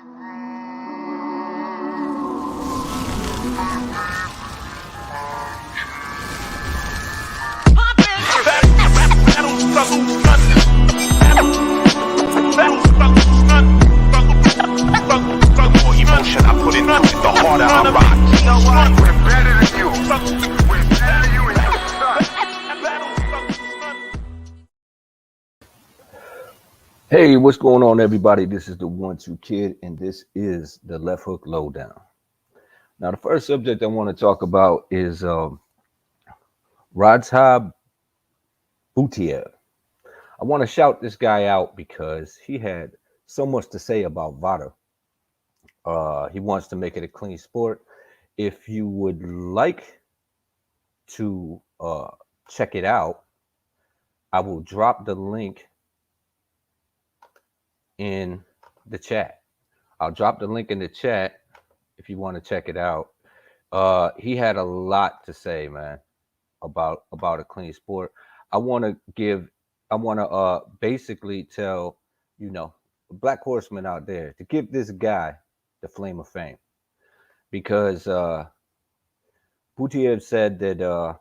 Emotion I put into it, the harder I rock. We're better than you. We're better than you. Hey, what's going on, everybody? This is the 1-2 Kid, and this is the Left Hook Lowdown. Now, the first subject I want to talk about is Radzhab Butiev. I want to shout this guy out because he had so much to say about VADA. He wants to make it a clean sport. If you would like to check it out, I will drop the link in the chat. I'll drop the link in the chat if you want to check it out. He had a lot to say, man, about a clean sport. I want to basically tell, Black Horsemen out there to give this guy the flame of fame, because Butiev said that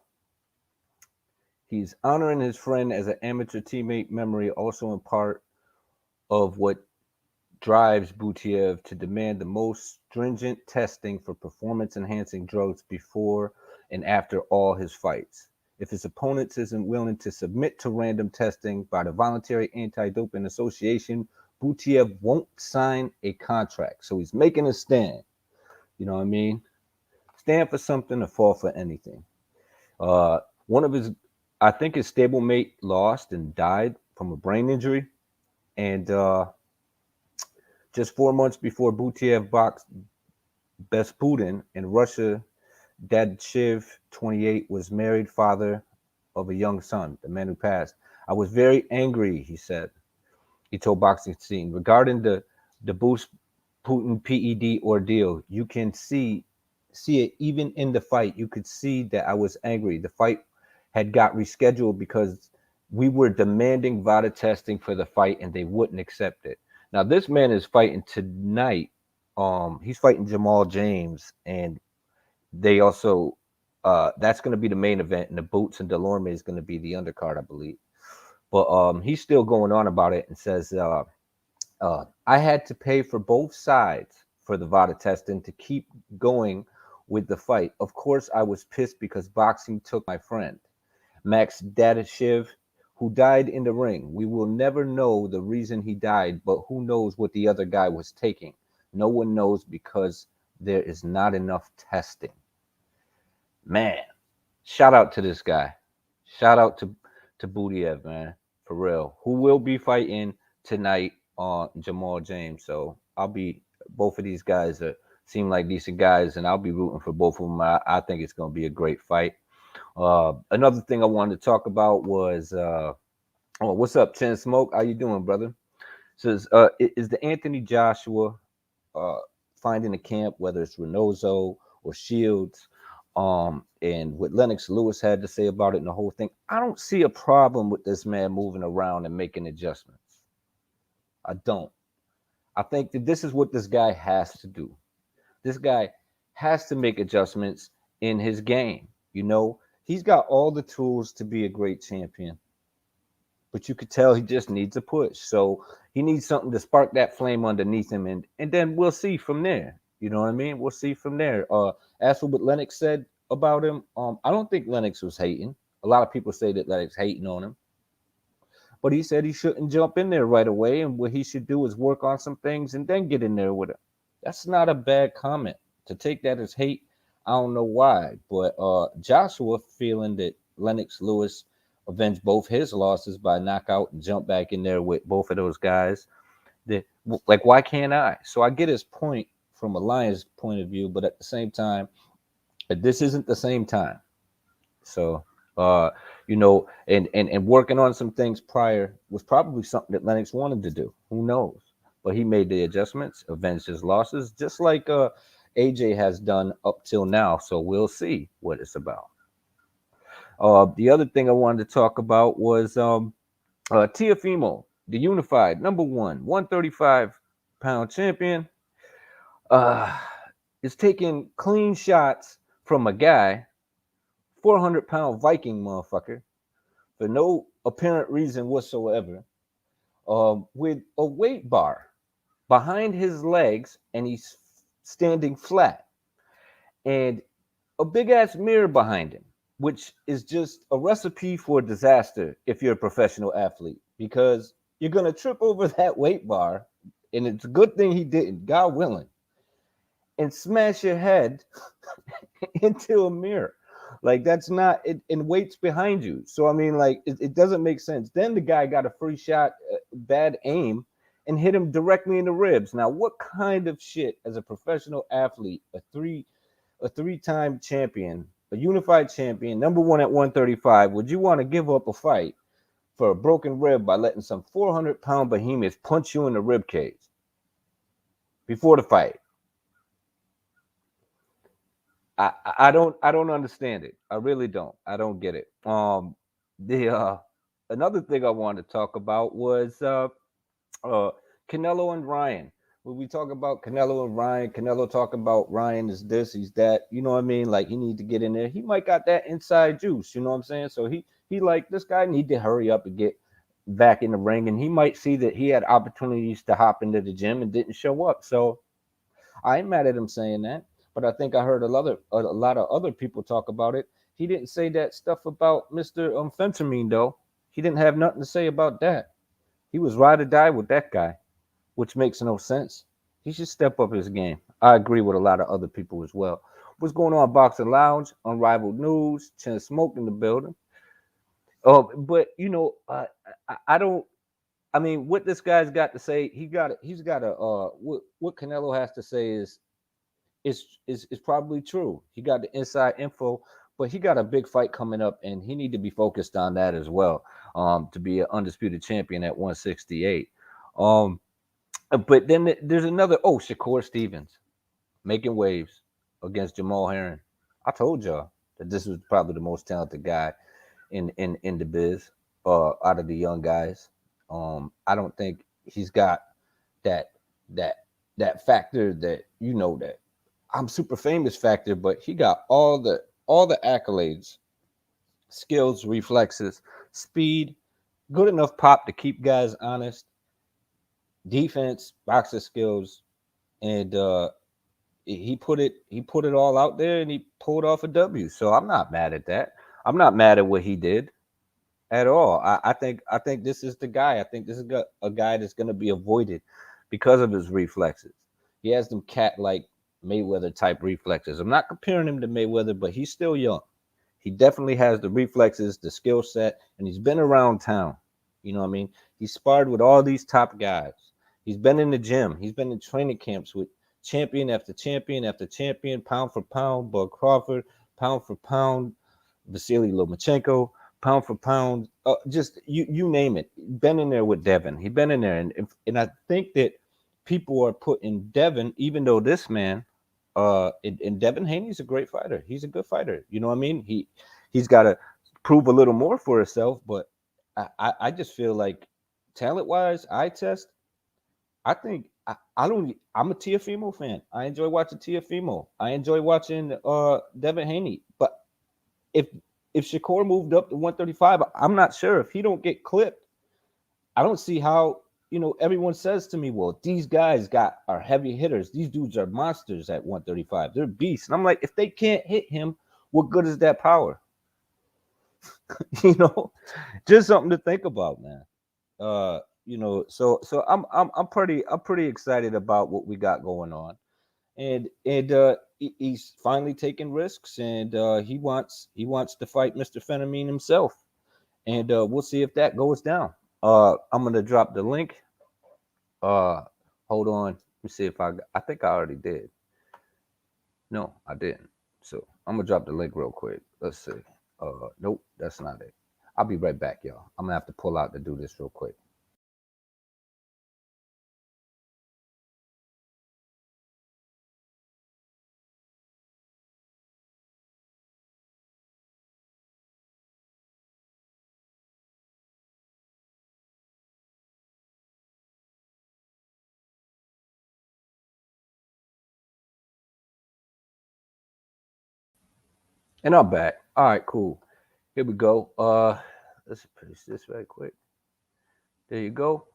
he's honoring his friend as an amateur teammate memory, also in part of what drives Butiev to demand the most stringent testing for performance-enhancing drugs before and after all his fights. If his opponent isn't willing to submit to random testing by the Voluntary Anti-Doping Association, Butiev won't sign a contract. So he's making a stand. You know what I mean? Stand for something or fall for anything. One of his, I think his stablemate lost and died from a brain injury. And just 4 months before Butiev boxed Besputin in Russia, Dadshiv, 28, was married, father of a young son, the man who passed. I was very angry, he said. He told Boxing Scene, regarding the Boost Putin PED ordeal. You can see it even in the fight. You could see that I was angry. The fight had got rescheduled because we were demanding VADA testing for the fight and they wouldn't accept it. Now, this man is fighting tonight. He's fighting Jamal James, and they also that's going to be the main event, and the Boots and Delorme is going to be the undercard, I believe. But he's still going on about it and says, I had to pay for both sides for the VADA testing to keep going with the fight. Of course, I was pissed because boxing took my friend, Max Dadashev, who died in the ring. We will never know the reason he died, but who knows what the other guy was taking? No one knows because there is not enough testing. Man, shout out to this guy. Shout out to Butiev, man, for real. Who will be fighting tonight on Jamal James. So both of these guys seem like decent guys, and I'll be rooting for both of them. I think it's going to be a great fight. Another thing I wanted to talk about was, what's up, Chin Smoke? How you doing, brother? Says, is the Anthony Joshua finding a camp, whether it's Reynoso or Shields, and what Lennox Lewis had to say about it and the whole thing? I don't see a problem with this man moving around and making adjustments. I don't. I think that this is what this guy has to do. This guy has to make adjustments in his game. He's got all the tools to be a great champion, but you could tell he just needs a push. So he needs something to spark that flame underneath him, and then we'll see from there. You know what I mean? We'll see from there. As for what Lennox said about him, I don't think Lennox was hating. A lot of people say that Lennox hating on him, but he said he shouldn't jump in there right away, and what he should do is work on some things and then get in there with him. That's not a bad comment. To take that as hate, I don't know why, but Joshua feeling that Lennox Lewis avenged both his losses by knockout and jump back in there with both of those guys. Like, why can't I? So I get his point from a Lions point of view, but at the same time, this isn't the same time. So, and working on some things prior was probably something that Lennox wanted to do. Who knows? But he made the adjustments, avenged his losses, just like AJ has done up till now. So we'll see what it's about. The other thing I wanted to talk about was Teofimo, the unified number 1 135-pound champion. uh, is taking clean shots from a guy, 400-pound Viking motherfucker, for no apparent reason whatsoever, with a weight bar behind his legs, and he's standing flat, and a big ass mirror behind him, which is just a recipe for disaster if you're a professional athlete, because you're gonna trip over that weight bar, and it's a good thing he didn't, God willing, and smash your head into a mirror. Like that's not it, and waits behind you. So I mean, like it doesn't make sense. Then the guy got a free shot, bad aim, and hit him directly in the ribs. Now, what kind of shit as a professional athlete, a three-time champion, a unified champion, number one at 135, would you want to give up a fight for a broken rib by letting some 400-pound behemoth punch you in the rib cage before the fight? I don't understand it. I really don't. I don't get it. The Another thing I wanted to talk about was uh Canelo and Ryan. When we talk about Canelo and Ryan, Canelo talking about Ryan is this, he's that. You know what I mean? Like he need to get in there. He might got that inside juice. You know what I'm saying? So he like this guy need to hurry up and get back in the ring, and he might see that he had opportunities to hop into the gym and didn't show up. So I ain't mad at him saying that, but I think I heard a lot of other people talk about it. He didn't say that stuff about Mr. Fentermine though. He didn't have nothing to say about that. He was ride or die with that guy, which makes no sense. He should step up his game. I agree with a lot of other people as well. What's going on, Boxing Lounge, Unrivaled News, Chin Smoke in the building. But I don't. I mean, what this guy's got to say, he's got a. What Canelo has to say is probably true. He got the inside info, but he got a big fight coming up, and he need to be focused on that as well. To be an undisputed champion at 168. Um, but then there's another. Oh, Shakur Stevens making waves against Jamal Herring. I told y'all that this was probably the most talented guy in the biz out of the young guys. I don't think he's got that that that factor that that I'm super famous factor, but he got all the accolades, skills, reflexes, speed, good enough pop to keep guys honest, defense, boxing skills, and he put it all out there and he pulled off a W. So I'm not mad at that. I'm not mad at what he did at all. I think this is the guy. I think this is a guy that's going to be avoided because of his reflexes. He has them cat like Mayweather type reflexes. I'm not comparing him to Mayweather, but he's still young. He definitely has the reflexes, the skill set, and he's been around town. You know what I mean? He's sparred with all these top guys. He's been in the gym. He's been in training camps with champion after champion after champion, pound for pound, Bud Crawford, pound for pound, Vasily Lomachenko, pound for pound, just you name it. Been in there with Devin. He been in there, and I think that people are putting Devin, even though this man, and Devin Haney's a great fighter. He's a good fighter. You know what I mean? He's got to prove a little more for himself, but I just feel like talent wise, eye test. I think I don't. I'm a Tiafimo fan. I enjoy watching Tiafimo. I enjoy watching Devin Haney. But if if Shakur moved up to 135, I'm not sure if he don't get clipped. I don't see how. Everyone says to me, "Well, these guys are heavy hitters. These dudes are monsters at 135. They're beasts." And I'm like, if they can't hit him, what good is that power? you know, just something to think about, man. So I'm pretty excited about what we got going on, and he's finally taking risks, and he wants to fight Mr. Phenomene himself, and we'll see if that goes down. I'm gonna drop the link. Uh, Hold on, let me see if I think I already did. No, I didn't. So I'm gonna drop the link real quick. Let's see. Nope, that's not it. I'll be right back, y'all. I'm gonna have to pull out to do this real quick. And I'm back. All right, cool. Here we go. Let's finish this right quick. There you go.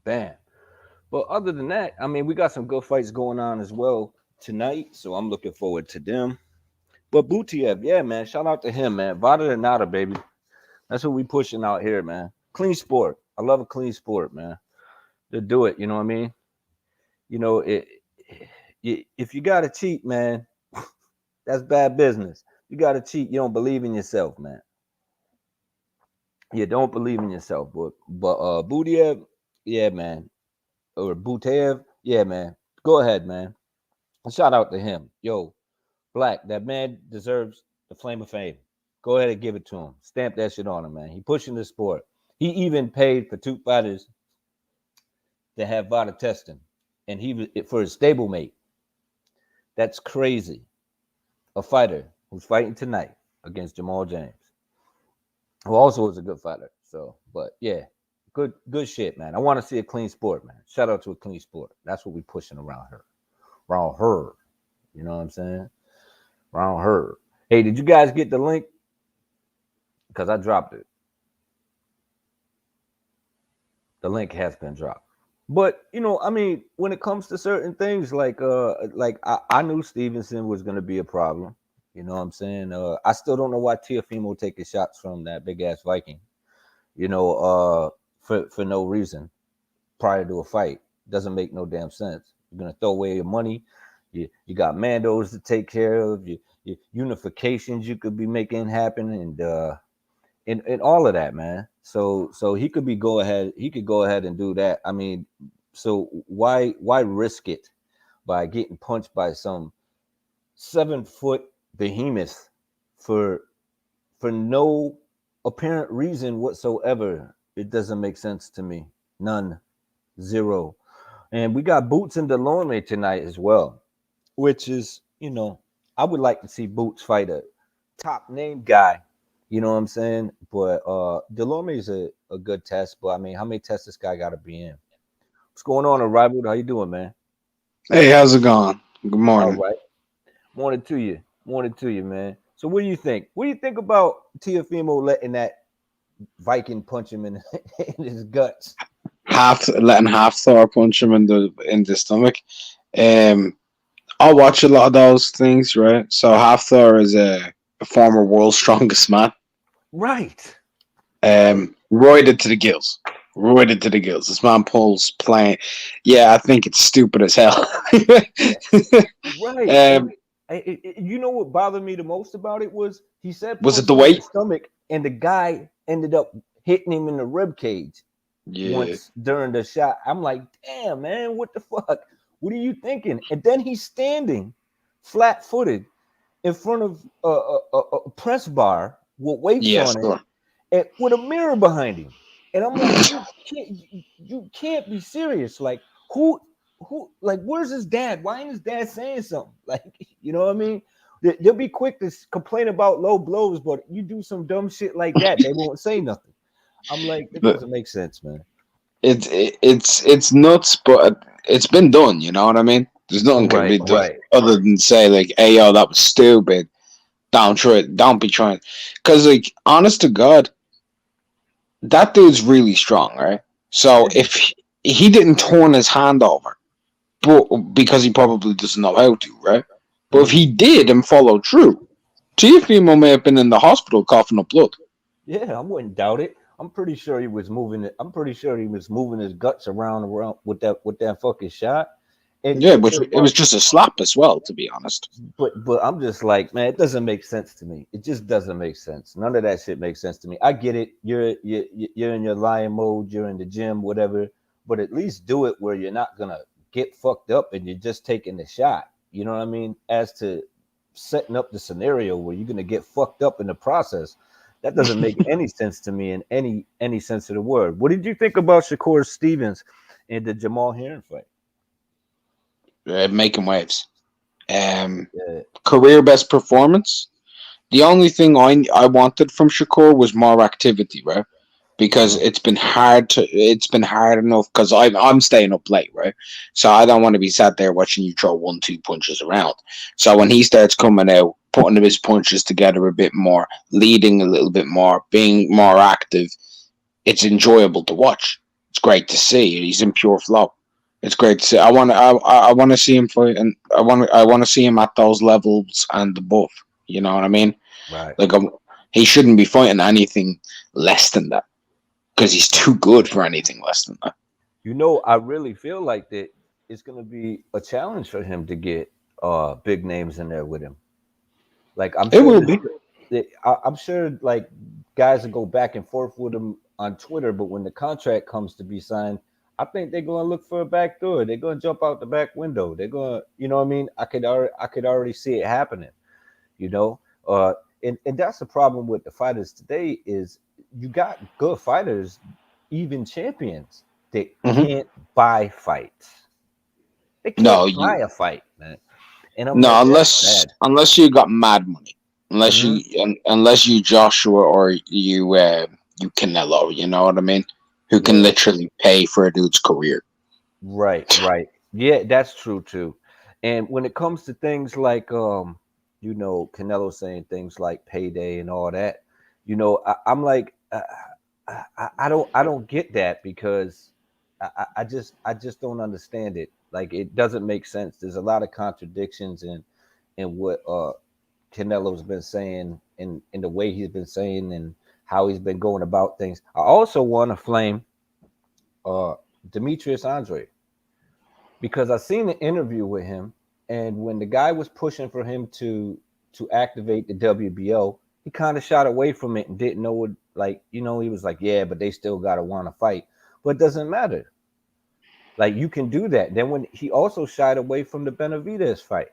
Bam. But other than that, I mean, we got some good fights going on as well tonight, so I'm looking forward to them. But Butiev, yeah, man, shout out to him, man. Vada and Nada, baby. That's what we pushing out here, man. Clean sport. I love a clean sport, man. To do it, you know what I mean? You know, if you gotta cheat, man, that's bad business. You gotta cheat. You don't believe in yourself, man. You don't believe in yourself, but Butiev, yeah, man, or Butev, yeah, man. Go ahead, man. Shout out to him, yo, Black. That man deserves the flame of fame. Go ahead and give it to him. Stamp that shit on him, man. He pushing the sport. He even paid for two fighters to have VADA testing, and he was for his stablemate. That's crazy. A fighter who's fighting tonight against Jamal James, who also is a good fighter. So, but yeah, good shit, man. I want to see a clean sport, man. Shout out to a clean sport. That's what we pushing around her. Around her. You know what I'm saying? Around her. Hey, did you guys get the link? Because I dropped it. The link has been dropped. But you know, I mean, when it comes to certain things, like I knew Stevenson was gonna be a problem. You know what I'm saying? I still don't know why Teofimo taking shots from that big ass Viking. You know, for no reason prior to a fight. Doesn't make no damn sense. You're gonna throw away your money. You got Mandos to take care of. Your unifications you could be making happen, and all of that, man. So he could be go ahead. He could go ahead and do that. I mean, so why risk it by getting punched by some 7-foot behemoth for no apparent reason whatsoever? It doesn't make sense to me. None. Zero. And we got Boots and Delorme tonight as well, which is, you know, I would like to see Boots fight a top name guy. You know what I'm saying? But Delorme is a good test. But I mean, how many tests this guy got to be in? What's going on, Rival? How you doing, man? Hey, how's it going? Good All morning. right. Morning to you. Morning to you, man. So what do you think? What do you think about Teofimo letting that Viking punch him in, in his guts? Letting half Thor punch him in the stomach. Um, I watch a lot of those things, right? So half Thor is a former world's strongest man. Right. Right. Roided to the gills. Roided to the gills. This man pulls playing. Yeah, I think it's stupid as hell. Right. um, You know what bothered me the most about it was he said was it punch the him in the weight? stomach, and the guy ended up hitting him in the rib cage Yeah. once during the shot. I'm like, damn, man, what the fuck? What are you thinking? And then he's standing flat-footed in front of a press bar with weights Yeah, on it, sure. and with a mirror behind him. And I'm like, you can't be serious. Like, like, where's his dad? Why ain't his dad saying something? Like, you know what I mean? They'll be quick to complain about low blows, but you do some dumb shit like that, they won't say nothing. I'm like, it But doesn't make sense, man. it's nuts, but it's been done. You know what I mean? There's nothing can Right, be done right. other than say like, "Hey, yo, that was stupid." Don't try it. Don't be trying. Because like, honest to God, that dude's really strong, right? So Yeah. if he didn't turn his hand over, but because he probably doesn't know how to, right? But if Mhm. he did and followed through, Tiafimo may have been in the hospital coughing up blood. Yeah, I wouldn't doubt it. I'm pretty sure he was moving it. I'm pretty sure he was moving his guts around with that fucking shot. And Yeah, which the it fun, was just a slap as well, to be honest. but I'm just like, man, it doesn't make sense to me. It just doesn't make sense. None of that shit makes sense to me. I get it. You're in your lion mode. You're in the gym, whatever. But at least do it where you're not gonna get fucked up and you're just taking the shot. You know what I mean? As to setting up the scenario where you're gonna get fucked up in the process, that doesn't make any sense to me in any sense of the word. What did you think about Shakur Stevens and the Jamal Heron fight? Making waves. Um, Yeah. Career best performance. The only thing I wanted from Shakur was more activity, right? Because Uh-huh. it's been hard enough because I'm staying up late, right? So I don't want to be sat there watching you throw 1-2 punches around. So when he starts coming out putting his punches together a bit more, leading a little bit more, being more active. It's enjoyable to watch. It's great to see. He's in pure flow. It's great to see. I want to see him fight, and I want to see him at those levels and above. You know what I mean? Right. Like he shouldn't be fighting anything less than that because he's too good for anything less than that. You know, I really feel like that it's going to be a challenge for him to get big names in there with him. Like I'm It sure will be. I'm sure like guys will go back and forth with him on Twitter, but when the contract comes to be signed, I think they're going to look for a back door. They're going to jump out the back window. They're going to, you know what I mean? I could already see it happening. You know, and that's the problem with the fighters today is you got good fighters, even champions that Mhm. can't buy fights. They No, can't buy a fight, man. And I'm no, like, that's unless you got mad money, bad. unless you Joshua or you Canelo, you know what I mean? Who can Yeah, literally pay for a dude's career. right, right. Yeah, that's true too. And when it comes to things like you know, Canelo saying things like payday and all that, you know, I'm like I don't get that because I just don't understand it. Like it doesn't make sense. There's a lot of contradictions in what Canelo's been saying in the way he's been saying and how he's been going about things. I also want to flame uh Demetrius Andre because I seen an interview with him, and when the guy was pushing for him to activate the WBO, he kind of shot away from it and didn't know what, like, you know, he was like, yeah, but they still gotta want to fight, but it doesn't matter. Like you can do that. Then when he also shied away from the Benavidez fight,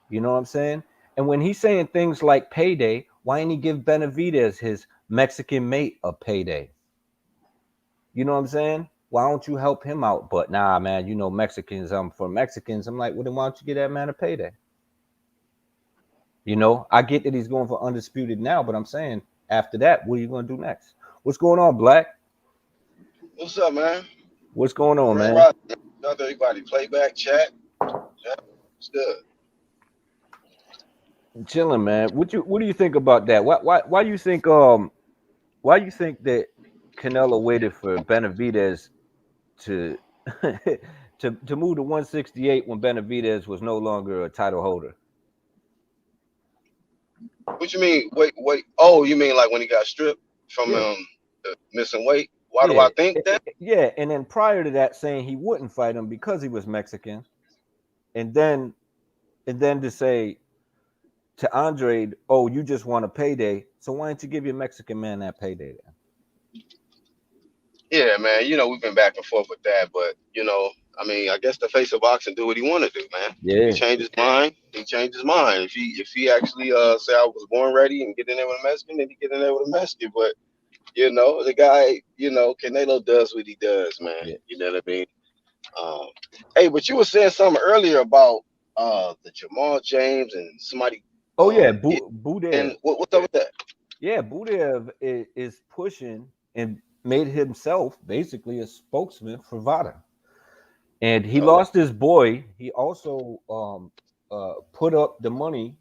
you know what I'm saying? And when he's saying things like payday, why didn't he give Benavidez his Mexican mate a payday? You know what I'm saying? Why don't you help him out? But nah, man, you know, Mexicans, for Mexicans. I'm like, well, then why don't you get that man a payday? You know, I get that he's going for undisputed now, but I'm saying after that, what are you going to do next? What's going on, Black? What's up, man? What's going on, Grand man? Rock. How's everybody? Playback, chat. Yeah, it's good. Chilling, man. What do you think about that? Why you think why you think that Canelo waited for Benavidez to to move to 168 when Benavidez was no longer a title holder? What you mean? Wait. Oh, you mean like when he got stripped from Yeah, missing weight? Why do yeah, I think that? yeah. And then prior to that, saying he wouldn't fight him because he was Mexican, and then to say to Andre, "Oh, you just want a payday, so why don't you give your Mexican man that payday then?" Yeah, man. You know we've been back and forth with that, but I mean, I guess the face of boxing do what he want to do, man. If he Yeah, changed his mind, he changed his mind. If he actually say I was born ready and get in there with a Mexican, then he get in there with a Mexican. But the guy, Canelo does what he does, man. yeah. You know what I mean? Um, hey, but you were saying something earlier about the Jamal James and somebody Oh yeah, and Budev. what's up with that? Yeah, Budev is pushing and made himself basically a spokesman for VADA. And he Oh, lost his boy. He also put up the money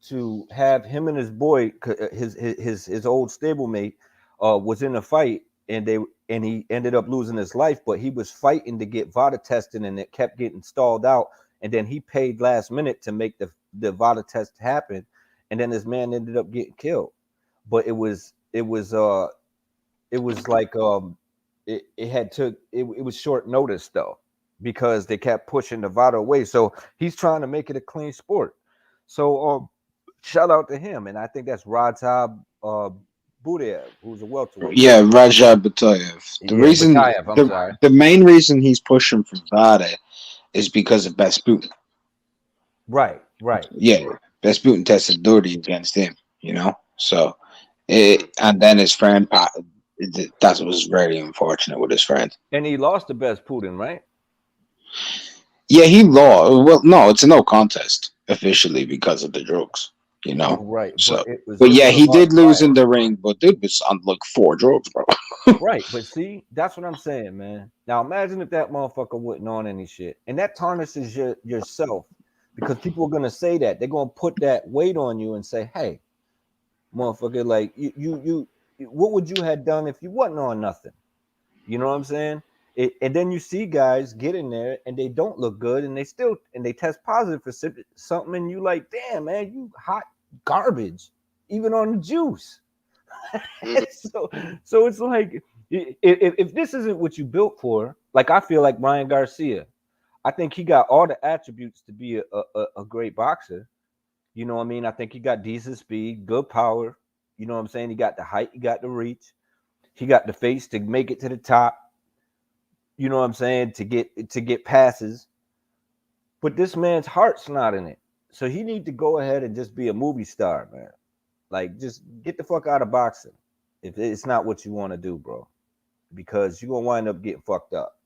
to have him and his boy, his old stablemate, was in a fight, and he ended up losing his life. But he was fighting to get VADA tested, and it kept getting stalled out. And then he paid last minute to make the VADA test happen, and then this man ended up getting killed. But it was like it had took it was short notice though because they kept pushing Nevada away. So he's trying to make it a clean sport. So shout out to him, and I think that's Radtab Budev, who's a welterweight. Yeah, Raja Batayev. Yeah, Bakayev. I'm sorry. The main reason he's pushing for Vada is because of Besputin. Right, right. Yeah, Besputin tested dirty against him. You know, so and then his friend. That was very unfortunate with his friend. And he lost the best Putin, right? Yeah, he lost. Well, no, it's a no contest officially because of the drugs. You know, Right, so. but But it yeah, was a he lost did lose fight. in the ring, but dude was on like 4 drugs, bro. Right, but see, that's what I'm saying, man. Now imagine if that motherfucker wasn't on any shit, and that tarnishes yourself because people are gonna say that. They're gonna put that weight on you and say, "Hey, motherfucker, like you, what would you have done if you wasn't on nothing?" You know what I'm saying? And then you see guys get in there and they don't look good, and they test positive for something, and you like, damn man, you hot garbage, even on the juice. so it's like, if this isn't what you built for, like I feel like Ryan Garcia, I think he got all the attributes to be a great boxer. You know what I mean? I think he got decent speed, good power. You know what I'm saying? He got the height, he got the reach, he got the face to make it to the top. You know what I'm saying? To get passes. But this man's heart's not in it. So he need to go ahead and just be a movie star, man. Like, just get the fuck out of boxing if it's not what you want to do, bro. Because you're going to wind up getting fucked up,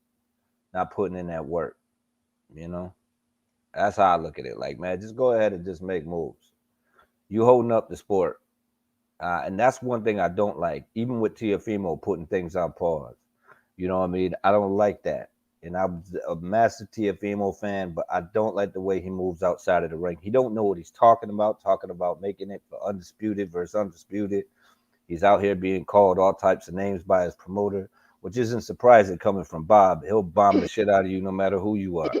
not putting in that work, you know? That's how I look at it. Like, man, just go ahead and just make moves. You holding up the sport. And that's one thing I don't like, even with Teofimo putting things on pause. You know what I mean? I don't like that. And I'm a massive Teofimo fan, but I don't like the way he moves outside of the ring. He don't know what he's talking about making it for undisputed versus undisputed. He's out here being called all types of names by his promoter, which isn't surprising coming from Bob. He'll bomb the shit out of you no matter who you are.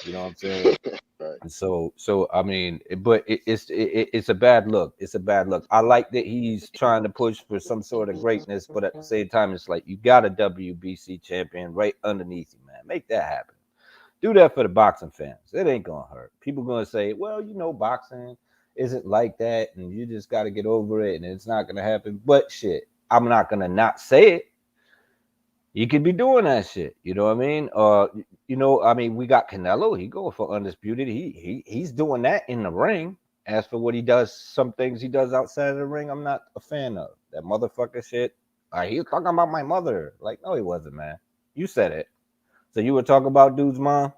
You know what I'm saying? Right. So I mean, but it's a bad look. It's a bad look. I like that he's trying to push for some sort of greatness, but at the same time, it's like you got a WBC champion right underneath you, man. Make that happen. Do that for the boxing fans. It ain't gonna hurt. People gonna say, well, you know, boxing isn't like that, and you just got to get over it, and it's not gonna happen. But shit, I'm not gonna not say it. You could be doing that shit. You know what I mean? You know, I mean, we got Canelo. He going for undisputed. He's doing that in the ring. As for what he does, some things he does outside of the ring, I'm not a fan of. That motherfucker shit. He was talking about my mother. Like, no, he wasn't, man. You said it. So you were talking about dude's mom.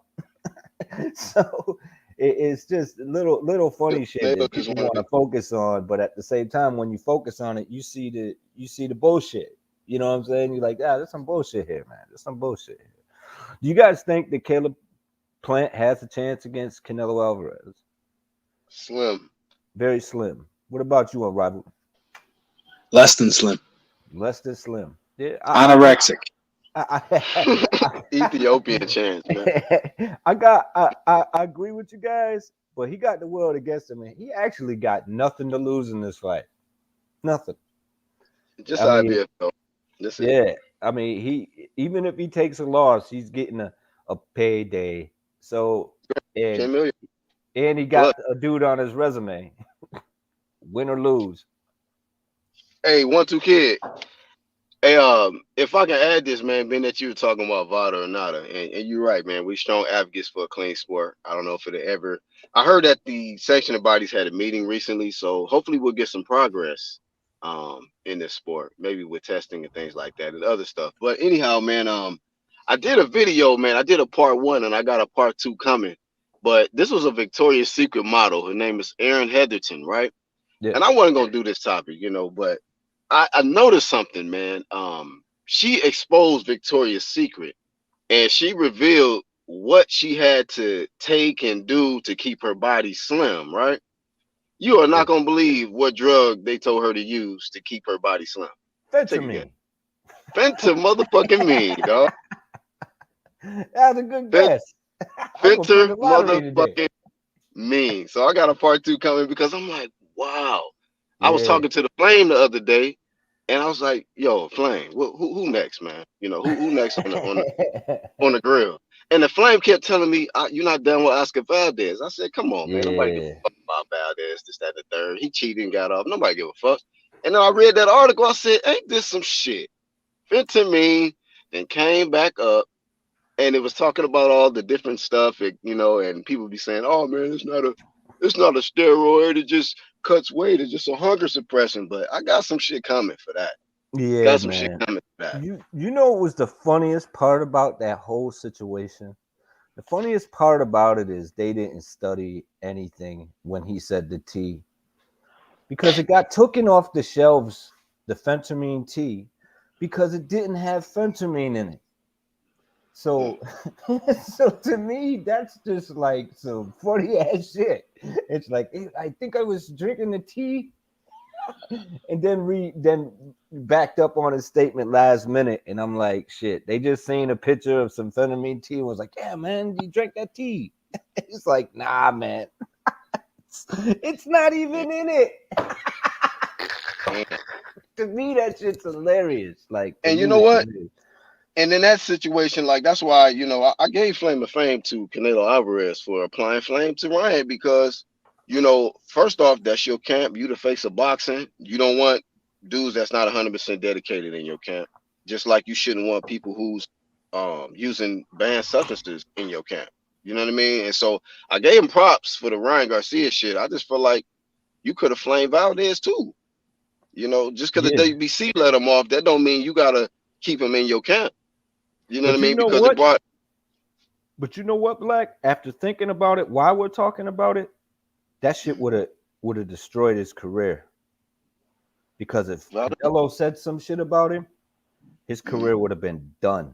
So it's just little funny shit that people want to focus on, but at the same time, when you focus on it, you see the bullshit. You know what I'm saying? You're like, there's some bullshit here, man. There's some bullshit here. Do you guys think that Caleb Plant has a chance against Canelo Alvarez? Slim. Very slim. What about you, Unrivaled? Less than slim. Less than slim. Yeah, Anorexic. Ethiopian chance, man. I agree with you guys, but he got the world against him, and he actually got nothing to lose in this fight. Nothing. Just idea, though. Yeah, I mean, he even if he takes a loss, he's getting a payday. So and he got a dude on his resume, win or lose. Hey, 1-2 kid. Hey, if I can add this, man, being that you were talking about VADA or nada, and you're right, man, we strong advocates for a clean sport. I don't know if it ever. I heard that the section of bodies had a meeting recently, so hopefully we'll get some progress in this sport, maybe with testing and things like that and other stuff. But anyhow, man, I did a video, man. I did a part 1 and I got a part 2 coming. But this was a Victoria's Secret model. Her name is Erin Heatherton, right? Yeah. And I wasn't gonna do this topic, you know, but I noticed something, man. She exposed Victoria's Secret and she revealed what she had to take and do to keep her body slim, right? You are not gonna believe what drug they told her to use to keep her body slim. Fentanyl. Fentanyl, dog. That's a good guess. Fentanyl. So I got a part 2 coming because I'm like, wow. Yeah. I was talking to the Flame the other day, and I was like, yo, Flame, who next, man? You know, who next on the grill? And the Flame kept telling me, you're not done with Oscar Valdez. I said, come on, man. Nobody give a fuck about Valdez, this, that, the third. He cheated and got off. Nobody give a fuck. And then I read that article. I said, ain't this some shit? Fentanyl, then came back up, and it was talking about all the different stuff, you know, and people be saying, oh, man, it's not a steroid. It just cuts weight. It's just a hunger suppression. But I got some shit coming for that. Yeah, got some shit coming for that. You know what was the funniest part about that whole situation? The funniest part about it is they didn't study anything when he said the T. Because it got taken off the shelves, the phentermine T, because it didn't have phentermine in it. So, so to me, that's just like some funny ass shit. It's like I think I was drinking the tea, and then backed up on his statement last minute, and I'm like, shit. They just seen a picture of some phenamine tea and was like, yeah, man, you drank that tea. It's like, nah, man, it's not even in it. To me, that shit's hilarious. Like, And you know what? And in that situation, like that's why I gave Flame of Fame to Canelo Alvarez for applying flame to Ryan because first off, that's your camp. You the face of boxing. You don't want dudes that's not 100% dedicated in your camp. Just like you shouldn't want people who's using banned substances in your camp. You know what I mean? And so I gave him props for the Ryan Garcia shit. I just feel like you could have flamed Valdez too. Just because the WBC let him off, that don't mean you gotta keep him in your camp. You know what I mean? Because it brought. But you know what, Black? After thinking about it, while we're talking about it, that shit would have destroyed his career. Because if Canelo said some shit about him, his career would have been done.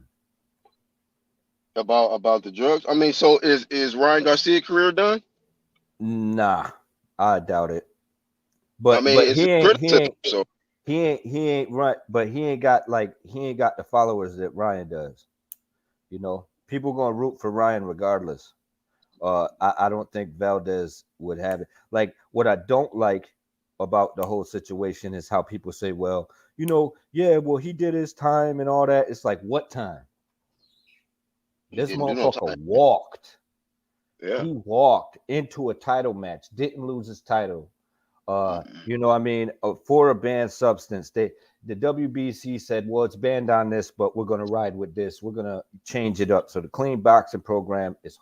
About the drugs? I mean, so is Ryan Garcia's career done? Nah, I doubt it. But I mean, but he ain't right. But he ain't got the followers that Ryan does. People gonna root for Ryan regardless. I don't think Valdez would have it. Like, what I don't like about the whole situation is how people say, well, he did his time and all that. It's like, what time? This motherfucker walked. Yeah. He walked into a title match, didn't lose his title. For a banned substance. The WBC said, well, it's banned on this, but we're going to ride with this. We're going to change it up. So the clean boxing program is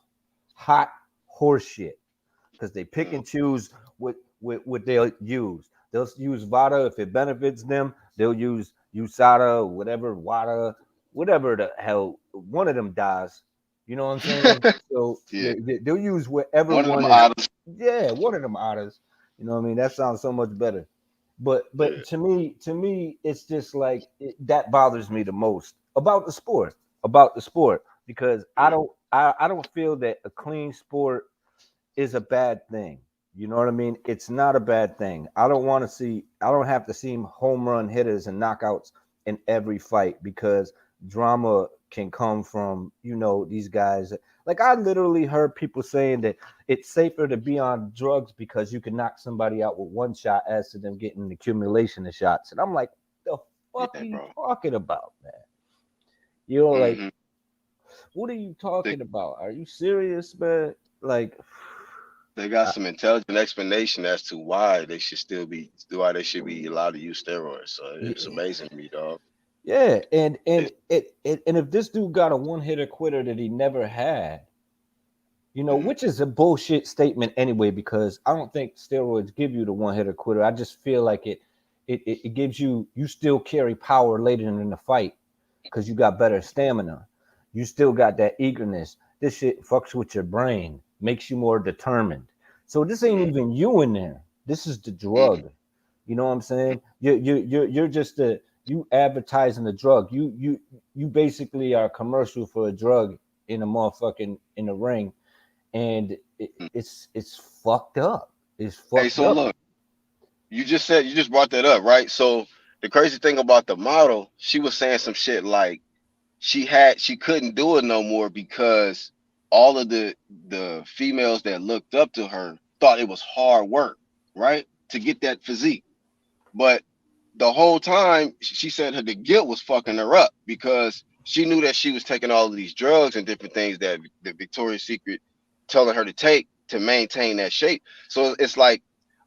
hot horse shit because they pick and choose what they'll use. They'll use VADA if it benefits them. They'll use USADA, WADA, whatever the hell one of them dies. You know what I'm saying? So they'll use whatever one of them otters. Yeah, one of them otters. You know what I mean? That sounds so much better. But to me, it's just like that bothers me the most about the sport, because I don't feel that a clean sport is a bad thing. You know what I mean? It's not a bad thing. I don't have to see home run hitters and knockouts in every fight because drama can come from, these guys. Like, I literally heard people saying that it's safer to be on drugs because you can knock somebody out with one shot as to them getting an accumulation of shots. And I'm like, the fuck are you talking about, man? Like, what are you talking about? Are you serious, man? Like, they got some intelligent explanation as to why they should be allowed to use steroids. So it's amazing to me, dog. Yeah, and if this dude got a one-hitter quitter that he never had, which is a bullshit statement anyway, because I don't think steroids give you the one-hitter quitter. I just feel like it gives you still carry power later in the fight because you got better stamina. You still got that eagerness. This shit fucks with your brain, makes you more determined. So this ain't even you in there. This is the drug. You know what I'm saying? You're just you advertising the drug. You basically are a commercial for a drug in the ring, and it's fucked up. It's fucked up. Hey, so look, you just brought that up, right? So the crazy thing about the model, she was saying some shit like she couldn't do it no more because all of the females that looked up to her thought it was hard work, right, to get that physique, but the whole time she said the guilt was fucking her up because she knew that she was taking all of these drugs and different things that the Victoria's Secret telling her to take to maintain that shape. So it's like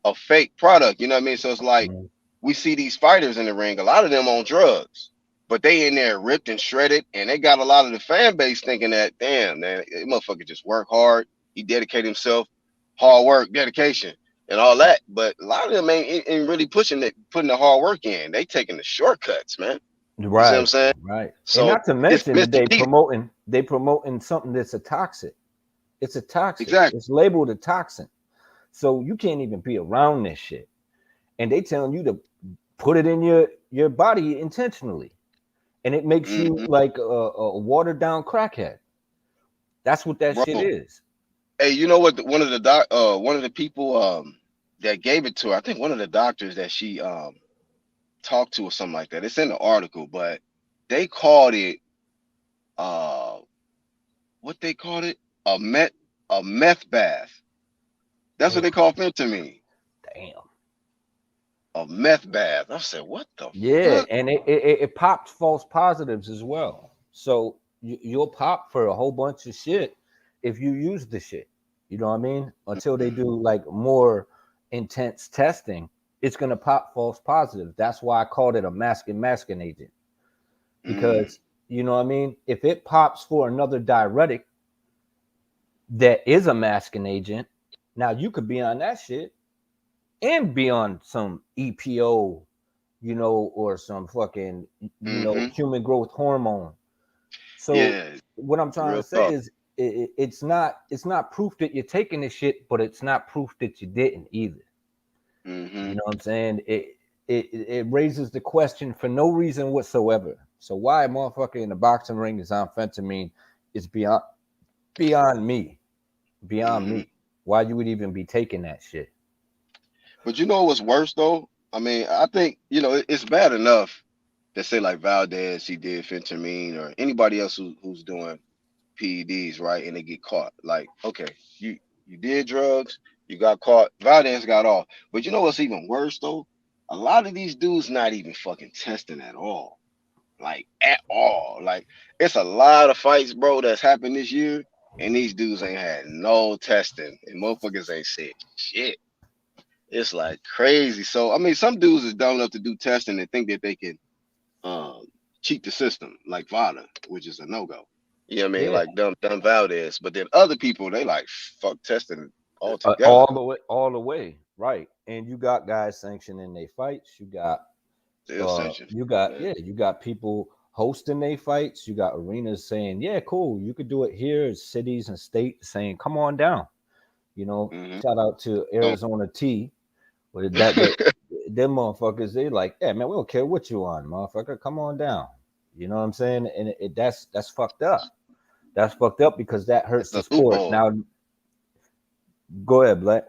a fake product, you know what I mean? So it's like we see these fighters in the ring, a lot of them on drugs, but they in there ripped and shredded, and they got a lot of the fan base thinking that, damn, man, that motherfucker just work hard, he dedicated himself, hard work, dedication, and all that. But a lot of them ain't really putting the hard work in. They taking the shortcuts, man. Right. You see what I'm saying? Right. So and not to mention that they promoting something that's a toxic. It's a toxic. Exactly. It's labeled a toxin. So you can't even be around this shit. And they telling you to put it in your body intentionally. and it makes you Mhm. like a watered down crackhead. That's what that shit Bro, is. hey, you know what? One of the people that gave it to her, I think one of the doctors that she talked to or something like that. It's in the article, but they called it uh what they called it? A meth bath. That's what Mm, they call fentanyl. damn. A meth bath. I said, what the Yeah, fuck? and it pops false positives as well. So you'll pop for a whole bunch of shit if you use the shit. You know what I mean? Until they do like more intense testing, it's gonna pop false positives. That's why I called it a masking agent. Mm, Because you know what I mean? If it pops for another diuretic that is a masking agent, now you could be on that shit and be on some EPO, you know, or some fucking, mm-hmm. human growth hormone. So Yeah, what I'm trying to real say talk. is it's not proof that you're taking this shit, but it's not proof that you didn't either. Mm-hmm. You know what I'm saying? It raises the question for no reason whatsoever. So why a motherfucker in the boxing ring is on amphetamine is beyond me. Beyond Mm-hmm. me. Why you would even be taking that shit. But you know what's worse though? I mean, I think, it's bad enough to say like Valdez, he did fentanyl, or anybody else who's doing PEDs, right? And they get caught. Like, okay, you did drugs, you got caught. Valdez got off. But you know what's even worse though? A lot of these dudes not even fucking testing at all. Like at all. Like it's a lot of fights, bro, that's happened this year, and these dudes ain't had no testing, and motherfuckers ain't said shit. It's like crazy. So I mean, some dudes is dumb enough to do testing and think that they can um cheat the system, like Vada, which is a no go. You know what I mean? Yeah. Like dumb Valdez. But then other people, they like fuck testing altogether. All the way, right? And you got guys sanctioning their fights. Still sanctions. Yeah. You got people hosting their fights. You got arenas saying, yeah, cool, you could do it here. Cities and states saying, come on down. You know, Mm-hmm. shout out to Don't. Arizona T. With that them motherfuckers, they like, yeah, man, we don't care what you on, motherfucker. Come on down. You know what I'm saying? And that's fucked up. That's fucked up because that hurts It's the a sport. loophole. Now, go ahead, Black.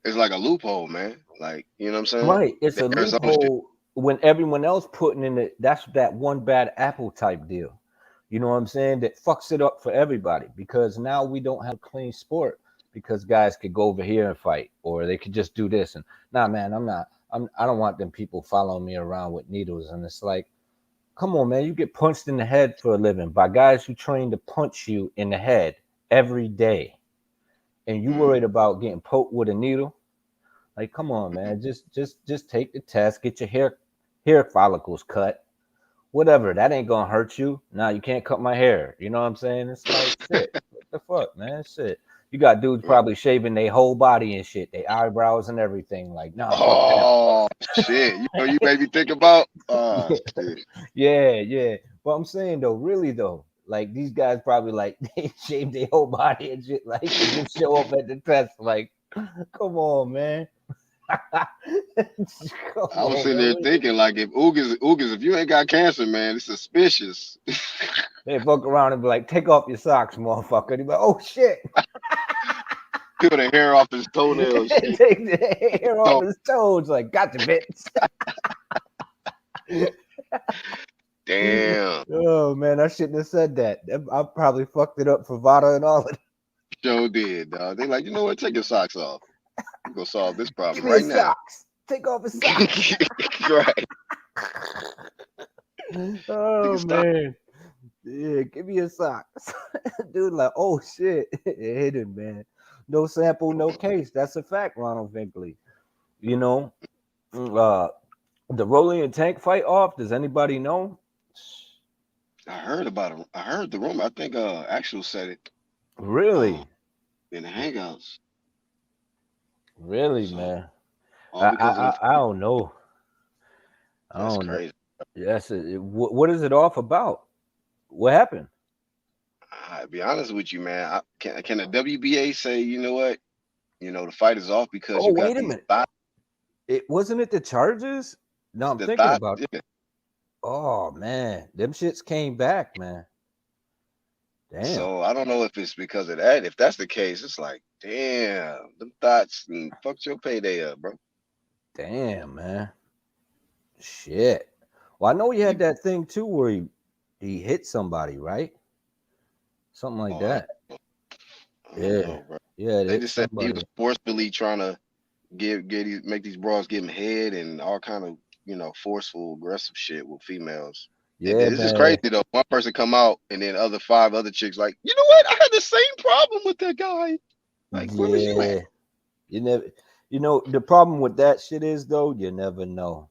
It's like a loophole, man. Like, you know what I'm saying? Right. It's The a Arizona shit. loophole when everyone else putting in it. That's that one bad apple type deal. You know what I'm saying? That fucks it up for everybody because now we don't have a clean sport because guys could go over here and fight or they could just do this. And nah, man, I don't want them people following me around with needles. And it's like, come on, man, you get punched in the head for a living by guys who train to punch you in the head every day. And you Mm. worried about getting poked with a needle? Like, come on, man. Just take the test, get your hair follicles cut. Whatever. That ain't gonna hurt you. Nah, you can't cut my hair. You know what I'm saying? It's like shit. What the fuck, man? Shit. You got dudes Right. probably shaving their whole body and shit, their eyebrows and everything. Like, nah, fuck that. Oh shit. You made me think about shit. Yeah. But I'm saying though, really though, like these guys probably like they shave their whole body and shit, like to just show up at the test. Like, come on, man. Come I was on, sitting man. there thinking, like, if you ain't got cancer, man, it's suspicious. They fuck around and be like, take off your socks, motherfucker. They be like, oh shit. Peel the hair off his toenails. Shit. Take the hair off So, his toes. Like, gotcha, bitch. damn. Oh man, I shouldn't have said that. I probably fucked it up for Vada and all of that. Sure did, dog. They like, you know what? Take your socks off. We're gonna solve this Give problem me right his now. socks. Take off his socks. Right. Oh Nigga, stop. man. Yeah, give me his socks. Dude, like, oh shit. It hit him, man. No sample, no case. That's a fact, Ronald Vinkley. You know, uh the Rolling and Tank fight off. Does anybody know? I heard about it. I heard the rumor. I think Actual said it Really? in the hangouts. Really, So man. all because of I don't know. I that's don't know. crazy. Yes. What is it off about? What happened? I'll be honest with you, man. Can the WBA say, you know what? The fight is off because Oh, you got wait a these minute. thoughts. It wasn't it the charges? No, I'm The thinking thought, about. yeah. Oh man, them shits came back, man. Damn, So I don't know if it's because of that. If that's the case, it's like, damn, them thoughts and fucked your payday up, bro. damn, man. Shit. Well, I know he had You, that thing too where he hit somebody, right? Something like oh, that. I don't Yeah, know, bro. yeah, it They hit just said he was somebody. forcefully trying to make these bras give him head and all kind of forceful, aggressive shit with females. And Yeah, then it's just man. crazy though. One person come out and then other five other chicks like, you know what? I had the same problem with that guy. Like, where was you at? Yeah, you never. You know the problem with that shit is though, you never know.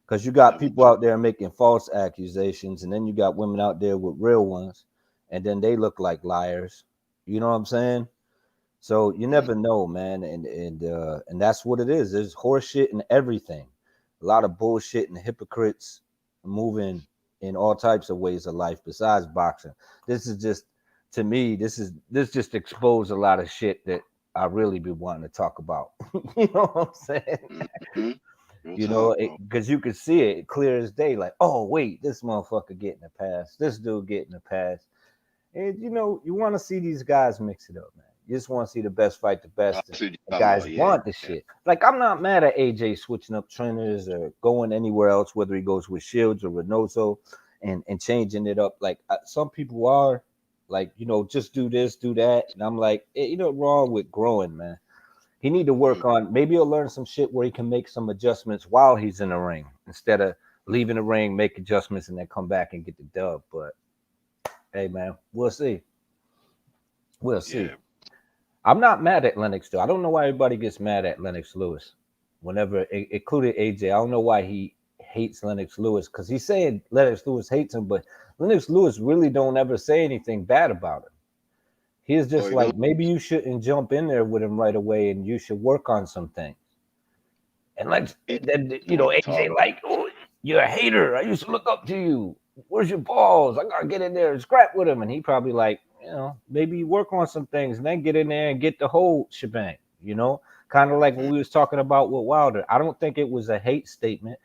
Because you got Never people out there making false accusations, and then you got women out there with real ones, and then they look like liars. You know what I'm saying? So you know. never know, man, and that's what it is. There's horse shit and everything. A lot of bullshit and hypocrites moving in all types of ways of life besides boxing. This is just to me, this just exposed a lot of shit that I really be wanting to talk about. You know what I'm saying? Mm-hmm. Real You know, talk, bro. because you can see it clear as day. Like, oh wait, this motherfucker getting a pass. This dude getting a pass. And you know, you want to see these guys mix it up, man. You just want to see the best fight the I best, and see what the you're talking guys about. Yeah, want the shit. Like, I'm not mad at AJ switching up trainers or going anywhere else, whether he goes with Shields or Reynoso, and changing it up. Like, some people are like, you know, just do this, do that, and I'm like, you know, wrong with growing, man. He need to mm, work on, maybe he'll learn some shit where he can make some adjustments while he's in the ring instead of leaving the ring, make adjustments, and then come back and get the dub. But hey, man, we'll see. We'll see. yeah. I'm not mad at Lennox though. I don't know why everybody gets mad at Lennox Lewis. Whenever, including AJ, I don't know why he hates Lennox Lewis because he's saying Lennox Lewis hates him, but Lennox Lewis really don't ever say anything bad about him. He's Oh, just you don't. like, maybe you shouldn't jump in there with him right away, and you should work on some things. And like He then, don't want to AJ talk. like, oh, you're a hater. I used to look up to you. Where's your balls? I gotta get in there and scrap with him. And he probably like, maybe work on some things and then get in there and get the whole shebang. Kind of like what Mm, we was talking about with Wilder. I don't think it was a hate statement.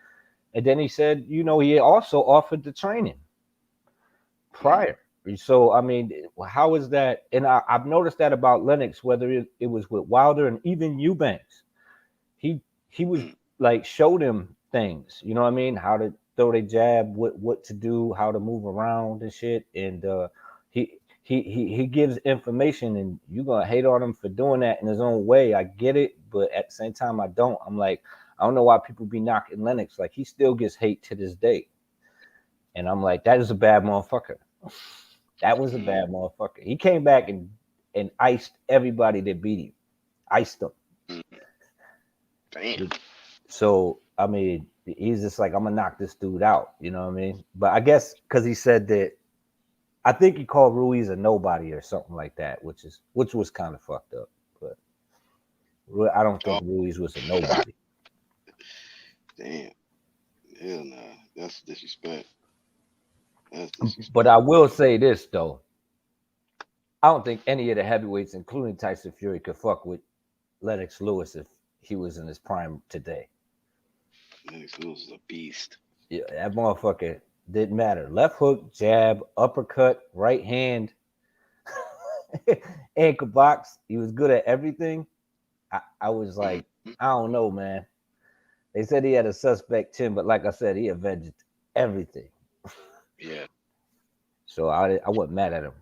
And then he said, he also offered the training mm, prior. So I mean, how is that? And I've noticed that about Lennox, whether it was with Wilder and even Eubanks, he was mm, like showed him things. You know what I mean? How to throw the jab, what to do, how to move around and shit. And he gives information, and you're gonna hate on him for doing that in his own way. I get it, but at the same time, I don't. I'm like, I don't know why people be knocking Lennox. Like he still gets hate to this day, and I'm like, that is a bad motherfucker. That was a mm. bad motherfucker. He came back and iced everybody that beat him. Iced them. Mm. Damn. So I mean, he's just like, I'm gonna knock this dude out. You know what I mean? But I guess because he said that, I think he called Ruiz a nobody or something like that, which was kind of fucked up. But I don't Oh, think Ruiz was a nobody. damn. Hell nah. That's disrespect. That's But disrespect. I will say this though, I don't think any of the heavyweights, including Tyson Fury, could fuck with Lennox Lewis if he was in his prime today. Lennox Lewis is a beast. Yeah, that motherfucker didn't matter. Left hook, jab, uppercut, right hand, ankle box. He was good at everything. I was Mm, like, I don't know, man. They said he had a suspect chin, but like I said, he avenged everything. yeah. So I wasn't mad at him.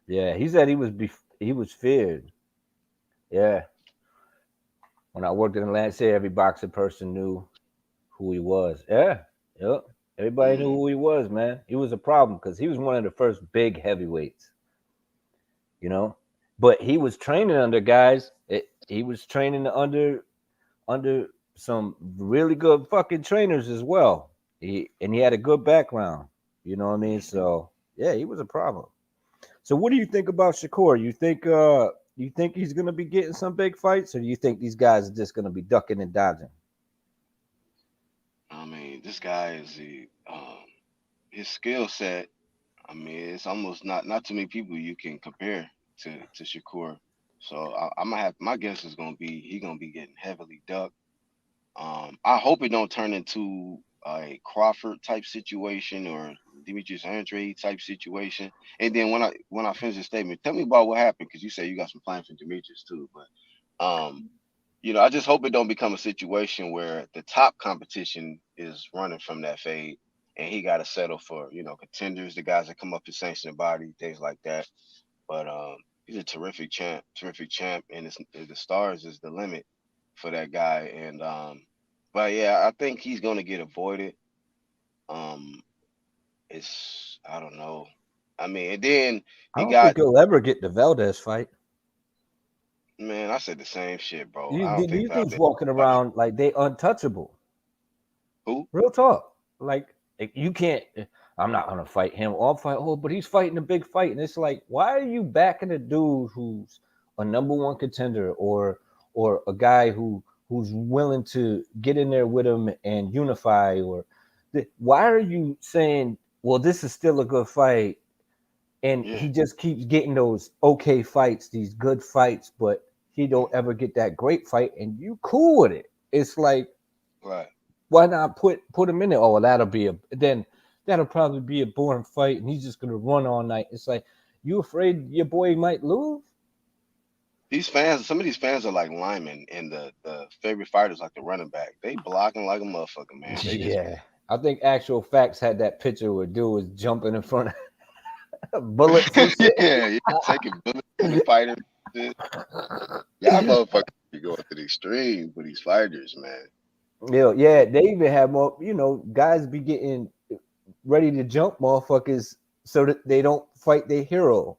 Yeah, he said he was feared. Yeah, when I worked in Atlantic City, every boxing person knew who he was. Yeah, yep. Everybody knew Mm, who he was, man. He was a problem because he was one of the first big heavyweights. You know, but he was training under guys. He was training under some really good fucking trainers as well. He had a good background. You know what I mean? mm. So yeah, he was a problem. So what do you think about Shakur? You think he's gonna be getting some big fights, or do you think these guys are just gonna be ducking and dodging? I mean, this guy is his skill set. I mean, it's almost not too many people you can compare to Shakur. So I'm gonna have my guess is gonna be he gonna be getting heavily ducked. I hope it don't turn into a Crawford type situation or Demetrius Andre type situation? And then when I finish the statement, tell me about what happened because you say you got some plans for Demetrius too. But I just hope it don't become a situation where the top competition is running from that fade and he got to settle for contenders, the guys that come up to sanction the body, things like that. But he's a terrific champ, and the stars is the limit for that guy. And but yeah, I think he's gonna get avoided. Um, I don't know. I mean, and then I he don't think got he'll ever get the Valdez fight. man. I said the same shit, bro. You, I don't think these dudes Valdez walking fighting around like they untouchable. who. Real talk. Like you can't. I'm not gonna fight him. I'll fight. Oh, but he's fighting a big fight, and it's like, why are you backing a dude who's a number one contender or a guy who's willing to get in there with him and unify? Or why are you saying, well, this is still a good fight, and Yeah, he just keeps getting those okay fights, these good fights, but he don't ever get that great fight, and you cool with it? It's like, right. why not put him in there? Oh, well, that'll probably be a boring fight, and he's just gonna run all night. It's like, you afraid your boy might lose? These fans, some of these fans are like linemen, and the favorite fighters like the running back. They blocking like a motherfucker, man. They just Yeah, I think Actual Facts had that picture where dude was jumping in front of bullets and shit. yeah, taking bullets to the fighter. Shit. Y'all motherfuckers be going to the extreme for these fighters, man. Yeah, they even have more. Guys be getting ready to jump motherfuckers so that they don't fight their hero.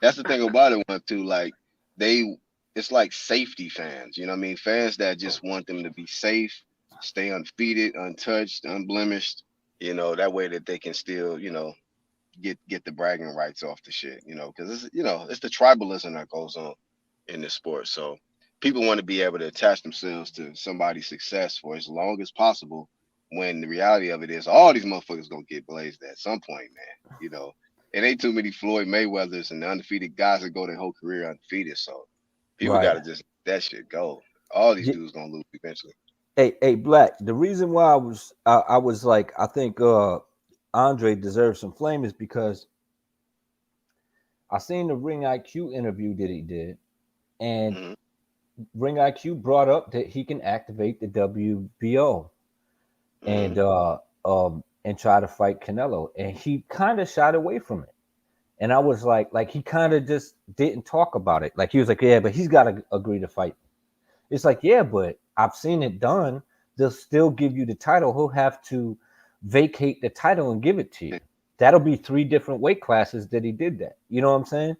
That's the thing about it, one too. Like it's like safety fans. You know what I mean? Fans that just want them to be safe, stay undefeated, untouched, unblemished. That way that they can still, get the bragging rights off the shit. Because it's the tribalism that goes on in this sport. So people want to be able to attach themselves to somebody's success for as long as possible. When the reality of it is, all these motherfuckers gonna get blazed at some point, man. It ain't too many Floyd Mayweathers and the undefeated guys that go their whole career undefeated. So people Right. gotta just let that shit go. All these Yeah. dudes gonna lose eventually. Hey, Black. The reason why I was like, I think Andre deserves some flame is because I seen the Ring IQ interview that he did, and Mhm. Ring IQ brought up that he can activate the WBO and Mhm. and try to fight Canelo, and he kind of shied away from it. And I was like he kind of just didn't talk about it. Like he was like, yeah, but he's got to agree to fight. It's like, yeah, but I've seen it done. They'll still give you the title. He'll have to vacate the title and give it to you. That'll be 3 different weight classes that he did that. You know what I'm saying? Yeah,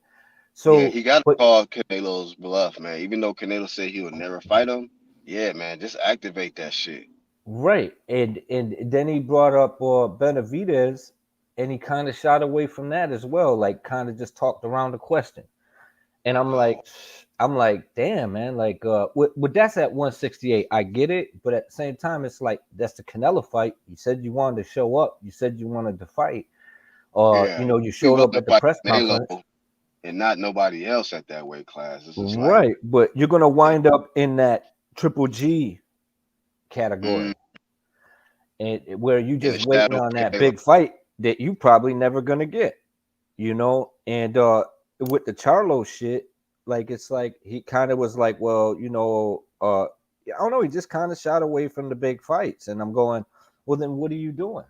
So, he gotta but call Canelo's bluff, man. Even though Canelo said he would never fight him, yeah, man, just activate that shit. right, and then he brought up Benavidez, and he kind of shot away from that as well. Like, kind of just talked around the question. And Oh, I'm like, damn, man, like, that's at 168. I get it, but at the same time, it's like that's the Canelo fight. You said you wanted to show up. You said you wanted to fight. yeah. You He showed wanted up to at the fight press Canelo conference, and not nobody else at that weight class. It's just like, right? But you're gonna yeah. wind up in that Triple G category, Mm, and where you in the just waiting shadow on of that Canelo. big fight that you probably never gonna get. And with the Charlo shit, like it's like he kind of was like, well, I don't know, he just kind of shot away from the big fights, and I'm going, well, then what are you doing?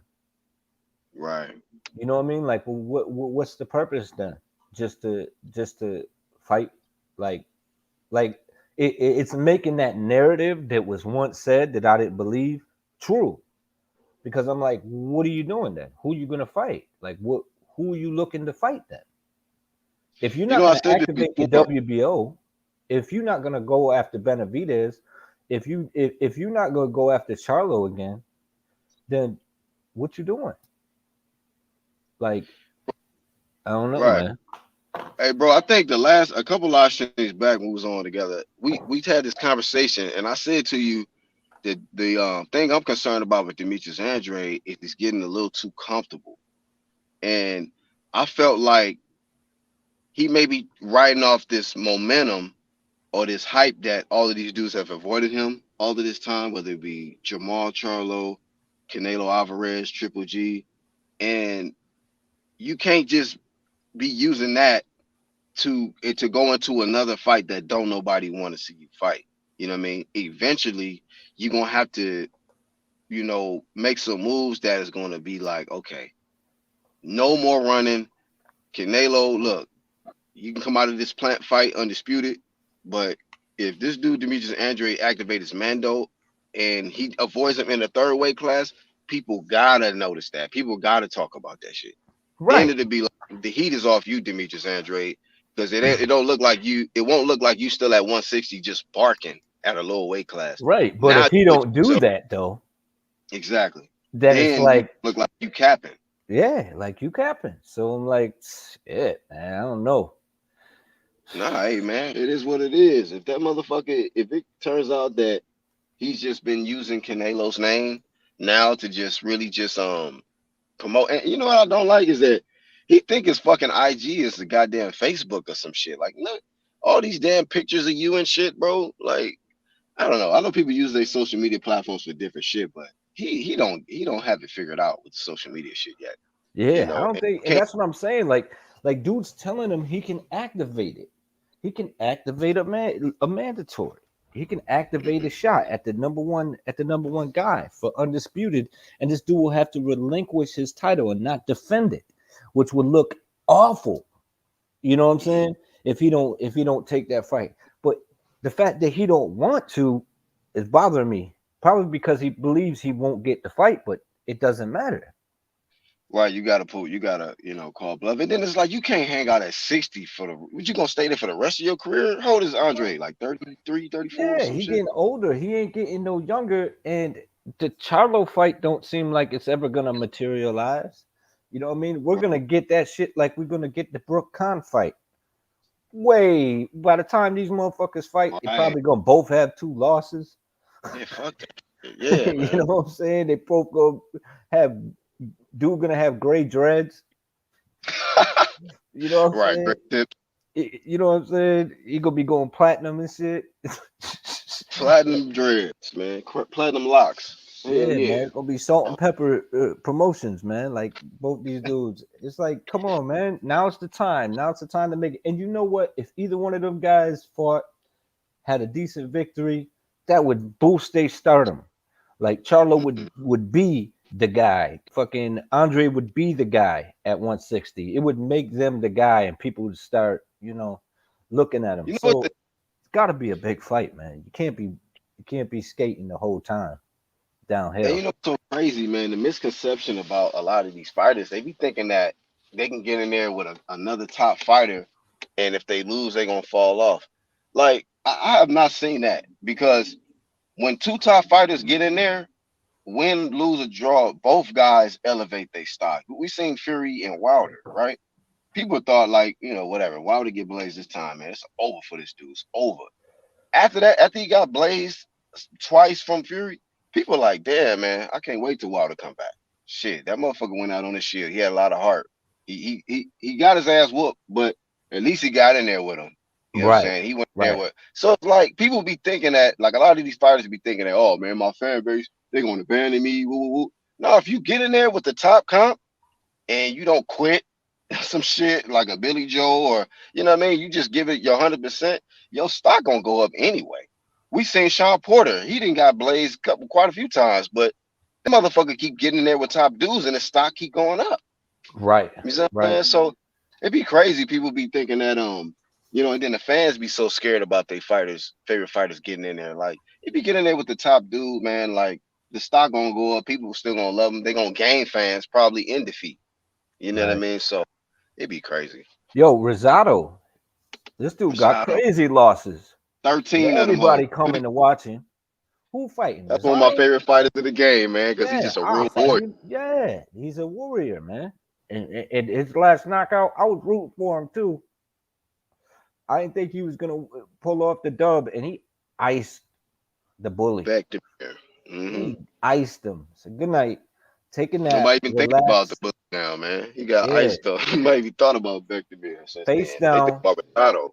Right. You know what I mean? Like, well, what's the purpose then? Just to fight, like like it's making that narrative that was once said that I didn't believe true, because I'm like, what are you doing then? Who are you gonna fight? Like, what? Who are you looking to fight then? If you're not I going to said this activate your before. WBO, if you're not going to go after Benavidez, if you're not going to go after Charlo again, then what you doing? Like, I don't know, Right. man. Hey, bro, I think a couple live streams back when we was on together, we had this conversation, and I said to you that the thing I'm concerned about with Demetrius Andre is he's getting a little too comfortable, and I felt like he may be riding off this momentum or this hype that all of these dudes have avoided him all of this time, whether it be Jamal Charlo, Canelo Alvarez, Triple G, and you can't just be using that to go into another fight that don't nobody want to see you fight. You know what I mean? Eventually, you're gonna have to, make some moves that is gonna be like, okay, no more running. Canelo, look, you can come out of this plant fight undisputed, but if this dude Demetrius Andrade activates his Mando and he avoids him in the third weight class, people gotta notice that. People gotta talk about that shit. Then Right. it'll be like the heat is off you, Demetrius Andrade, because it don't look like you. It won't look like you still at 160 just barking at a lower weight class. Right. But Now if he you don't do yourself- that though, exactly, then it's then you like, look like you capping. yeah, like you capping. So I'm like, shit, man, I don't know. Nah, hey man, it is what it is. If that motherfucker, if it turns out that he's just been using Canelo's name now to just really just promote, and you know what I don't like is that he think his fucking IG is the goddamn Facebook or some shit. Like, look, all these damn pictures of you and shit, bro. Like, I don't know. I know people use their social media platforms for different shit, but he don't have it figured out with social media shit yet. Yeah, know, I don't and think, and can't- that's what I'm saying. Like dude's telling him he can activate it. He can activate a mandatory. He can activate a shot at the number one guy for undisputed, and this dude will have to relinquish his title and not defend it, which would look awful. You know what I'm saying? If he don't take that fight. But the fact that he don't want to is bothering me. Probably because he believes he won't get the fight, but it doesn't matter. Right, you gotta call bluff. And then it's like you can't hang out at 60 what you gonna stay there for the rest of your career? How old is Andre? Like 33, 34 or Yeah, some he shit? getting older. He ain't getting no younger. And the Charlo fight don't seem like it's ever gonna materialize. You know what I mean? We're gonna get that shit like we're gonna get the Brooke Khan fight. By the time these motherfuckers fight, they Right. probably gonna both have 2 losses. Yeah, fuck that. Yeah, You man. know what I'm saying? They both gonna have gray dreads. You know what I'm Right, saying? great tip. You know what I'm saying? He gonna be going platinum and shit. Platinum dreads, man. Platinum locks. Yeah, Hell man, gonna be Salt and Pepper promotions, man. Like both these dudes, it's like, come on, man. Now's the time. Now's the time to make it. And you know what? If either one of them guys had a decent victory, that would boost their stardom. Like Charlo would be the guy. Fucking Andre would be the guy at 160. It would make them the guy, and people would start, looking at him. You know So what it's got to be a big fight, man. You can't be skating the whole time downhill. And you know what's so crazy, man? The misconception about a lot of these fighters, they be thinking that they can get in there with another top fighter, and if they lose, they're gonna fall off. Like, I have not seen that, because when 2 top fighters get in there, win, lose, or draw, both guys elevate their stock. We seen Fury and Wilder, right? People thought, like, whatever, Wilder get blazed this time, man. It's over for this dude. It's over. After that, after he got blazed twice from Fury, people like, damn, man, I can't wait till Wilder come back. Shit, that motherfucker went out on his shield. He had a lot of heart. He got his ass whooped, but at least he got in there with him. You know what I'm saying? He went there with. So it's like people be thinking that, like a lot of these fighters be thinking that, oh man, my fan base, they're gonna abandon me. Woo, woo, woo. No, if you get in there with the top comp and you don't quit some shit like a Billy Joe, or you know what I mean, you just give it your 100%, your stock gonna go up anyway. We seen Sean Porter, he didn't got blazed quite a few times, but the motherfucker keep getting in there with top dudes and his stock keep going up. Right. You know what I'm saying? So it'd be crazy. People be thinking that and then the fans be so scared about their favorite fighters getting in there. Like, if you get in there with the top dude, man, like the stock gonna go up. People still gonna love them. They gonna gain fans probably in defeat. You know what I mean? So it'd be crazy. Yo, Rosado, this dude got crazy losses. 13. Everybody coming to watch him. Who fighting? That's one of my favorite fighters of the game, man, because he's just a real warrior. Yeah, he's a warrior, man. And his last knockout, I was rooting for him too. I didn't think he was gonna pull off the dub, and he iced the bully. Back to He iced him. So good night. Taking that. Nobody even think about the bully now, man. He got iced up. Nobody even thought about back to beer. Face down. They think about Rosado.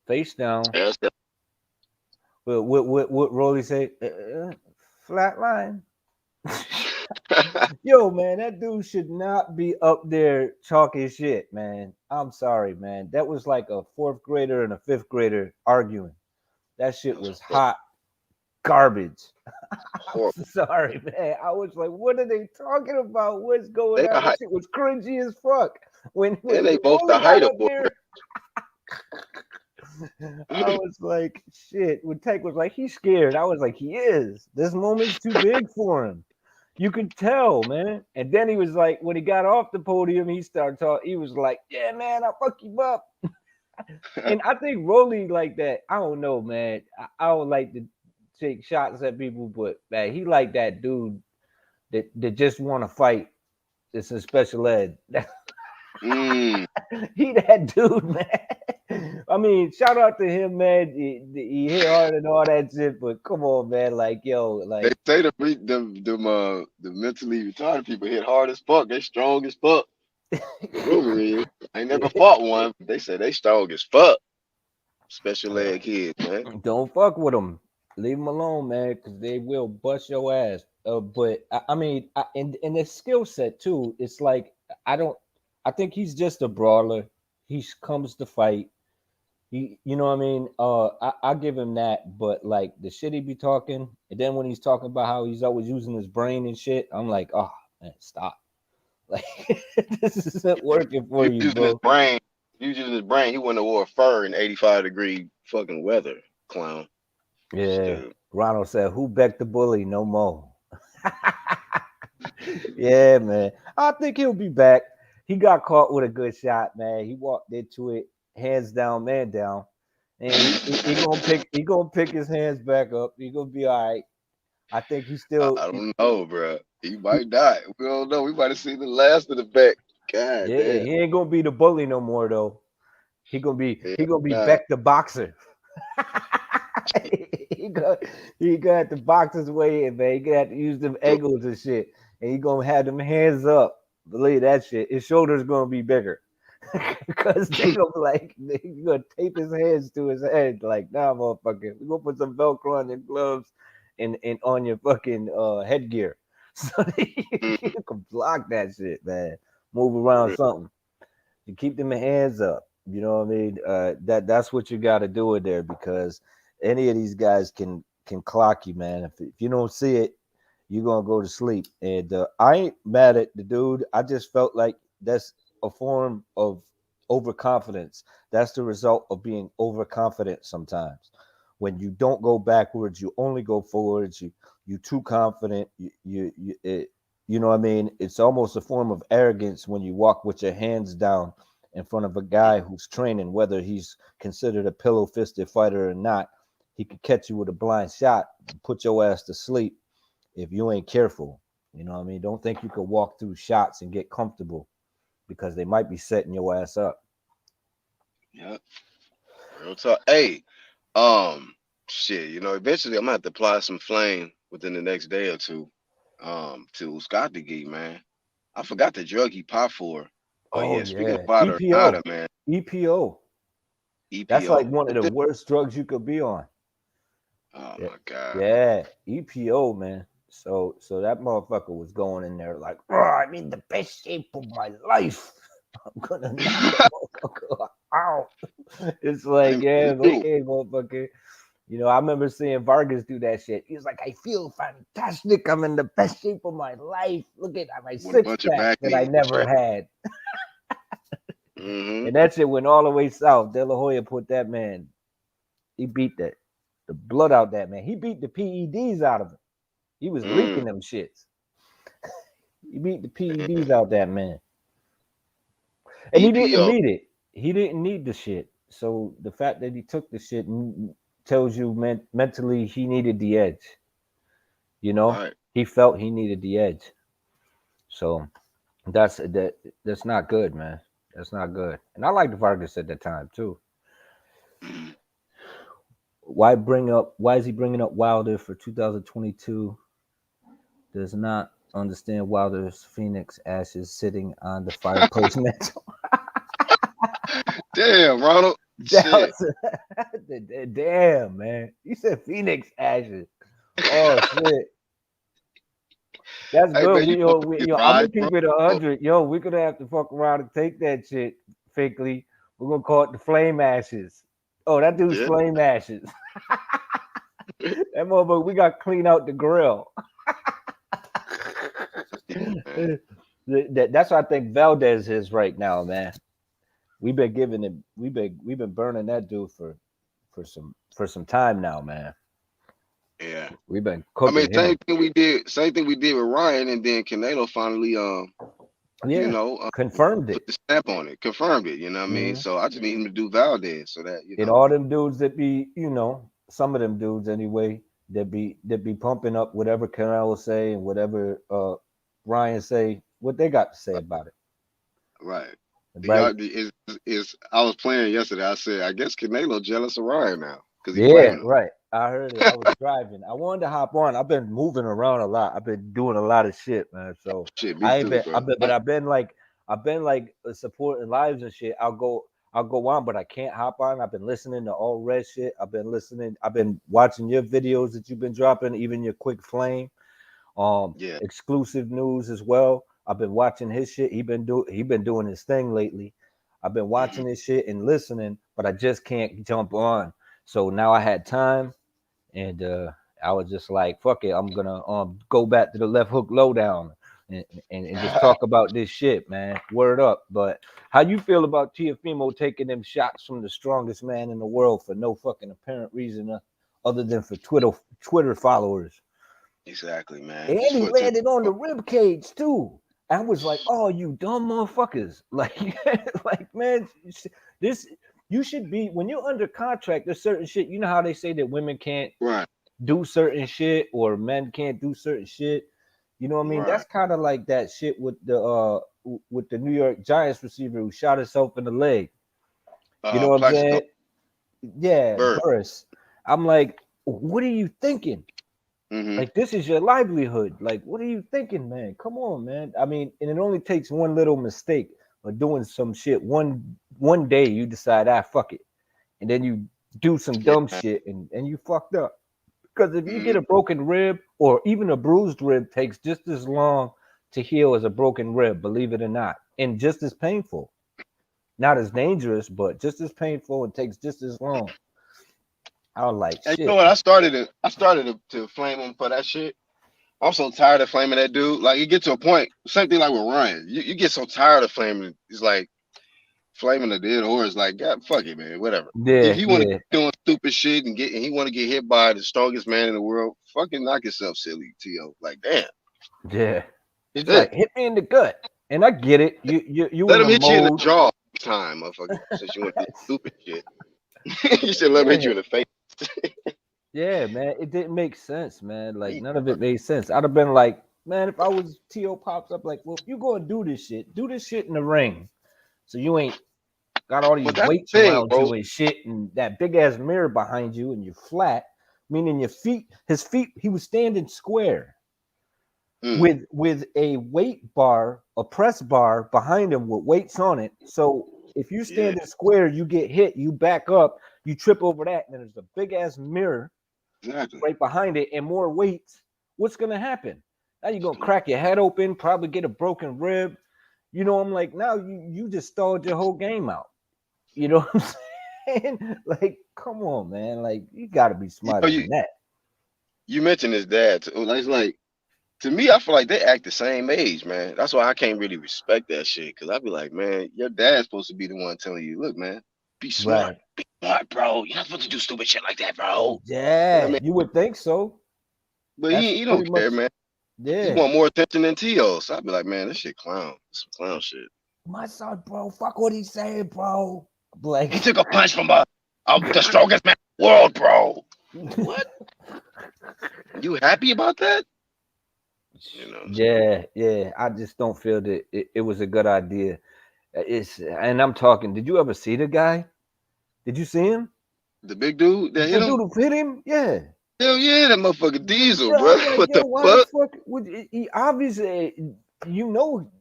Face down. Yeah, But what Rolly say? Flat line. Yo, man, that dude should not be up there talking shit, man. I'm sorry, man. That was like a fourth grader and a fifth grader arguing. That shit was hot garbage. Horrible. I'm sorry, man. I was like, what are they talking about? What's going They on? the That height, shit was cringy as fuck. When and they both Rolly the got height of up there, I was like, shit. When Tank was like, he's scared. I was like, he is. This moment's too big for him. You could tell, man. And then he was like, when he got off the podium, he started talking. He was like, yeah, man, I'll fuck you up. And I think Rolly like that. I don't know, man. I don't like to take shots at people, but man, he like that dude that just want to fight. It's in special ed. Mm. He that dude, man. I mean, shout out to him, man. He hit hard and all that shit, but come on, man. Like, yo, They like, say the mentally retarded people hit hard as fuck. They strong as fuck. The rumor is, I ain't never fought one. But they say they strong as fuck. Special ed kids, man. don't fuck with them. Leave them alone, man, because they will bust your ass. But I mean, and the skill set too. It's like I don't. I think he's just a brawler. He comes to fight. You know what I mean? I give him that, but like the shit he be talking, and then when he's talking about how he's always using his brain and shit, I'm like, oh man, stop! Like this isn't working for You you, using his bro. brain. You using his brain. He wouldn't have wore fur in 85-degree fucking weather, clown. Yeah, Dude. Ronald said, "Who backed the bully? No more." Yeah, man. I think he'll be back. He got caught with a good shot, man. He walked into it, hands down, man down, and he gonna pick his hands back up. He gonna be all right. I think he still, I don't know, bro. He might die. We don't know. We might have seen the last of the back. God yeah, damn. he ain't gonna be the bully no more though. He gonna be Nah. back the boxer. he got the boxer's way in, man. He gonna have to use them angles and shit, and he gonna have them hands up. Believe that shit. His shoulders gonna be bigger because they gonna be like they gonna tape his hands to his head. Like, nah, motherfucker, we gonna put some Velcro on your gloves and on your fucking headgear, so that you can block that shit, man. Move around something. You keep them hands up. You know what I mean? That's what you got to do it there because any of these guys can clock you, man. If you don't see it, you're gonna go to sleep. And I ain't mad at the dude. I just felt like that's a form of overconfidence. That's the result of being overconfident sometimes. When you don't go backwards, you only go forwards. You too confident. You know what I mean? It's almost a form of arrogance when you walk with your hands down in front of a guy who's training, whether he's considered a pillow-fisted fighter or not. He could catch you with a blind shot, put your ass to sleep if you ain't careful. You know what I mean? Don't think you could walk through shots and get comfortable because they might be setting your ass up. Yep. Real talk. Hey, shit, eventually I'm gonna have to apply some flame within the next day or two. To Scott DeGee, man. I forgot the drug he popped for. Oh Oh yeah, speaking of yeah, Vada EPO, man. EPO. That's like EPO. one of the worst drugs you could be on. Oh Yeah, my god. yeah, EPO, man. So that motherfucker was going in there like, oh, I'm in the best shape of my life. I'm gonna knock the motherfucker out. It's like, yeah, okay, motherfucker. I remember seeing Vargas do that shit. He was like, I feel fantastic. I'm in the best shape of my life. Look at my With a six bunch of pack that I acne. never had. Mm-hmm. And that shit went all the way south. De La Hoya put that man. He beat the blood out that man. He beat the PEDs out of him. He was leaking them shits. He beat the PEDs out that man. And he didn't EPO. need it. He didn't need the shit. So the fact that he took the shit tells you mentally he needed the edge. Right. He felt he needed the edge. So that's not good, man. That's not good. And I liked Vargas at that time too. Why is he bringing up Wilder for 2022? Does not understand Wilder's Phoenix ashes sitting on the fireplace mantle. Damn, Ronald. Shit. Damn, man. You said Phoenix Ashes. Oh shit. That's Hey good. man, you gonna I'm gonna ride, bro? keep it 100. Yo, we're gonna have to fuck around and take that shit fakely. We're gonna call it the Flame Ashes. Oh, that dude's Yeah. Flame Ashes. That motherfucker, we got to clean out the grill. Man. That's what I think Valdez is right now, man. We've been giving him, we've been burning that dude for some time now, man. Yeah. We've been I mean, cooking him. same thing we did with Ryan, and then Canelo finally, Yeah, you know, confirmed it. put the stamp on it, confirmed it. You know what I mean? Mhm. So I just need him to do Valdez, so that And all them dudes that be, some of them dudes anyway, that be pumping up whatever Canelo say and whatever Ryan say, what they got to say about it. right. Right. Y'all is I was playing yesterday. I said, I guess Canelo jealous of Ryan now because he Yeah, playing him. right. I heard it. I was driving. I wanted to hop on. I've been moving around a lot. I've been doing a lot of shit, man. So Shit, me I ain't too, been. bro. I've been like supporting lives and shit. I'll go on, but I can't hop on. I've been listening to all red shit. I've been watching your videos that you've been dropping, even your quick flame. Yeah. Exclusive news as well. I've been watching his shit. He been doing his thing lately. I've been watching his shit and listening, but I just can't jump on. So now I had time, and I was just like, "Fuck it, I'm gonna go back to the Left Hook Lowdown and just talk about this shit, man. Word up." But how you feel about Teofimo taking them shots from the strongest man in the world for no fucking apparent reason other than for Twitter followers? Exactly, man. And Just he for attention. landed on the rib cage too. I was like, "Oh, you dumb motherfuckers!" Like, man, this you should be when you're under contract. There's certain shit. You know how they say that women can't Right. do certain shit or men can't do certain shit. You know what I mean? Right. That's kind of like that shit with the New York Giants receiver who shot himself in the leg. You know what I'm Plaxico saying? Yeah, Bird. Burris. I'm like, what are you thinking? Like, this is your livelihood. Like, what are you thinking, man? Come on, man. I mean, and it only takes one little mistake or doing some shit. One day you decide, fuck it. And then you do some dumb shit and you fucked up. Because if you get a broken rib or even a bruised rib takes just as long to heal as a broken rib, believe it or not. And just as painful. Not as dangerous, but just as painful and takes just as long. I was like, And shit. you know what? I started to flame him for that shit. I'm so tired of flaming that dude. Like, you get to a point, same thing like with Ryan. You get so tired of flaming. It's like flaming a dead horse. Like, God, fuck it, man. Whatever. If he want to keep doing stupid shit and he want to get hit by the strongest man in the world, fucking knock yourself silly, T.O. Like, damn. Yeah. It's like, hit me in the gut. And I get it. You let in him the hit you in the mode. jaw time, motherfucker. Since you want to do stupid shit. You should let him hit you in the face. Yeah, man. It didn't make sense, man. Like, none of it made sense. I'd have been like, man, if I was T.O. pops up, like, well, if you gonna do this shit in the ring. So you ain't got all these weights around you and shit and that big ass mirror behind you and you're flat, meaning his feet, he was standing square with a weight bar, a press bar behind him with weights on it. So if you stand in square, you get hit, you back up, you trip over that, and then there's a big ass mirror right behind it and more weights. What's gonna happen? Now you're gonna crack your head open, probably get a broken rib. You know, I'm like, now you just stalled your whole game out. You know what I'm saying? Like, come on, man. Like, you gotta be smarter than that. You mentioned his dad. It's like, to me, I feel like they act the same age, man. That's why I can't really respect that shit. Cause I'd be like, man, your dad's supposed to be the one telling you, look, man, be smart. Right. Be smart, bro. You're not supposed to do stupid shit like that, bro. Yeah, you know I mean? You would think so. But he don't care, man. Yeah. He want more attention than T.O. So I'd be like, man, this shit clown. This some clown shit. My son, bro, fuck what he's saying, bro. Like, he took a punch from the strongest man in the world, bro. What? You happy about that? You know, yeah. I just don't feel that it was a good idea. And I'm talking. Did you ever see the guy? Did you see him? The big dude that hit him? The dude who hit him? Yeah. Hell yeah, that motherfucker Diesel, bro. Like, what the fuck? He obviously,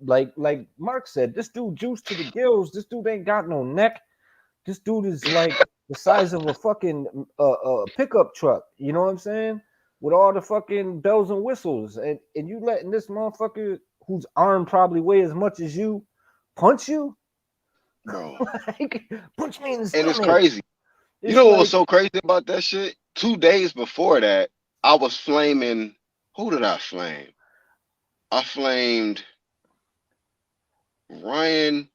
like Mark said, this dude juiced to the gills. This dude ain't got no neck This dude is like the size of a fucking pickup truck. You know what I'm saying? With all the fucking bells and whistles, and you letting this motherfucker whose arm probably weigh as much as you punch you? bro. Like, punch me in the And it's stomach. crazy. You It's know what like, was so crazy about that shit? 2 days before that, I was flaming. Who did I flame? I flamed Ryan.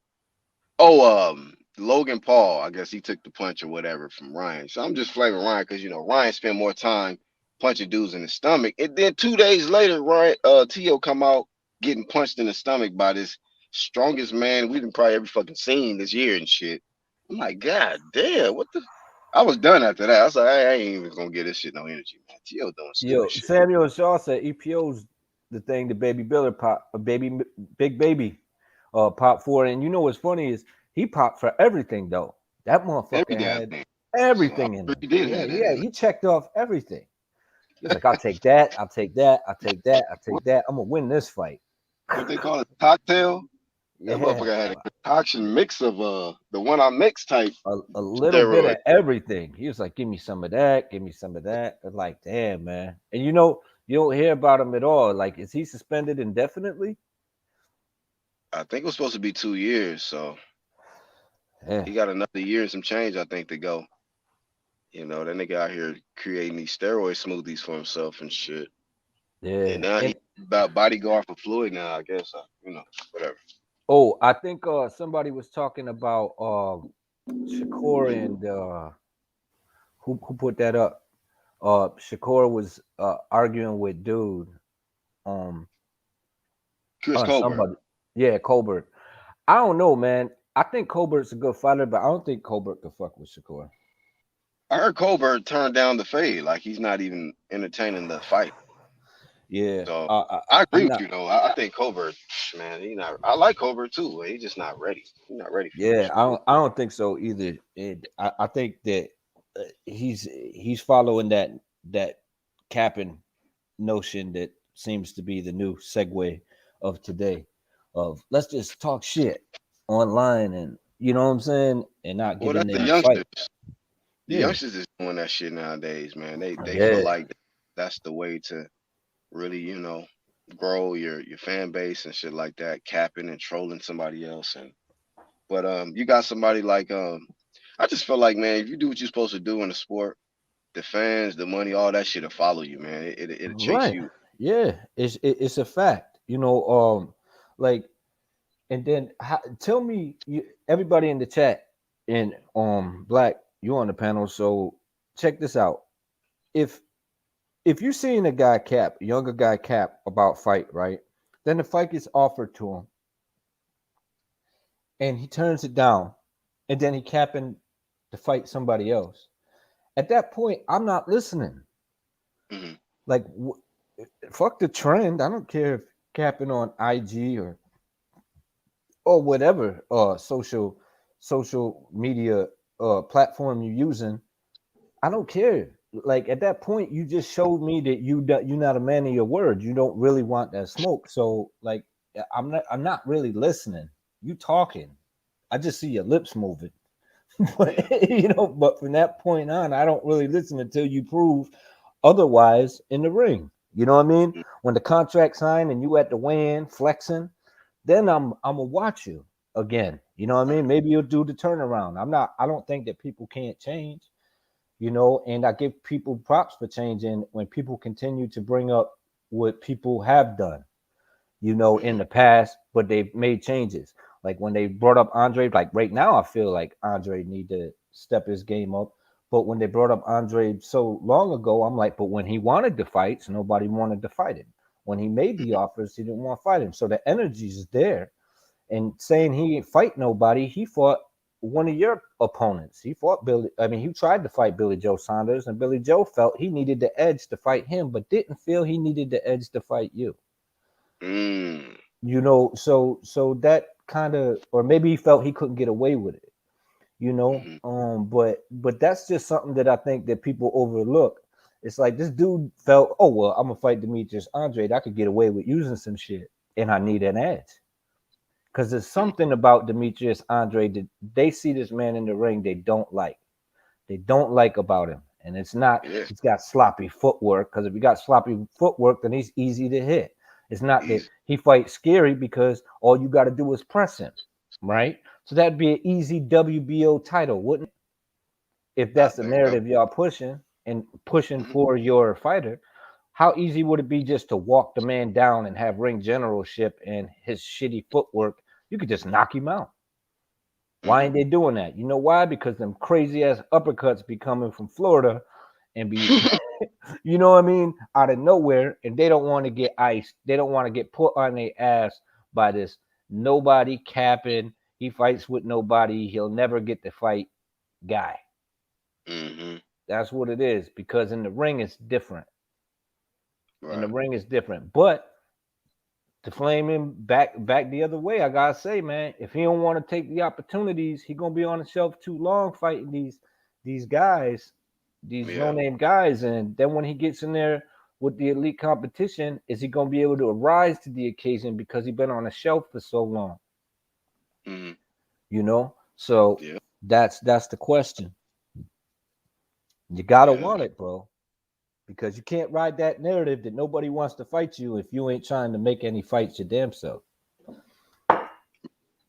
Oh, Logan Paul. I guess he took the punch or whatever from Ryan. So I'm just flaming Ryan because Ryan spent more time punching dudes in the stomach. And then 2 days later, Ryan Tio come out getting punched in the stomach by this strongest man we've probably ever fucking seen this year and shit. I'm like, God damn, what the I was done after that. I was like, I ain't even gonna get this shit no energy, man. Tio doing stupid yo, shit. Samuel Shaw said EPO's the thing the baby Biller pop, big baby, pop for. And you know what's funny is he popped for everything though. That Every motherfucker damn had thing. So I'm everything in sure him. he did Yeah, have that yeah, in him. he checked off everything. He was like, I'll take that, I'll take that, I'll take that, I'll What, take that. I'm gonna win this fight. what they call it? Cocktail? That Yeah, motherfucker had a concoction mix of the one I mix type a little bit steroid. of everything. He was like, give me some of that, give me some of that. I'm like, damn, man. And you don't hear about him at all. Like, is he suspended indefinitely? I think it was supposed to be 2 years, so Yeah, he got another year and some change, I think, to go. That nigga out here creating these steroid smoothies for himself and shit. And yeah. now he And about bodyguard for Floyd now, I guess. Whatever. oh, I think somebody was talking about Shakur and who put that up. Shakur was arguing with dude um Chris Colbert. somebody. Yeah, Colbert. I don't know, man. I think Colbert's a good fighter, but I don't think Colbert could fuck with Shakur. I heard Colbert turned down the fade, like he's not even entertaining the fight. Yeah, So I agree I'm with not. you though. I think Colbert, man, he not. I like Colbert too. But he's just not ready. He's not ready for that Yeah, shit. I don't think so either. I think that he's following that capping notion that seems to be the new segue of today. Of let's just talk shit online, and you know what I'm saying, and not Well, get in that's there the and fight. youngsters. The Yeah, youngsters is doing that shit nowadays, man. They feel yeah, like that's the way to really, grow your fan base and shit like that, capping and trolling somebody else. But you got somebody like I just feel like, man, if you do what you're supposed to do in the sport, the fans, the money, all that shit'll follow you, man. It'll chase right. you. Yeah, it's a fact. Like, and then tell me, everybody in the chat, and Black, you on the panel, so check this out. If you're seeing a guy cap, a younger guy cap about fight, right? Then the fight gets offered to him, and he turns it down, and then he capping to fight somebody else. At that point, I'm not listening. Hmm. Like, fuck the trend. I don't care if capping on IG or whatever social media platform you're using. I don't care. Like at that point, you just showed me that you're not a man of your word. You don't really want that smoke. So like, I'm not really listening. You talking. I just see your lips moving. But Yeah. but from that point on, I don't really listen until you prove otherwise in the ring. You know what I mean? When the contract signed and you at the weigh-in flexing, then I'm gonna watch you again. You know what I mean? Maybe you'll do the turnaround. I don't think that people can't change, and I give people props for changing when people continue to bring up what people have done, in Hmm. the past, but they've made changes. Like when they brought up Andre, like right now, I feel like Andre need to step his game up. But when they brought up Andre so long ago, I'm like, but when he wanted to fight, so nobody wanted to fight him. When he made the offers, he didn't want to fight him. So the energy's there. And saying he didn't fight nobody, he fought one of your opponents. He fought Billy. I mean, he tried to fight Billy Joe Saunders, and Billy Joe felt he needed the edge to fight him, but didn't feel he needed the edge to fight you. Mm. So that kind of, or maybe he felt he couldn't get away with it. Hmm. But that's just something that I think that people overlook. It's like this dude felt, oh well, I'm gonna fight Demetrius Andrade. I could get away with using some shit, and I need an edge. because there's something about Demetrius Andre that they see this man in the ring they don't like. They don't like about him. And it's not Yeah. he's got sloppy footwork, because if he got sloppy footwork, then he's easy to hit. It's not that he fights scary because all you got to do is press him, right? So that'd be an easy WBO title, wouldn't it? If that's the think so. narrative y'all pushing for your fighter. How easy would it be just to walk the man down and have ring generalship and his shitty footwork? You could just knock him out. Why ain't they doing that? You know why? Because them crazy ass uppercuts be coming from Florida and be, you know what I mean, out of nowhere, and they don't want to get iced. They don't want to get put on their ass by this nobody capping. He fights with nobody. He'll never get the fight guy. Mm-hmm. That's what it is, because in the ring it's different. Right. In the ring is different. But to flame him back the other way, I gotta say, man, if he don't want to take the opportunities, he gonna be on the shelf too long fighting these guys, these no-name guys. And then when he gets in there with the elite competition, is he gonna be able to rise to the occasion because he's been on the shelf for so long? Mm-hmm. You know? So Yeah. that's the question. You gotta want it, bro. Because you can't ride that narrative that nobody wants to fight you if you ain't trying to make any fights your damn self.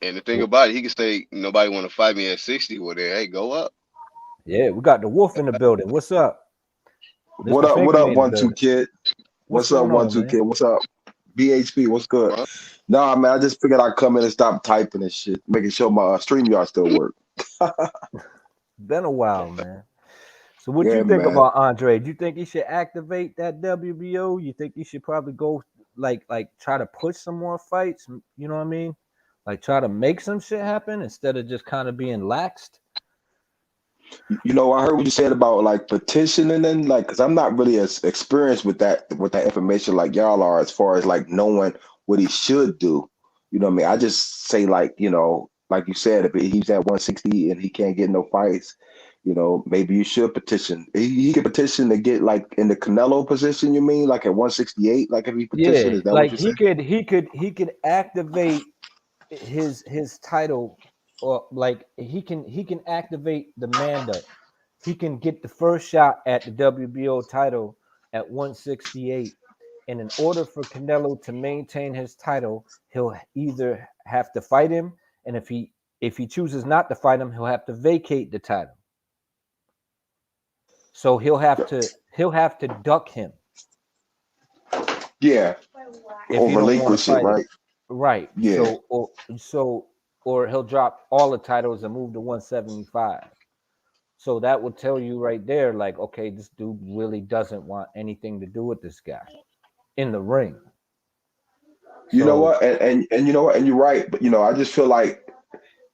And the thing about it, he can say nobody want to fight me at 60. Well, then, hey, go up. Yeah, we got the wolf in the building. What's up? What up? What up, 1-2 kid? What's up, going on, 1-2 man? kid? What's up? BHP, what's good? Huh? Nah, man, I just figured I'd come in and stop typing and shit, making sure my StreamYard still work. Been a while, man. So what Yeah, you think man. about Andre? Do you think he should activate that WBO? You think he should probably go like try to push some more fights? You know what I mean? Like try to make some shit happen instead of just kind of being laxed? You know, I heard what you said about like petitioning and like, because I'm not really as experienced with that information like y'all are, as far as like knowing what he should do. You know what I mean? I just say like, you know, like you said, if he's at 160 and he can't get no fights, you know, maybe you should petition. He could petition to get like in the Canelo position. You mean like at 168? Like if he petitioned, is that like what you he could activate his title, or like he can activate the Manda. He can get the first shot at the WBO title at 168. And in order for Canelo to maintain his title, he'll either have to fight him, and if he chooses not to fight him, he'll have to vacate the title. So he'll have to duck him. Yeah. If Or you don't want to relinquish it, fight right? him. Right. Yeah. Or he'll drop all the titles and move to 175. So that would tell you right there, like, okay, this dude really doesn't want anything to do with this guy in the ring. You know what? And you know what? And you're right. But you know, I just feel like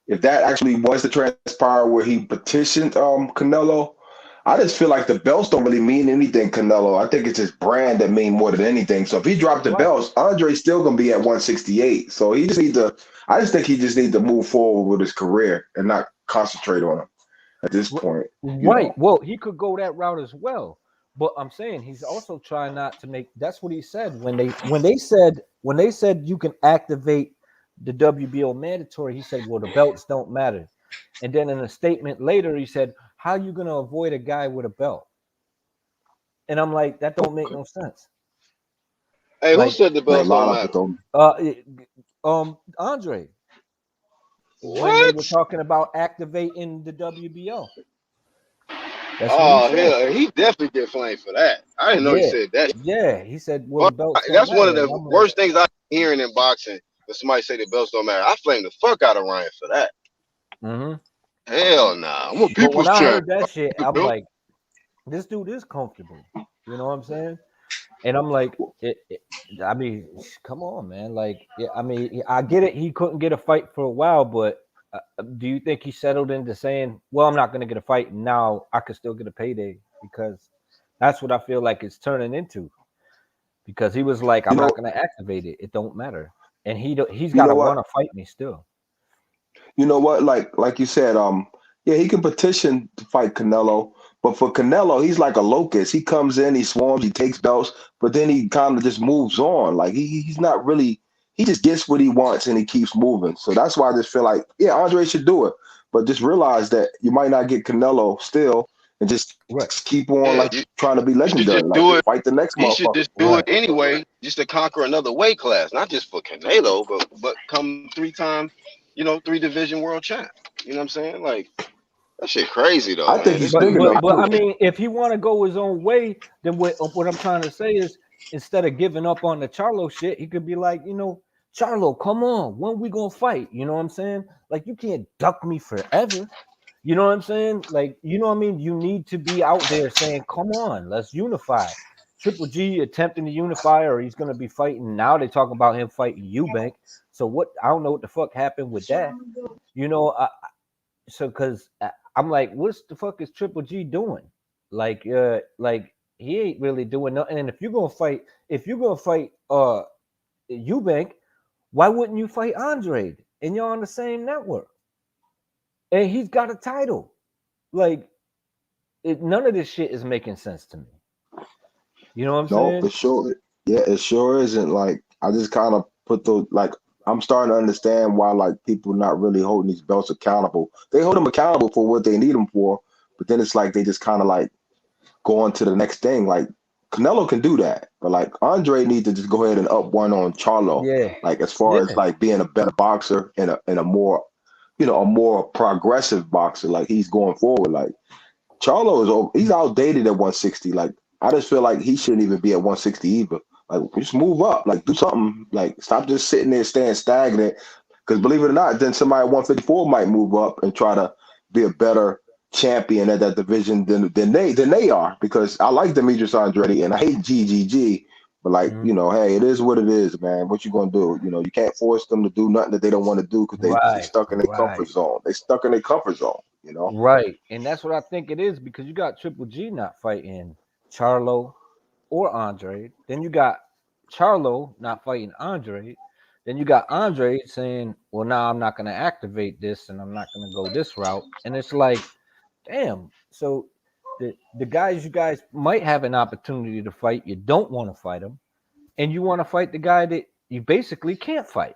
if that actually was the transpire where he petitioned Canelo, I just feel like the belts don't really mean anything, Canelo. I think it's his brand that mean more than anything. So if he dropped the belts, Andre's still gonna be at 168. So he just I just think he just needs to move forward with his career and not concentrate on him at this point. Right. Know. Well, he could go that route as well. But I'm saying he's also trying not to make. That's what he said when they said you can activate the WBO mandatory. He said, well, the belts don't matter. And then in a statement later, he said, how are you going to avoid a guy with a belt? And I'm like, that don't make no sense. Hey, who said the belts don't matter? Andre. What? When they were talking about activating the WBO. Oh, hell, he definitely get flamed for that. I didn't know he said that. Yeah, he said, well, the belts don't that's matter. One of the worst things I'm hearing in boxing, when somebody say the belts don't matter. I flame the fuck out of Ryan for that. Mm-hmm. Hell nah. I'm a people's champ. When I heard that shit, I'm like, this dude is comfortable. You know what I'm saying? And I'm like, I mean, come on, man. Like, I mean, I get it. He couldn't get a fight for a while, but do you think he settled into saying, well, I'm not going to get a fight, and now I could still get a payday? Because that's what I feel like it's turning into. Because he was like, I'm not going to activate it. It don't matter. And he's got to want to fight me still. You know what? Like you said, yeah, he can petition to fight Canelo. But for Canelo, he's like a locust. He comes in, he swarms, he takes belts, but then he kind of just moves on. Like he's not really, he just gets what he wants and he keeps moving. So that's why I just feel like, yeah, Andre should do it, but just realize that you might not get Canelo still, and just Right. keep on Yeah, like trying to be you should legendary, just like do it. fight the next He should motherfucker. just do Right. it anyway, just to conquer another weight class, not just for Canelo, but come 3-time, 3 division world champ. You know what I'm saying? Like that shit crazy though, I think man. he's This But big dude, enough but I too. mean, if he want to go his own way, then what I'm trying to say is, instead of giving up on the Charlo shit, he could be like, Charlo, come on, when we gonna fight? You know what I'm saying? Like, you can't duck me forever. You know what I'm saying? Like, you know what I mean? You need to be out there saying, come on, let's unify. Triple G attempting to unify, or he's gonna be fighting. Now they talk about him fighting Eubank. So what? I don't know what the fuck happened with that. You know, so because I'm like, what's the fuck is Triple G doing? Like he ain't really doing nothing. And if you're gonna fight Eubank, why wouldn't you fight Andre? And you're on the same network, and he's got a title. Like, none of this shit is making sense to me. You know what I'm No, saying? for sure. Yeah, it sure isn't. Like, I just kind of put those, like, I'm starting to understand why, like, people not really holding these belts accountable. They hold them accountable for what they need them for, but then it's like they just kind of like go on to the next thing. Like, Canelo can do that, but like Andre needs to just go ahead and up one on Charlo. Yeah, Like, as far as yeah, like being a better boxer and a more, a more progressive boxer. Like, he's going forward. Like, Charlo he's outdated at 160. Like, I just feel like he shouldn't even be at 160 either. Like, just move up. Like, do something. Like, stop just sitting there staying stagnant. Because believe it or not, then somebody at 154 might move up and try to be a better champion at that division than they are. Because I like Demetrius Andrade and I hate GGG. But like, mhm. hey, it is what it is, man. What you gonna do? You can't force them to do nothing that they don't want to do because they Right, stuck in their right, comfort zone. They stuck in their comfort zone. right. And that's what I think it is, because you got Triple G not fighting Charlo or Andre. Then you got Charlo not fighting Andre. Then you got Andre saying, well, now I'm not going to activate this and I'm not going to go this route. And it's like, damn. So the guys you guys might have an opportunity to fight, you don't want to fight them. And you want to fight the guy that you basically can't fight.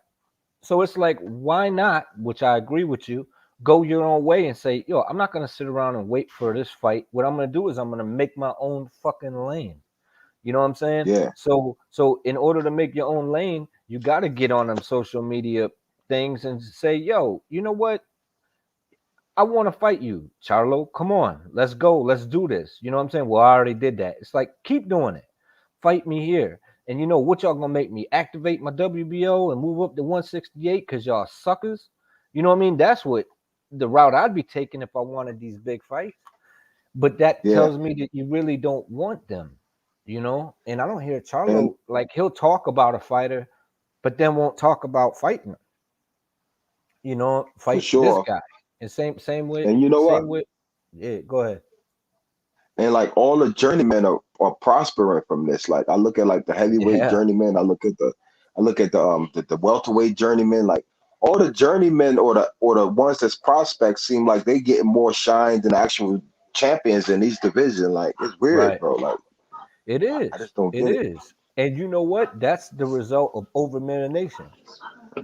So it's like, why not, which I agree with you, go your own way and say, yo, I'm not going to sit around and wait for this fight. What I'm going to do is I'm going to make my own fucking lane. You know what I'm saying? Yeah. So in order to make your own lane, you got to get on them social media things and say, yo, you know what? I want to fight you, Charlo. Come on, let's go. Let's do this. You know what I'm saying? Well, I already did that. It's like, keep doing it. Fight me here. And you know what y'all gonna make me activate my WBO and move up to 168 because y'all suckers? You know what I mean? That's what the route I'd be taking if I wanted these big fights. But that Yeah. tells me that you really don't want them, And I don't hear And Charlo, like, he'll talk about a fighter, but then won't talk about fighting him. for Fight this sure. guy. And same with And you know what? yeah, go ahead. And like all the journeymen are prospering from this. Like, I look at like the heavyweight Yeah, journeymen. I look at the welterweight journeymen. Like, all the journeymen or the ones that's prospects seem like they getting more shine than actual champions in each division. Like, it's weird, right. bro. Like, It I is. just don't It get it. is. And you know what? That's the result of overmarination.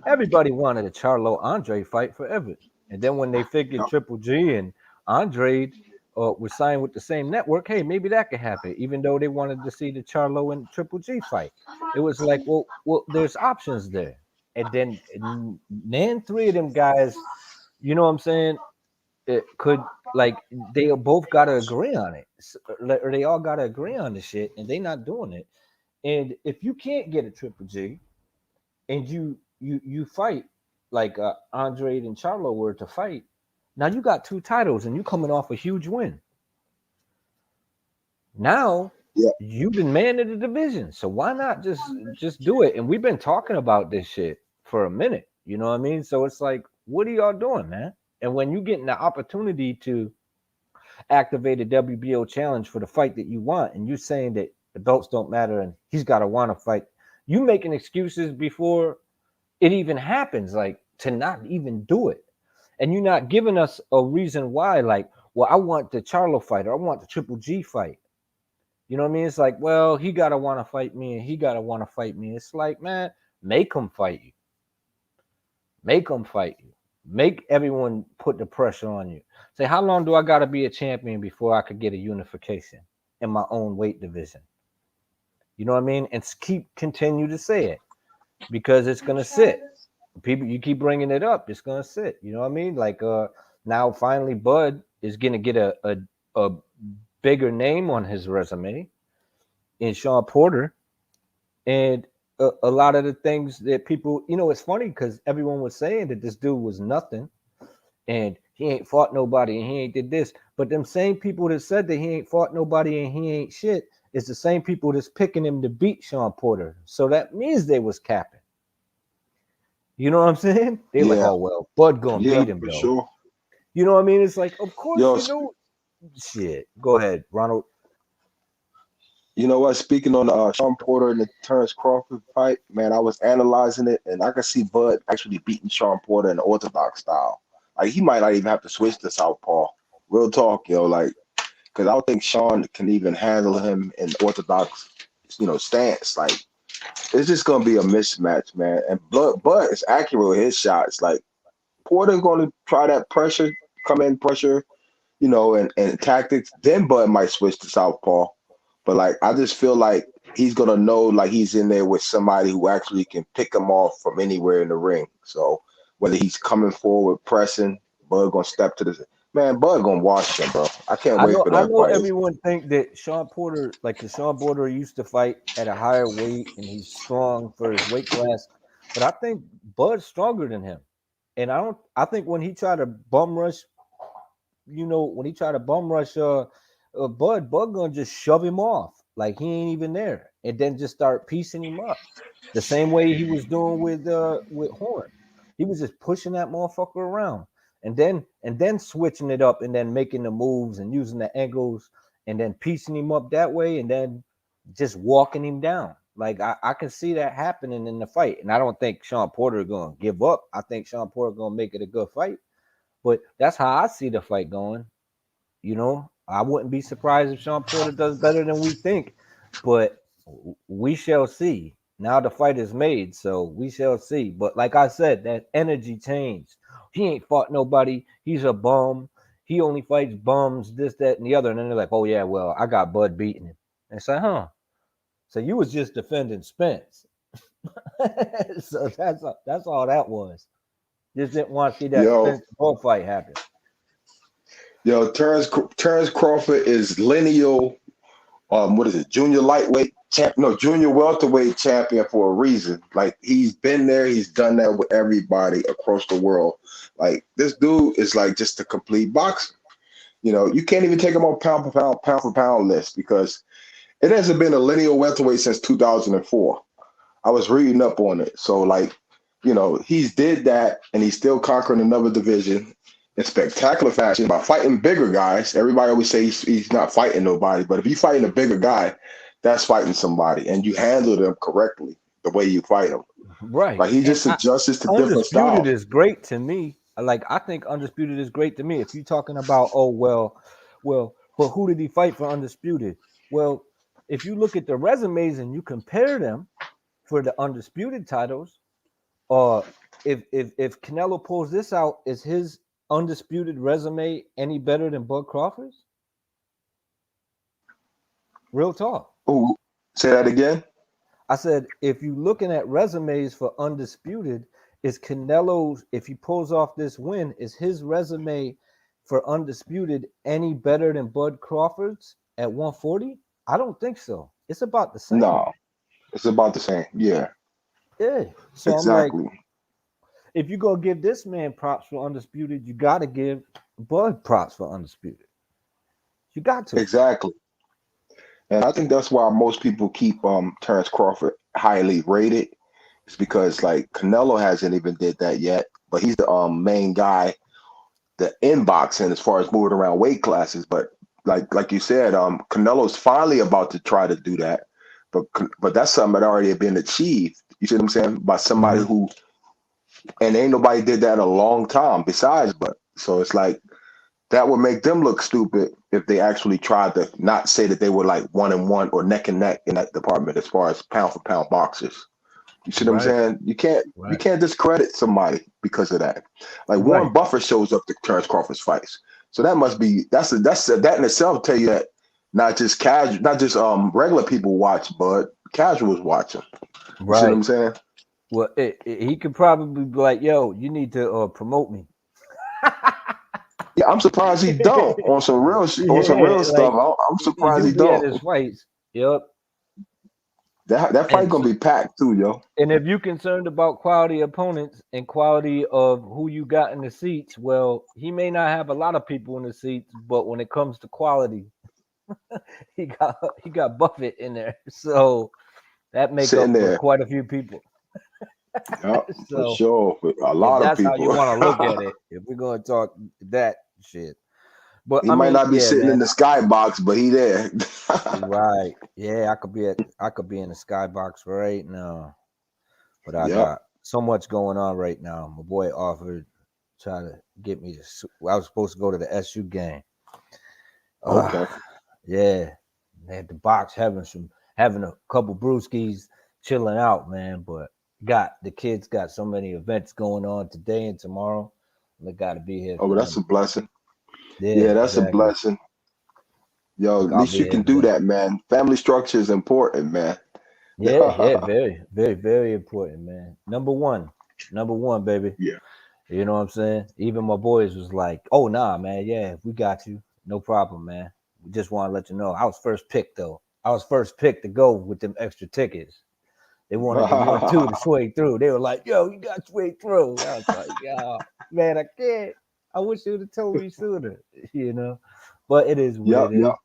Everybody wanted a Charlo Andre fight forever. And then when they figured Yep. Triple G and Andre were signed with the same network, hey, maybe that could happen, even though they wanted to see the Charlo and Triple G fight. It was like, well, there's options there. And then three of them guys, you know what I'm saying, it could, like, they both got to agree on it. Or they all got to agree on the shit, and they not doing it. And if you can't get a Triple G and you fight like Andre and Charlo were to fight, now you got 2 titles and you coming off a huge win. Now Yeah. you've been man of the division, so why not just do it? And we've been talking about this shit for a minute. You know what I mean? So it's like, what are y'all doing, man? And when you getting the opportunity to activate a WBO challenge for the fight that you want, and you saying that the belts don't matter and he's got to want to fight, you making excuses before it even happens, like, to not even do it. And you're not giving us a reason why, like, well, I want the Charlo fight or I want the Triple G fight. You know what I mean? It's like, well, he got to want to fight me and he got to want to fight me. It's like, man, Make them fight you. Make them fight you. Make everyone put the pressure on you. Say, how long do I got to be a champion before I could get a unification in my own weight division? You know what I mean? And continue to say it because it's gonna sit. People, you keep bringing it up, it's gonna sit. You know what I mean? Like now, finally, Bud is gonna get a bigger name on his resume in Sean Porter, and a lot of the things that people, you know, it's funny because everyone was saying that this dude was nothing, and he ain't fought nobody, and he ain't did this. But them same people that said that he ain't fought nobody and he ain't shit is the same people that's picking him to beat Sean Porter. So that means they was capping. You know what I'm saying? They like, oh well, Bud gonna beat him though. Sure. You know what I mean? It's like, of course, Yo, you know. Shit. Go ahead, Ronald. You know what? Speaking on Sean Porter and the Terrence Crawford fight, man, I was analyzing it, and I could see Bud actually beating Sean Porter in the orthodox style. Like he might not even have to switch to southpaw. Real talk, yo. Like, because I don't think Sean can even handle him in orthodox, stance. Like, it's just gonna be a mismatch, man. And Bud is accurate with his shots. Like, Porter's gonna try that pressure, come in pressure, and tactics. Then Bud might switch to southpaw. But like, I just feel like he's gonna know like he's in there with somebody who actually can pick him off from anywhere in the ring. So whether he's coming forward pressing, Bud gonna step to the man. Bud gonna wash him, bro. I can't wait for that I know fight. everyone think that Sean Porter, like the Sean Porter used to fight at a higher weight and he's strong for his weight class, but I think Bud's stronger than him. And I think when he tried to bum rush, Bud gonna just shove him off like he ain't even there, and then just start piecing him up the same way he was doing with Horn. He was just pushing that motherfucker around, and then switching it up, and then making the moves and using the angles, and then piecing him up that way, and then just walking him down. Like I can see that happening in the fight, and I don't think Sean Porter gonna give up. I think Sean Porter gonna make it a good fight, but that's how I see the fight going. I wouldn't be surprised if Sean Porter does better than we think, but we shall see. Now the fight is made, so we shall see. But like I said, that energy changed. He ain't fought nobody. He's a bum. He only fights bums, this, that, and the other. And then they're like, oh, yeah, well, I got Bud beating him. And it's like, huh. So you was just defending Spence. So that's all that was. Just didn't want to see that Spence Bud fight happen. Yo, Terrence Crawford is lineal. What is it? Junior lightweight champ? No, junior welterweight champion for a reason. Like he's been there, he's done that with everybody across the world. Like this dude is like just a complete boxer. You can't even take him on pound for pound list because it hasn't been a lineal welterweight since 2004. I was reading up on it, so like, he's did that, and he's still conquering another division in spectacular fashion by fighting bigger guys. Everybody always say he's not fighting nobody, but if you're fighting a bigger guy, that's fighting somebody, and you handle them correctly the way you fight them. Right. Like he just adjusts to different styles. Undisputed is great to me. Like I think Undisputed is great to me. If you're talking about, but who did he fight for Undisputed? Well, if you look at the resumes and you compare them for the Undisputed titles, if Canelo pulls this out, is his Undisputed resume any better than Bud Crawford's? Real talk. Oh, say that again. I said, if you're looking at resumes for Undisputed, is Canelo's, if he pulls off this win, is his resume for Undisputed any better than Bud Crawford's at 140? I don't think so. It's about the same. No, it's about the same. Yeah. Yeah. So exactly. I'm like, if you go give this man props for Undisputed, you got to give Bud props for Undisputed. You got to. Exactly. And I think that's why most people keep Terrence Crawford highly rated. It's because like Canelo hasn't even did that yet, but he's the main guy, the in boxing as far as moving around weight classes. But like you said, Canelo's finally about to try to do that, but that's something that already had been achieved. You see what I'm saying? By somebody who, and ain't nobody did that in a long time besides Bud. So it's like that would make them look stupid if they actually tried to not say that they were like 1-1 or neck and neck in that department as far as pound for pound boxers. You see what I'm Right. saying? You can't discredit somebody because of that. Like Right. Warren Buffett shows up to Terrence Crawford's fights, so that must be that in itself tell you that not just casual, not just regular people watch, but casuals watching. You see what Right. I'm saying? Well, he could probably be like, "Yo, you need to promote me." Yeah, I'm surprised he don't on some real Yeah, stuff. like I'm he surprised do he be at don't. his fights. Yep. That fight And gonna so, be packed too, yo. and if you're concerned about quality opponents and quality of who you got in the seats, well, he may not have a lot of people in the seats, but when it comes to quality, he got Buffett in there, so that make Sitting up for there. quite a few people. Yeah, for So sure. For a if lot of that's how you people. want to look at it, if we're gonna talk that shit, but He I might mean, not be yeah, sitting in man. the skybox, but he there. Right. Yeah, I could be in the skybox right now. But I Yep. got so much going on right now. My boy offered try to get me to I was supposed to go to the SU game. Okay. Yeah. They had the box having a couple brewskis chilling out, man. But the kids got so many events going on today and tomorrow. They gotta be here Oh, for well, that's them. a blessing. Yeah, Yeah, that's a exactly. blessing. Yo, Like at I'll least be you here can for do them. that, man. Family structure is important, man. Yeah, very, very, very important, man. Number one, baby. Yeah. You know what I'm saying? Even my boys was like, "Oh nah, man, yeah, we got you, no problem, man. We just want to let you know, I was first picked though. I was first picked to go with them extra tickets. They wanted the 1-2 to sway through. They were like, yo, you got sway through. I was like, yeah, man, I can't. I wish you would have told me sooner, you know. But it is what Yep, it yep. is.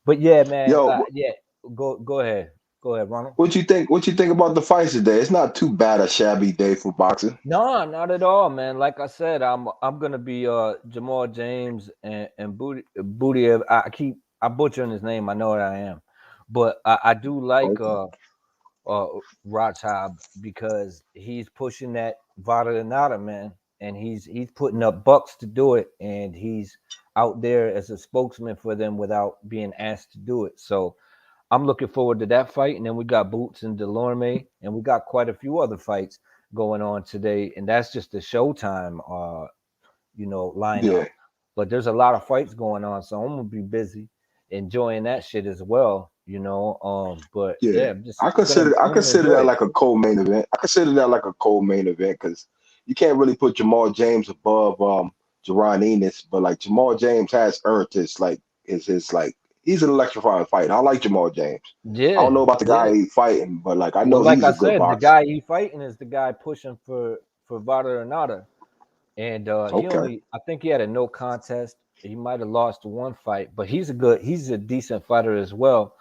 But yeah, man, Yo, yeah. Go ahead, Ronald. what you think? What you think about the fights today? It's not too bad a shabby day for boxing. No, not at all, man. Like I said, I'm gonna be Jamal James and Booty. I butchering his name. I know what I am, but I do like Okay. Rothschild because he's pushing that Vada Nada, man, and he's putting up bucks to do it, and he's out there as a spokesman for them without being asked to do it. So I'm looking forward to that fight, and then we got Boots and Delorme, and we got quite a few other fights going on today, and that's just the Showtime, lineup. Yeah, But there's a lot of fights going on, so I'm gonna be busy enjoying that shit as well, But yeah. yeah, I I'm gonna consider enjoy that it. like a co-main event. I consider that like a co-main event because you can't really put Jamal James above Jaron Enos, but like Jamal James has earned his like his like he's an electrifying fight. I like Jamal James. I don't Yeah, know about the yeah. guy he fighting, but like I Well, know like he's I a good said, the boxer. guy he fighting is the guy pushing for Vada Renata. And Okay. I think he had a no contest. He might have lost one fight, but he's a decent fighter as well.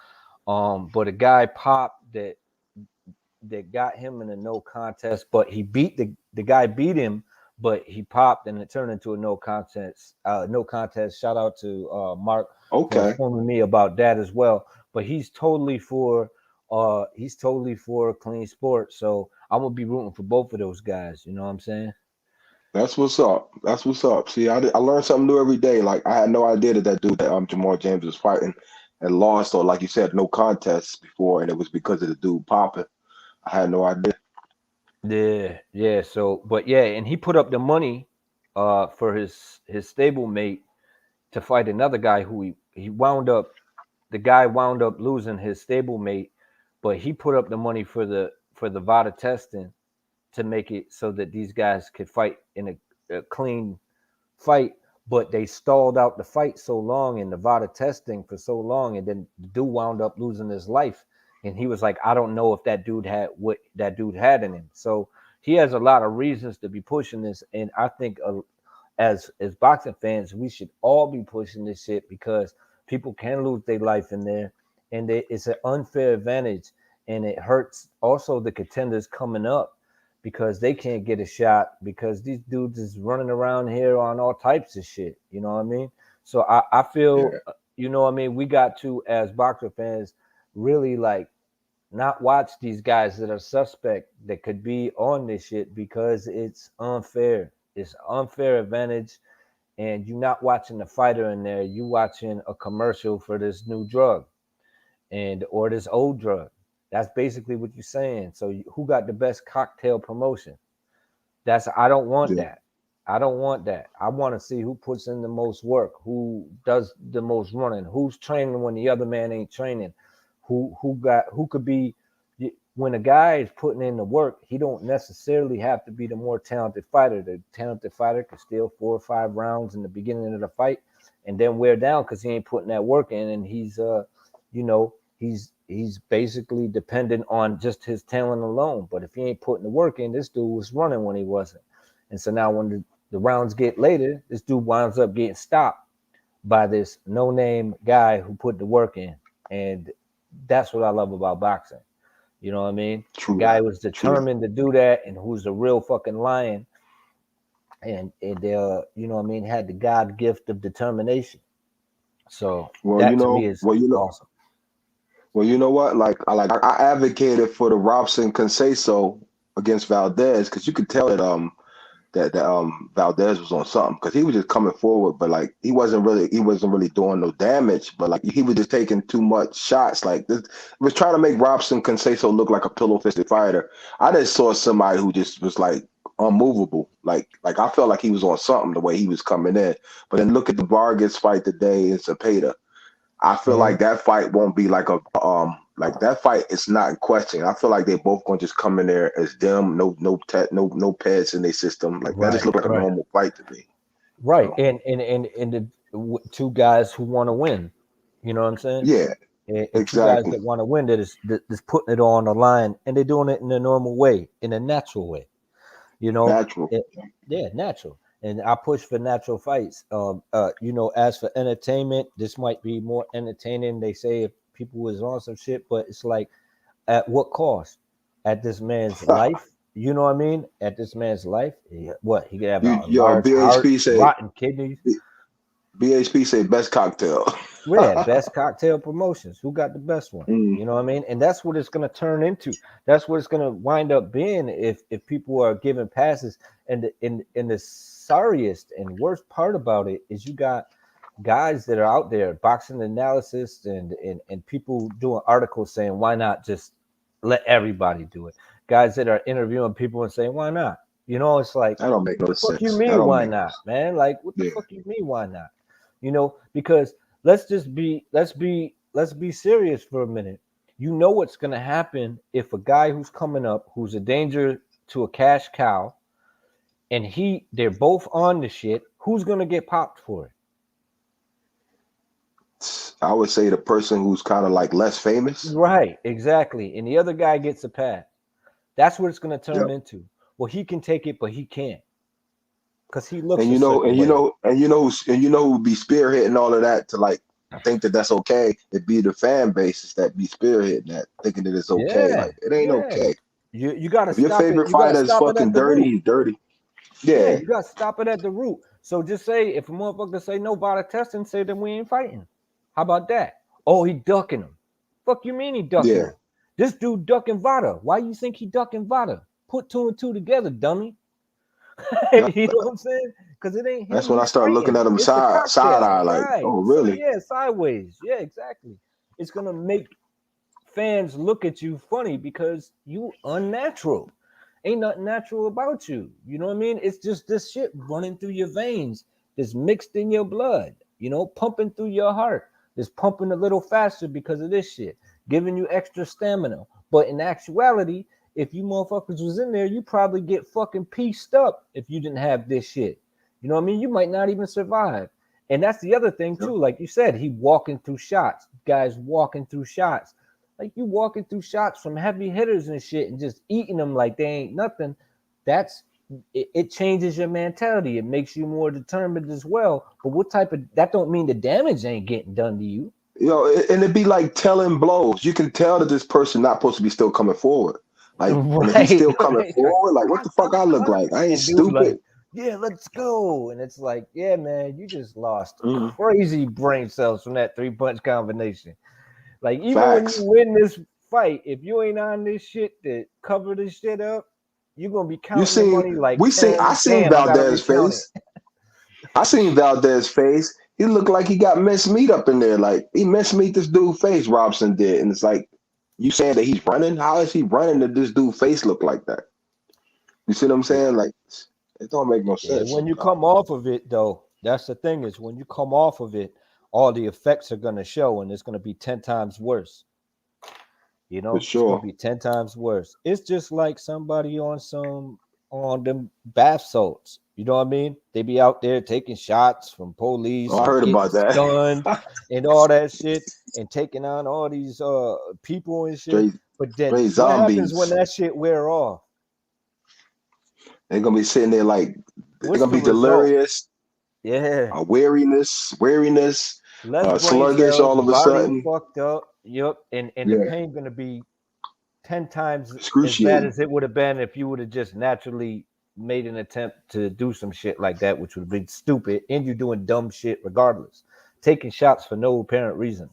But a guy popped that got him in a no contest, but he beat the guy beat him, but he popped and it turned into a no contest. No contest. Shout out to Mark for Okay. informing me about that as well. But he's totally for clean sport. So I'm gonna be rooting for both of those guys. You know what I'm saying? That's what's up. That's what's up. See, I learn something new every day. Like I had no idea that dude that Jamal James was fighting and lost, or like you said, no contests before, and it was because of the dude popping. I had no idea. Yeah, yeah. So, but yeah, and he put up the money for his stable mate to fight another guy who he wound up the guy wound up losing his stablemate, but he put up the money for the VADA testing to make it so that these guys could fight in a clean fight. But they stalled out the fight so long and the VADA testing for so long, and then the dude wound up losing his life. And he was like, I don't know if that dude had what that dude had in him. So he has a lot of reasons to be pushing this, and I think as boxing fans, we should all be pushing this shit because people can lose their life in there, and it's an unfair advantage, and it hurts also the contenders coming up because they can't get a shot because these dudes is running around here on all types of shit. You know what I mean? So I feel, Yeah. you know what I mean? We got to, as boxer fans, really like not watch these guys that are suspect that could be on this shit because it's unfair. It's unfair advantage, and you're not watching the fighter in there. You watching a commercial for this new drug and or this old drug. That's basically what you're saying. So who got the best cocktail promotion? I don't want Yeah. that. I don't want that. I want to see who puts in the most work, who does the most running, who's training when the other man ain't training, who could be. When a guy is putting in the work, he don't necessarily have to be the more talented fighter. The talented fighter can steal 4 or 5 rounds in the beginning of the fight and then wear down because he ain't putting that work in, and he's he's basically dependent on just his talent alone. But if he ain't putting the work in, this dude was running when he wasn't. And so now when the rounds get later, this dude winds up getting stopped by this no-name guy who put the work in. And that's what I love about boxing. You know what I mean? True. The guy was determined to do that, and who's a real fucking lion. And you know what I mean, had the God gift of determination. So that to me is awesome. Well, you know what? I advocated for the Robson Conceição against Valdez because you could tell that Valdez was on something because he was just coming forward, but like he wasn't really doing no damage, but like he was just taking too much shots. Like this was trying to make Robson Conceição look like a pillow-fisted fighter. I just saw somebody who just was like unmovable. Like I felt like he was on something the way he was coming in. But then look at the Vargas fight today in Cepeda. I feel like that fight won't be like that fight is not in question. I feel like they both gonna just come in there as them, no pads in their system. Like that just look like a normal fight to me. Right. And the 2 guys who want to win. You know what I'm saying? Yeah. And exactly. 2 guys that want to win that is putting it all on the line, and they're doing it in a normal way, in a natural way. You know, natural. Natural. And I push for natural fights. As for entertainment, this might be more entertaining. They say if people was on some shit, but it's like, at what cost? At this man's life? You know what I mean? At this man's life, what he could have a large heart, rotten kidneys. BHP say best cocktail. Yeah, best cocktail promotions. Who got the best one? You know what I mean? And that's what it's going to turn into. That's what it's going to wind up being if people are giving passes. And the sorriest and worst part about it is you got guys that are out there, boxing analysts and people doing articles saying, why not just let everybody do it? Guys that are interviewing people and saying, why not? You know, it's like, that don't make no sense. What the fuck you mean, why not, man? Like, what the fuck you mean, why not? You know, because let's be serious for a minute. You know what's going to happen if a guy who's coming up, who's a danger to a cash cow, and they're both on the shit, who's going to get popped for it? I would say the person who's kind of like less famous. Right, exactly. And the other guy gets a pass. That's what it's going to turn into. Well, he can take it, but he can't. Because he looks, and you know who would be spearheading all of that to like think that that's okay. It'd be the fan bases that be spearheading that, thinking that it's okay. Yeah, like it ain't okay. You gotta if your favorite fighter is fucking dirty. Yeah, you gotta stop it at the root. So just say if a motherfucker say no body testing, say that we ain't fighting. How about that? Oh, he ducking him. Fuck you mean he ducking him? This dude ducking Vada. Why you think he ducking Vada? Put 2 and 2 together, dummy. You know what I'm saying? Because it ain't him. That's when I start looking at him side eye, like, oh, really? So, sideways. Yeah, exactly. It's gonna make fans look at you funny because you unnatural. Ain't nothing natural about you. You know what I mean? It's just this shit running through your veins, that's mixed in your blood. You know, pumping through your heart. It's pumping a little faster because of this shit, giving you extra stamina. But in actuality, if you motherfuckers was in there, you probably get fucking pieced up if you didn't have this shit. You know what I mean? You might not even survive. And that's the other thing too. Like you said, he walking through shots. Guys walking through shots. Like you walking through shots from heavy hitters and shit and just eating them like they ain't nothing. It changes your mentality. It makes you more determined as well. But that don't mean the damage ain't getting done to you. You know, and it'd be like telling blows. You can tell that this person not supposed to be still coming forward. Like, and he's still coming forward. Like, what the fuck I look like? I ain't stupid. Like, yeah, let's go. And it's like, yeah, man, you just lost crazy brain cells from that 3-punch combination. Like, even when you win this fight, if you ain't on this shit to cover this shit up, you're gonna be counting money like I seen Valdez's face. I seen Valdez's face. He looked like he got minced meat up in there. Like he minced meat this dude's face, Robson did. And it's like, you saying that he's running? How is he running that this dude face look like that? You see what I'm saying? Like, it don't make no Yeah, sense. when you come off of it, though, that's the thing is when you come off of it, all the effects are going to show, and it's going to be 10 times worse. You know, For it's going sure. to be 10 times worse. It's just like somebody on them bath salts. You know what I mean? They be out there taking shots from police Oh, I and heard getting about that. stunned and all that shit and taking on all these people and shit. Straight, But then straight what happens when zombies. that shit wear off? They're gonna be sitting there like they're What's gonna the be result? delirious, Yeah. weariness, Less brain sluggish cells, all of a body sudden. fucked up. Yep. And the Yeah, pain gonna be 10 times as bad excruciating. as it would have been if you would have just naturally made an attempt to do some shit like that, which would have been stupid, and you're doing dumb shit regardless, taking shots for no apparent reason.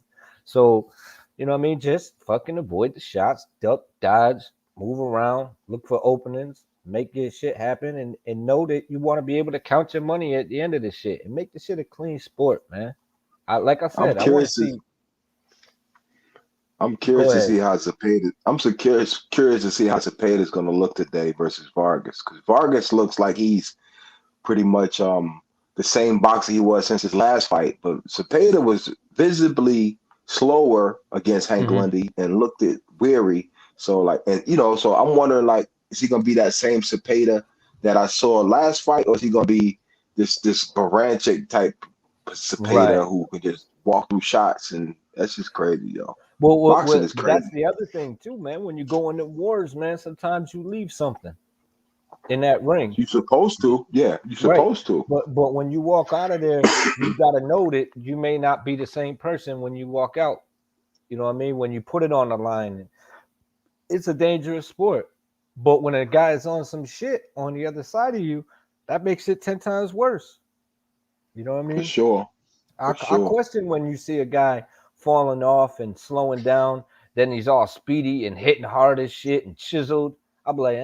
So, you know what I mean? Just fucking avoid the shots, duck, dodge, move around, look for openings, make your shit happen, and know that you want to be able to count your money at the end of this shit and make the shit a clean sport, man. Like I I'm said, I want to curious to see. I'm Go curious to ahead. see how Zepeda. I'm so curious to see how Zepeda is gonna look today versus Vargas, because Vargas looks like he's pretty much the same boxer he was since his last fight, but Zepeda was visibly slower against Hank Mm-hmm. Lundy and looked it weary. So like, and so I'm wondering like, is he gonna be that same Zepeda that I saw last fight, or is he gonna be this Baranchik type Right. Zepeda who can just walk through shots? And that's just crazy, yo. Well, Boxing is that's crazy. the other thing too, man. When you go into wars, man, sometimes you leave something in that ring, You're supposed to, yeah, you're right? supposed to. But when you walk out of there, you got to know that you may not be the same person when you walk out. You know what I mean? When you put it on the line, it's a dangerous sport. But when a guy is on some shit on the other side of you, that makes it 10 times worse. You know what I For mean? sure, I for sure. question when you see a guy falling off and slowing down, then he's all speedy and hitting hard as shit and chiseled. I'm like,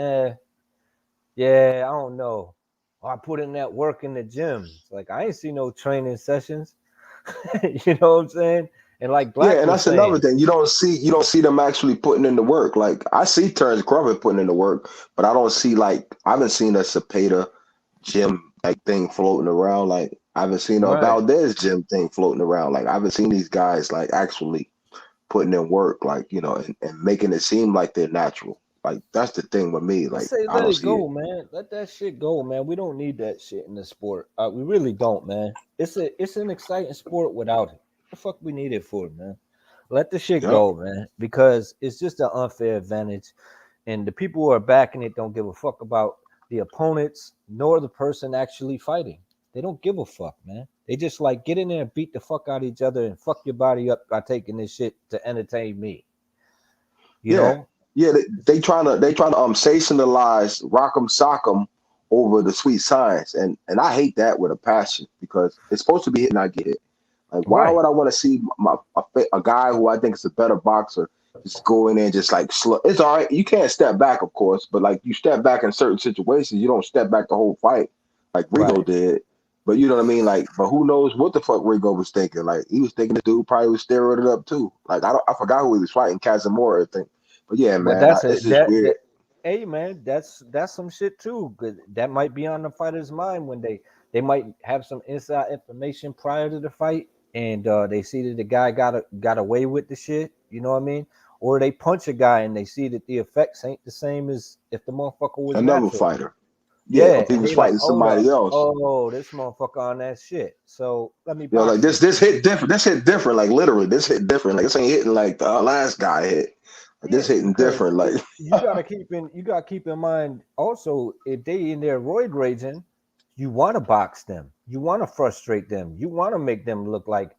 yeah, I don't know. Or I put in that work in the gym. It's like I ain't see no training sessions. You know what I'm saying? And like Yeah, Black and was that's another saying, thing. You don't see them actually putting in the work. Like I see Terrence Crawford putting in the work, but I don't see like I haven't seen a Cepeda gym like thing floating around. Like I haven't seen a right. Valdez gym thing floating around. Like I haven't seen these guys like actually putting in work, like and making it seem like they're natural. Like that's the thing with me. I Like say I let don't it see it. go, man. Let that shit go, man. We don't need that shit in the sport. We really don't, man. It's an exciting sport without it. What the fuck we need it for, man? Let the shit Yep. go, man. Because it's just an unfair advantage. And the people who are backing it don't give a fuck about the opponents nor the person actually fighting. They don't give a fuck, man. They just like get in there and beat the fuck out of each other and fuck your body up by taking this shit to entertain me. You Yeah, know? yeah. They trying to sensationalize Rock'em Sock'em over the sweet science, and I hate that with a passion because it's supposed to be hit and I get it. Like, why Right. would I want to see a guy who I think is a better boxer just go in there and just like it's all right. You can't step back, of course, but like you step back in certain situations, you don't step back the whole fight like Rigo Right. did. But you know what I mean? Like, but who knows what the fuck Rigo was thinking? Like, he was thinking this dude probably was steroided up too. Like, I forgot who he was fighting, Casamora, I think. But yeah, But man, that's it's it. just weird. Hey man, that's some shit too. 'Cause that might be on the fighter's mind when they might have some inside information prior to the fight, and they see that the guy got away with the shit. You know what I mean? Or they punch a guy and they see that the effects ain't the same as if the motherfucker was Another natural. fighter. Yeah, Yeah, or he and was they like, fighting hold up, somebody else. oh, this motherfucker on that shit. So let me Like box this this this shit. hit different. This hit different. Like literally, this hit different. Like this ain't hitting like the last guy hit. Like, Yeah, this hitting because different. Like you gotta keep in mind also if they in their roid raging, you want to box them, you want to frustrate them, you want to make them look like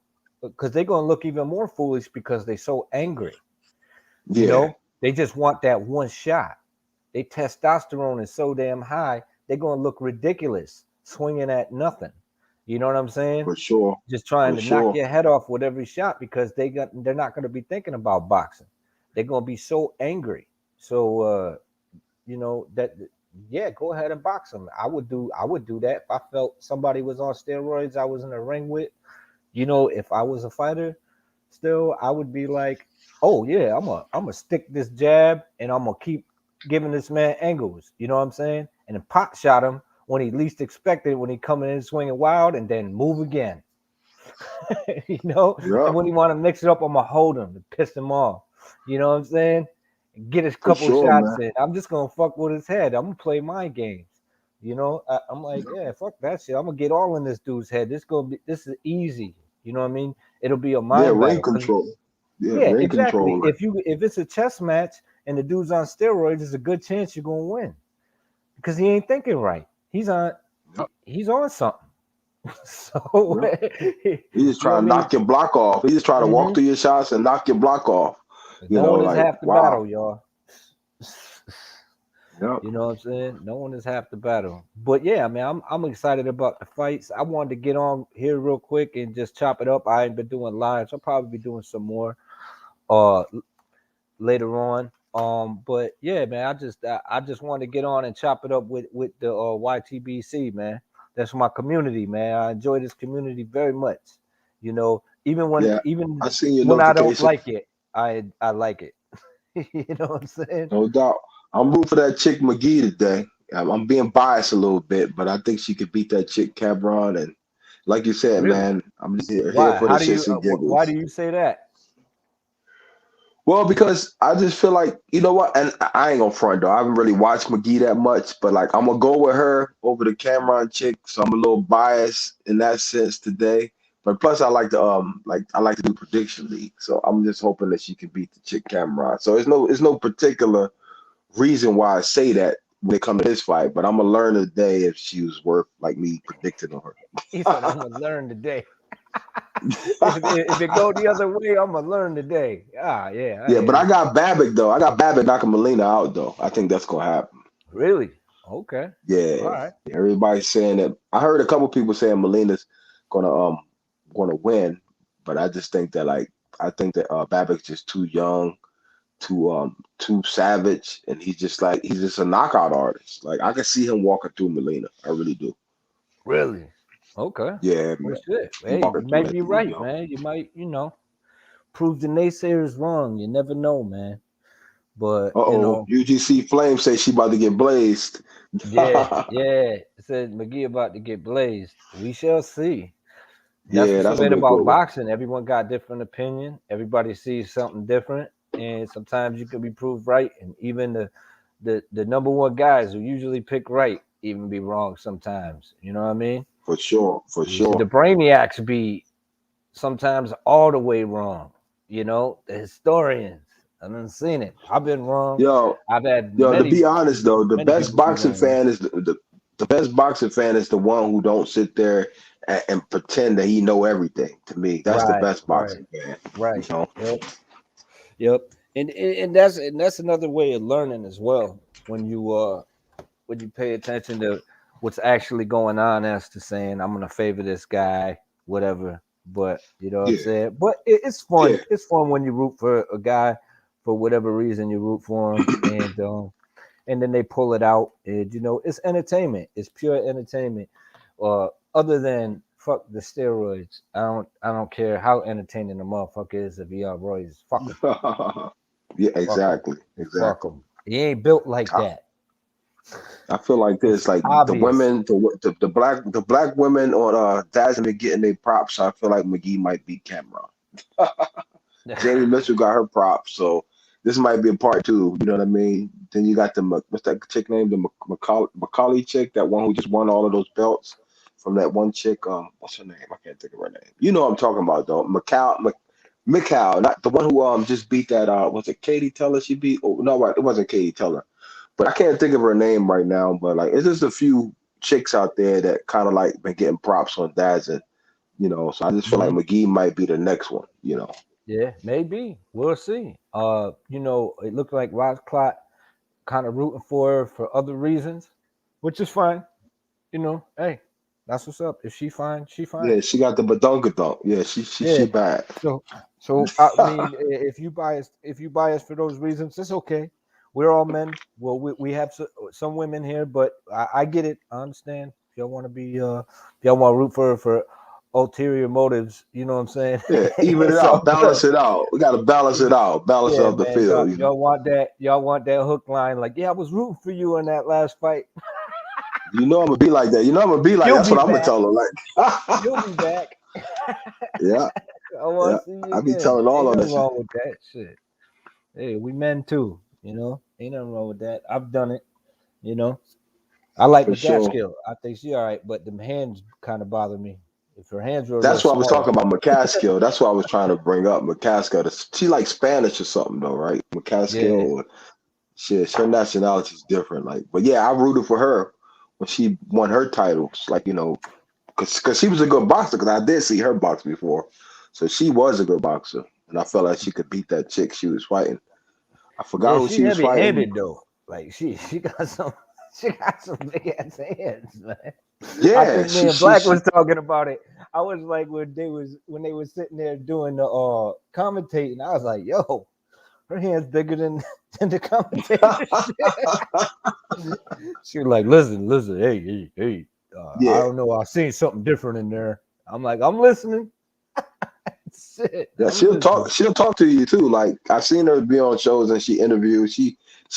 because they're gonna look even more foolish because they're so angry. You yeah, know, they just want that one shot. Their testosterone is so damn high, they're gonna look ridiculous swinging at nothing. You know what I'm saying? for sure, Just trying for to knock sure. your head off with every shot because they're not going to be thinking about boxing. They're going to be so angry. So you know that yeah, go ahead and box them. I would do that if I felt somebody was on steroids I was in a ring with. You know, if I was a fighter, still, I would be like, oh yeah, I'm gonna stick this jab and I'm gonna keep giving this man angles. You know what I'm saying? And then pot shot him when he least expected, when he coming in swinging wild, and then move again. You know, Yeah, and when he want to mix it up, I'm gonna hold him to piss him off. You know what I'm saying? Get his for couple sure, shots man. in. I'm just gonna fuck with his head. I'm gonna play my games. You know, I'm like, yeah, fuck that shit. I'm gonna get all in this dude's head. This is easy. You know what I mean? It'll be a Yeah, mind ring battle. control. Yeah, Yeah, ring exactly. control. If it's a chess match and the dude's on steroids, there's a good chance you're gonna win because he ain't thinking right. Yep, He's on something. So yep. you He just know what try I to mean? knock your block off. He just try to walk Hmm. through your shots and knock your block off. You No know, one is like half the wow. battle, y'all. Yep. You know what I'm saying? No one is half the battle. But yeah, man, I'm excited about the fights. I wanted to get on here real quick and just chop it up. I ain't been doing lives. I'll probably be doing some more uh later on. But yeah, man, I just wanted to get on and chop it up with the YTBC, man. That's my community, man. I enjoy this community very much. You know, Yeah. even I seen your when I don't notification. like it, I like it. You know what I'm saying? No doubt. I'm rooting for that chick McGee today. I'm being biased a little bit, but I think she could beat that chick Cabron. And like you said, Really? man, I'm just here Why? for the How do you? shits and Why do giggles. you say that? Well, because I just feel like, you know what, and I ain't gonna front though. I haven't really watched McGee that much, but like I'm gonna go with her over the Cameron chick, so I'm a little biased in that sense today. But plus, I like to do prediction league, so I'm just hoping that she can beat the chick Cameron. So it's no particular reason why I say that when it comes to this fight, but I'm gonna learn today if she was worth like me predicting on He said, "I'm gonna learn today. If it go the other way, I'm gonna learn today." Ah, yeah, I Yeah, hear but I you. got Babbitt though. I got Babbitt knocking Molina out though. I think that's gonna happen. Really? Okay. All Yeah, right. everybody's saying that. I heard a couple people saying Molina's gonna win, but I just think that I think that Babbitt's just too young, too savage, and he's just a knockout artist. Like I can see him walking through Molina. I really do. Really? Okay. Yeah, Well, man, shit. he Hey, walking you through might that be dude, right, yo. man. You might, prove the naysayers wrong. You never know, man. But UGC Flame say she about to get blazed. yeah, yeah. It said McGee about to get blazed. We shall see. That's Yeah, what's so that's gonna great be a good about one. boxing. Everyone got different opinion. Everybody sees something different, and sometimes you can be proved right. And even the number one guys who usually pick right even be wrong sometimes. You know what I mean? For sure, for You see, the sure. brainiacs be sometimes all the way wrong. You know, the historians. I done seen it. I've been wrong. Yo, I've had Yo, to many be honest though, many people be wrong. the best boxing fan is the one who don't sit there and pretend that he know everything. To me, that's the Right, best right, boxing fan. You right. know, Yep. Yep. And that's another way of learning as well. When you pay attention to what's actually going on as to saying I'm gonna favor this guy, whatever. But you know what I'm yeah, saying? But it's yeah, fun. It's fun when you root for a guy for whatever reason you root for him and then they pull it out and it's entertainment. It's pure entertainment. Other than fuck the steroids. I don't care how entertaining the motherfucker is if he on roids. Fuck him. yeah, Fuck him. exactly, Fuck exactly. him. He ain't built like I, that. I feel like It's this, like the obvious. women, the black women on Daz been getting their props. So I feel like McGee might beat Cameron. Jamie Mitchell got her props, so this might be a part two. You know what I mean? Then you got what's that chick named the Macaulay chick, that one who just won all of those belts from that one chick. What's her name? I can't think of her name. You know what I'm talking about though. Mikal, not the one who just beat that. Was it Katie Teller? She beat. Oh no, right, it wasn't Katie Teller, but I can't think of her name right now. But like, it's just a few chicks out there that kind of like been getting props on Daz, and so I just feel like Mhm. McGee might be the next one. Yeah, maybe. We'll see. It looked like Ross Clot kind of rooting for her for other reasons, which is fine. Hey, that's what's up. If she fine, she fine. Yeah, she got the badunkadunk. Yeah, she Yeah. bad. So I mean, if you bias for those reasons, it's okay. We're all men. Well, we have some women here, but I get it. I understand. If y'all want to root for ulterior motives. You know what I'm saying? Yeah, even it It's out, all balance good. it out. We gotta balance it out, balance Yeah, out the man. Y'all, field. y'all want that? Y'all want that hook line? Like, yeah, I was rooting for you in that last fight. You know I'm gonna be like that. You know I'm gonna be like You'll that's be what I'm gonna back. tell her. Like, You'll be back. yeah, I want yeah. to see you I be again. telling all Ain't of nothing that shit. wrong with that shit. Hey, we men too. You know, ain't nothing wrong with that. I've done it. You know, I like For sure. McCaskill. I think she all right, but them hands kind of bother me. If her hands were a little That's what I was smaller. talking about. McCaskill. That's what I was trying to bring up. McCaskill. She like Spanish or something though, right? Yeah. McCaskill. Shit, her nationality is different. Like, but yeah, I rooted for her when she won her titles. Like, because she was a good boxer. Because I did see her box before, so she was a good boxer, and I felt like she could beat that chick she was fighting. I forgot Yeah, who she she was heavy fighting. handed though. Like she got some big ass hands, man. I Yeah, think me and Black was talking about it. I was like when they was sitting there doing the commentating, I was like, yo, her hands bigger than the commentator. She was like, listen, hey. I yeah, don't know. I seen something different in there. I'm like, I'm listening. Shit, yeah. I'm listening. She'll talk to you too. Like I've seen her be on shows and she interviews. She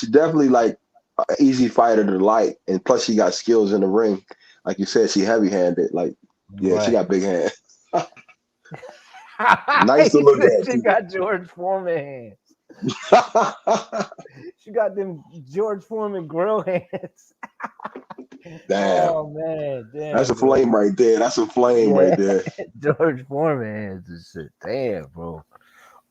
definitely like an easy fighter to like, and plus she got skills in the ring. Like you said, she heavy handed. Like yeah, she Right. got big hands. Nice to He look said at she too. got George Foreman hands. She got them George Foreman grill hands. Damn, Oh man, that's damn, a bro. flame right there. That's a flame right Yeah, there. George Foreman hands and shit. Damn, bro.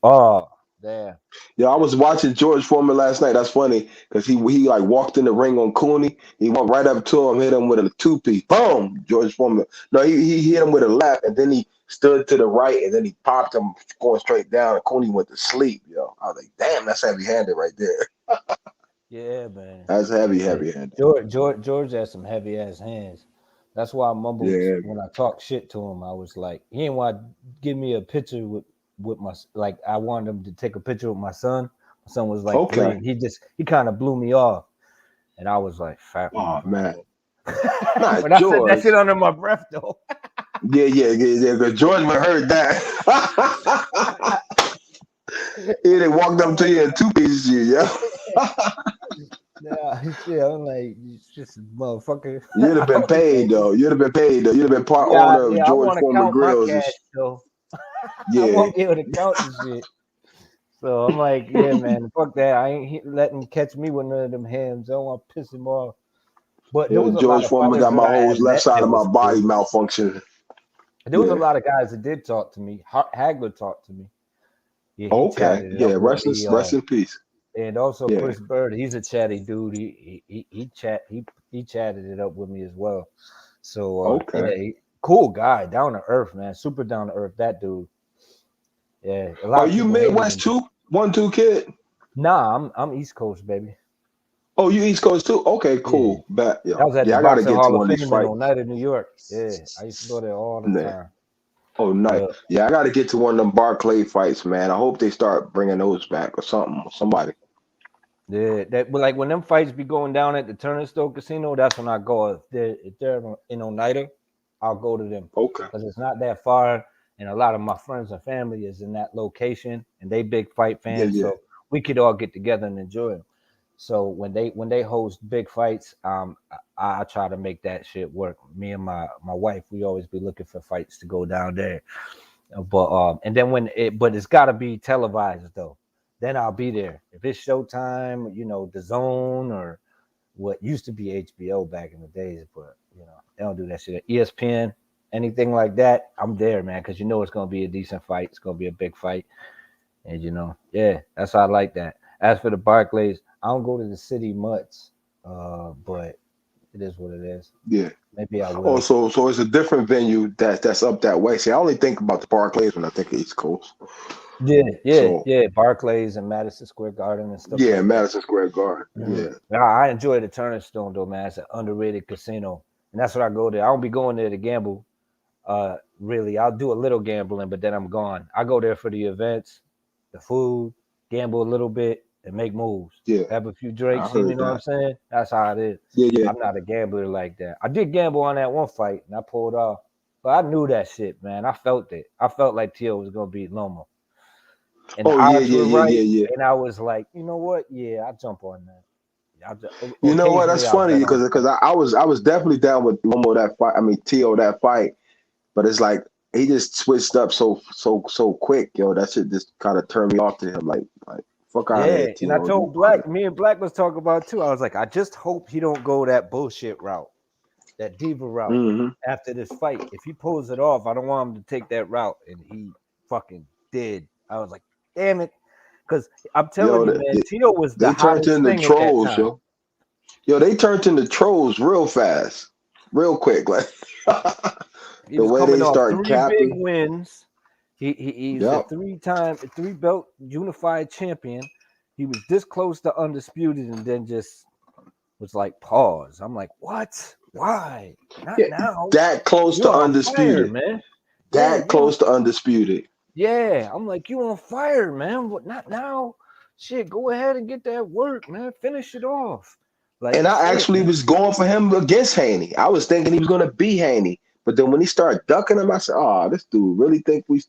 Oh, damn. Yeah, I was watching George Foreman last night. That's funny because he like walked in the ring on Cooney. He went right up to him, hit him with a 2-piece. Boom, George Foreman. No, he hit him with a left, and then he stood to the right, and then he popped him going straight down. And Cooney went to sleep. Yo, I was like, damn, that's heavy handed right there. Yeah, man. That's heavy Yeah. handed. George has some heavy ass hands. That's why I mumbled Yeah. when I talked shit to him. I was like, he didn't want to give me a picture with my like. I wanted him to take a picture with my son. My son was like 3, Okay. and he kind of blew me off, and I was like, fat Oh man, motherfucker. not But I said that George. shit under my breath though. Yeah. Because George would have heard that. He done walked up to you in 2 pieces, yeah. Yeah, shit. I'm like, it's just a motherfucker. You'd have I been was paid like, though. You'd have been paid though. You'd have been part yeah, owner of I George want to Foreman count my Grills. cash though. I Yeah. won't be able to count the shit. So I'm like, yeah, man, fuck that. I ain't letting him catch me with none of them hands. I don't want to piss him off. But there Yeah, was a lot George of Foreman fighters got that my I whole had left met side that of my was body cool. malfunctioning. There was a Yeah. lot of guys that did talk to me. Hagler talked to me. Yeah, he Okay. chatted it Yeah. up with me. Rest in peace. And also Yeah. Chris Bird, he's a chatty dude. He chatted it up with me as well. So Okay. cool guy, down to earth, man, super down to earth. That dude. Yeah, a Are lot of you people hated Midwest him. too? 1-2 kid? Nah, I'm East Coast, baby. Oh, you East Coast too? Okay, Yeah, cool. Bet. I was at the Yeah, I gotta Boxing get to Hall of one of these Fame in fights. Oneida, New York. Yeah, I used to go there all the Yeah. time. Oh, nice. Yeah, Yeah, I gotta get to one of them Barclay fights, man. I hope they start bringing those back or something. Somebody. yeah. But like when them fights be going down at the Turner Store Casino, that's when I go. If they're in Oneida, I'll go to them Okay. because it's not that far, and a lot of my friends and family is in that location, and they big fight fans, Yeah. so we could all get together and enjoy them. So when they host big fights, I try to make that shit work. Me and my wife, we always be looking for fights to go down there. But and then but it's got to be televised though. Then I'll be there. If it's Showtime, the Zone or what used to be HBO back in the days, but they don't do that shit. ESPN, anything like that, I'm there, man, because it's gonna be a decent fight. It's gonna be a big fight, and yeah, that's how I like that. As for the Barclays, I don't go to the city much, but it is what it is. Yeah. Maybe I Oh, will. so it's a different venue that's up that way. See, I only think about the Barclays when I think of East Coast. So Yeah. Barclays and Madison Square Garden and stuff yeah, like that. Madison Square Garden. Yeah. Nah, I enjoy the Turner Stone though, man. It's an underrated casino, and that's what I go there. I don't be going there to gamble. Really, I'll do a little gambling, but then I'm gone. I go there for the events, the food, gamble a little bit, and make moves. Yeah. Have a few I drinks. You heard know what I'm that. saying? That's how it is. Yeah. I'm not a gambler like that. I did gamble on that one fight, and I pulled off. But I knew that shit, man. I felt it. I felt like Tio was gonna beat Loma, and the Oh yeah, odds yeah, were yeah, right. yeah, yeah. And I was like, you know what? Yeah, I'll jump on that. You know what? Occasionally, That's I'll funny bet on. because I was definitely down with Lomo that fight. I mean Tio that fight, but it's like he just switched up so quick, yo. That shit just kind of turned me off to him. Like fuck out of here, Yeah, and I Tio. told Black, me and Black was talking about it too. I was like, I just hope he don't go that bullshit route, that diva route Mm-hmm. after this fight. If he pulls it off, I don't want him to take that route, and he fucking did. I was like, damn it, because I'm telling Yo, you, man, Tito was the they turned hottest into thing at that trolls, time. yo. Yo, they turned into trolls real fast, real quick. Like He the was way coming they off start 3 big capping. wins. He's a Yep. 3-belt unified champion. He was this close to undisputed, and then just was like, pause. I'm like, what? Why? Not Yeah, now. that close You to on fire, undisputed. man. Yeah, That close to undisputed. yeah. I'm like, you on fire, man. What? Not now. Shit, go ahead and get that work, man. Finish it off. Like And I shit, actually man. was going for him against Haney. I was thinking he was going to be Haney, but then when he started ducking him, I said, "Oh, this dude really think we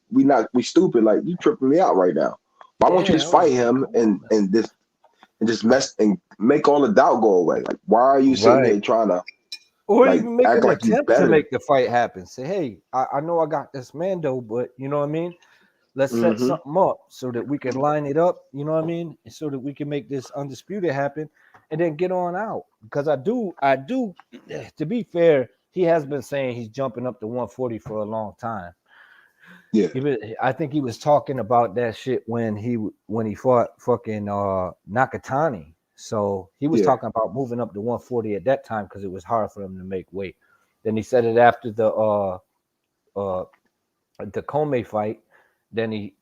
stupid. Like you tripping me out right now. Why won't you Yeah, just I was fight like, him come on, man. and just mess and make all the doubt go away? Like why are you sitting Right. there trying to Or like even make act an like you attempt to better?" make the fight happen. Say, hey, I know I got this Mando, but you know what I mean? Let's set Mm-hmm. something up so that we can line it up, you know what I mean? And so that we can make this undisputed happen and then get on out. Because I do, to be fair, he has been saying he's jumping up to 140 for a long time. Yeah. I think he was talking about that shit when he fought fucking Nakatani. So he was Yeah. talking about moving up to 140 at that time because it was hard for him to make weight. Then he said it after the Comey fight. Then he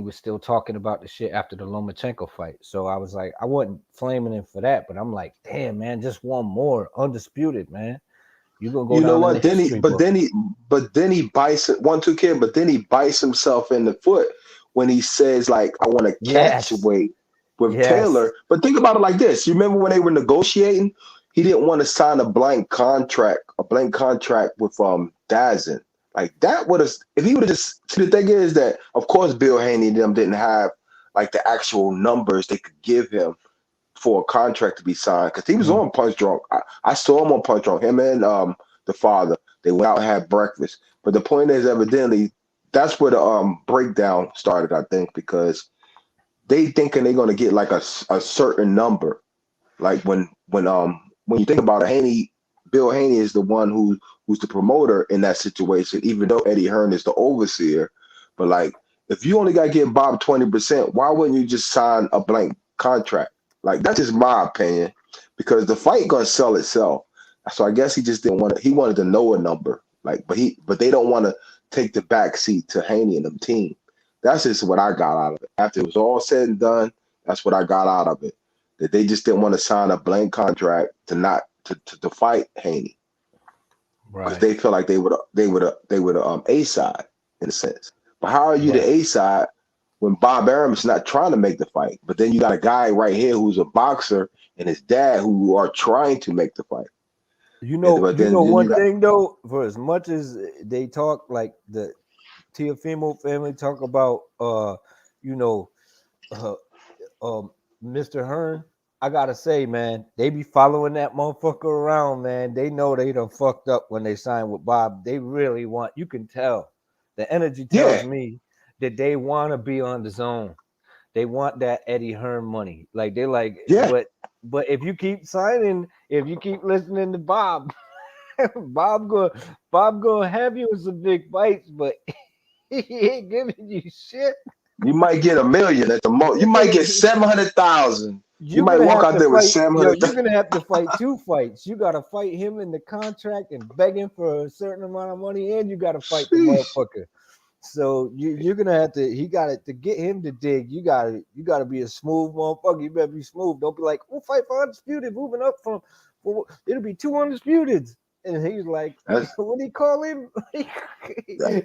was still talking about the shit after the Lomachenko fight. So I was like, I wasn't flaming him for that, but I'm like, damn, man, just one more undisputed, man. You're gonna go You know down in the what? history book. But then he bites it 1-2 kid, but then he bites himself in the foot when he says like I want to catch Yes, weight with yes, Taylor. But think about it like this. You remember when they were negotiating? He didn't want to sign a blank contract with Dazin. Like that would have if he would have just see the thing is that of course Bill Haney and them didn't have like the actual numbers they could give him for a contract to be signed because he was on Punch Drunk. I saw him on Punch Drunk. Him and the father, they went out and had breakfast. But the point is, evidently, that's where the breakdown started. I think because they thinking they're gonna get like a certain number. Like when you think about it, Bill Haney is the one who's the promoter in that situation, even though Eddie Hearn is the overseer. But like, if you only got to give Bob 20%, why wouldn't you just sign a blank contract? Like that's just my opinion, because the fight gonna sell itself. So I guess he just didn't want to. He wanted to know a number, like, but they don't want to take the back seat to Haney and them team. That's just what I got out of it. After it was all said and done, that's what I got out of it. That they just didn't want to sign a blank contract to fight Haney because right, they feel like they would A side in a sense. But how are you the right. A side when Bob Arum is not trying to make the fight? But then you got a guy right here who's a boxer and his dad who are trying to make the fight. But You then know you one got thing though, for as much as they talk like the Tiafimo family talk about you know, uh, Mr. Hearn, I gotta say, man, they be following that motherfucker around, man. They know they done fucked up when they signed with Bob. They really want, you can tell. The energy tells yeah me that they want to be on the zone. They want that Eddie Hearn money. Like they're like, yeah. but if you keep signing, if you keep listening to Bob, Bob gonna have you in some big fights, but he ain't giving you shit. You might get $1 million at the most. You You're might gonna get 700,000. You you're might gonna walk have out to there with fight, yo, you're 700,000. gonna have to fight 2 fights. You gotta fight him in the contract and beg him for a certain amount of money, and you gotta fight the Sheesh. motherfucker. So you're gonna have to. He got it to get him to dig. You gotta be a smooth motherfucker. You better be smooth. Don't be like, we'll fight for undisputed, moving up from. Well, it'll be 2 undisputeds. And he's like, That's what do you call him?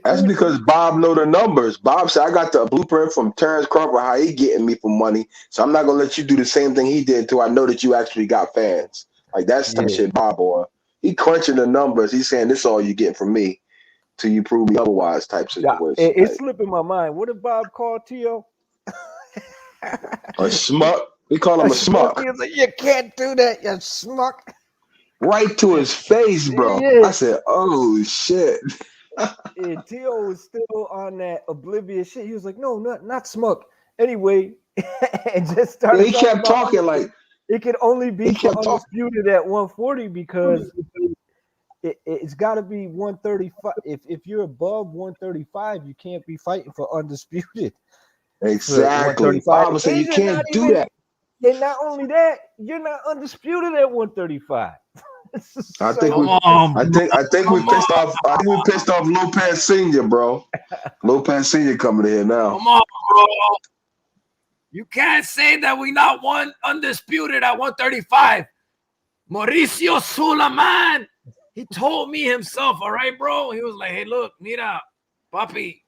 That's because Bob know the numbers. Bob said, I got the blueprint from Terrence Crawford, how he getting me for money. So I'm not going to let you do the same thing he did until I know that you actually got fans. Like that's the type of Yeah, shit Bob on. He crunching the numbers. He's saying, this is all you getting from me. till you prove me otherwise type situation. It's slipping my mind. What did Bob call Tio? A schmuck. We call him a schmuck. He was like, you can't do that, you schmuck. Right to his face, bro. Yeah. I said, oh shit. And Tio was still on that oblivious shit. He was like, no, not smuck. Anyway, and just started. He kept talking like it could only be undisputed at 140 because it's got to be 135. If you're above 135, you can't be fighting for undisputed. Exactly. Bob said you can't do that. And not only that, you're not undisputed at 135. I think we pissed off. I think we pissed off Lopez Senior, bro. Lopez Senior coming in here now. Come on, bro. You can't say that we not one undisputed at 135. Mauricio Sulaimán, he told me himself, all right, bro. He was like, hey, look, mira, papi,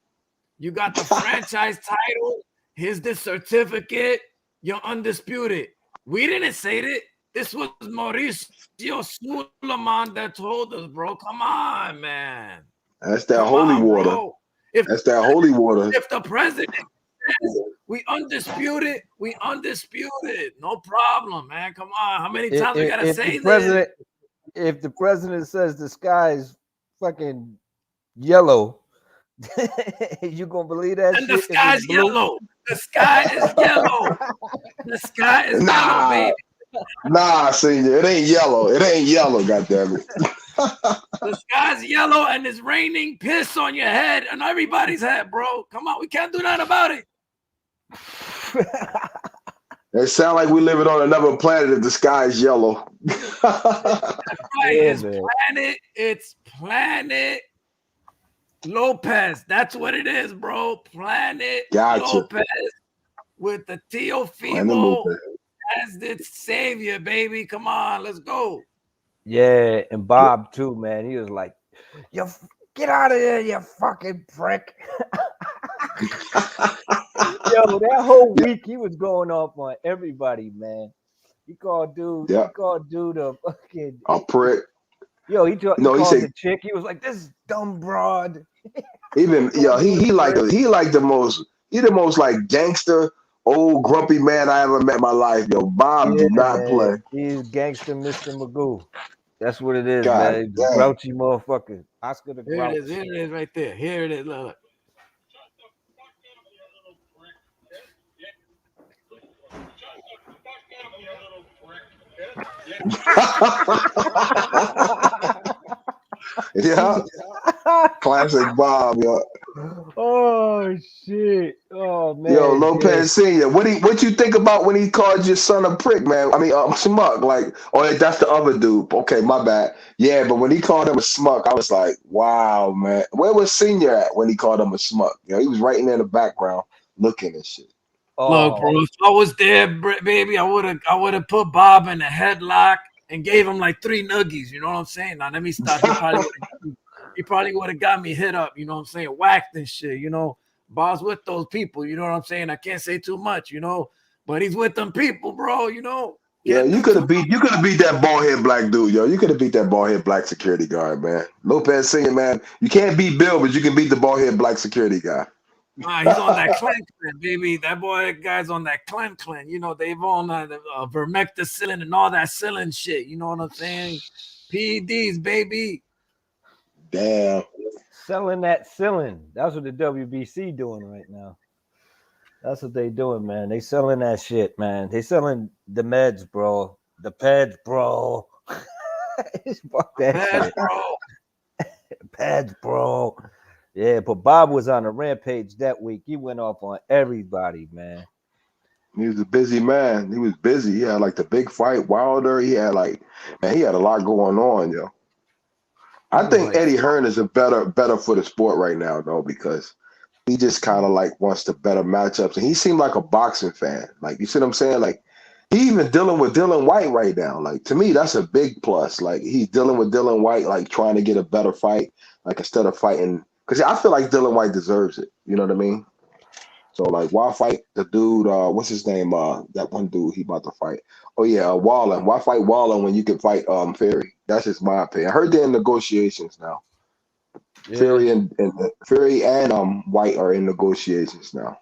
you got the franchise title. Here's the certificate. You're undisputed. We didn't say that. This was Mauricio Sulaimán that told us, bro. Come on, man. That's that holy water. That's that holy water. If the president says we undisputed, we undisputed. No problem, man. Come on. How many times we gotta say this? If the president says the sky is fucking yellow, you gonna believe that? And the sky's yellow. The sky is yellow. The sky is yellow, baby. Nah, Senior, it ain't yellow. It ain't yellow, goddammit. The sky's yellow and it's raining piss on your head and everybody's head, bro. Come on, we can't do nothing about it. It sounds like we living on another planet if the sky is yellow. Right, it's Planet Lopez. That's what it is, bro. Planet Lopez with the Teofimo as its savior, baby. Come on, let's go. Yeah, and Bob too, man. He was like, "You get out of here, you fucking prick." Yo, that whole week he was going off on everybody, man. He called dude a fucking a prick. Yo, he called the chick. He was like, "This dumb broad." Even he the most like gangster old grumpy man I ever met in my life. Yo, Bob did not play. He's gangster Mr. Magoo. That's what it is, God, man. Grouchy motherfucker. Oscar the Grouch. Here it is right there. Here it is. Look. Yeah. Classic Bob, yo. Oh shit. Oh man. Yo, Lopez Senior. What you think about when he called your son a prick, man? I mean, schmuck, like, oh, that's the other dude. Okay, my bad. Yeah, but when he called him a schmuck, I was like, wow, man. Where was Senior at when he called him a schmuck? You know, he was right in the background looking and shit. Look, bro, if I was there, baby, I would have put Bob in a headlock and gave him like 3 nuggies. You know what I'm saying? Now let me stop. He probably would have got me hit up. You know what I'm saying? Whacked and shit. You know, Bob's with those people. You know what I'm saying? I can't say too much. You know, but he's with them people, bro. You know. Yeah, you could have beat that bald head black dude, yo. You could have beat that bald head black security guard, man. Lopez Senior, man. You can't beat Bill, but you can beat the bald head black security guy. He's on that clan, baby. That guy's on that clan. You know, they've on vermecticillin and all that cillin shit. You know what I'm saying? PEDs, baby. Damn. Selling that cillin. That's what the WBC doing right now. That's what they doing, man. They selling that shit, man. They selling the meds, bro. The peds, bro. Fuck that shit. Bro. Pads, bro. Yeah, but Bob was on a rampage that week. He went off on everybody, man. He was a busy man. He was busy. He had like the big fight, Wilder. He had a lot going on, yo. I think Eddie Hearn is better for the sport right now, though, because he just kind of like wants the better matchups, and he seemed like a boxing fan. Like, you see what I'm saying? Like, he even dealing with Dylan White right now. Like, to me, that's a big plus. Like, he's dealing with Dylan White, like trying to get a better fight, like instead of fighting. Because I feel like Dylan White deserves it. You know what I mean? So, like, why fight the dude, what's his name? That one dude he about to fight. Oh, yeah, Wallen. Why fight Wallen when you can fight Fury? That's just my opinion. I heard they're in negotiations now. Fury and White are in negotiations now.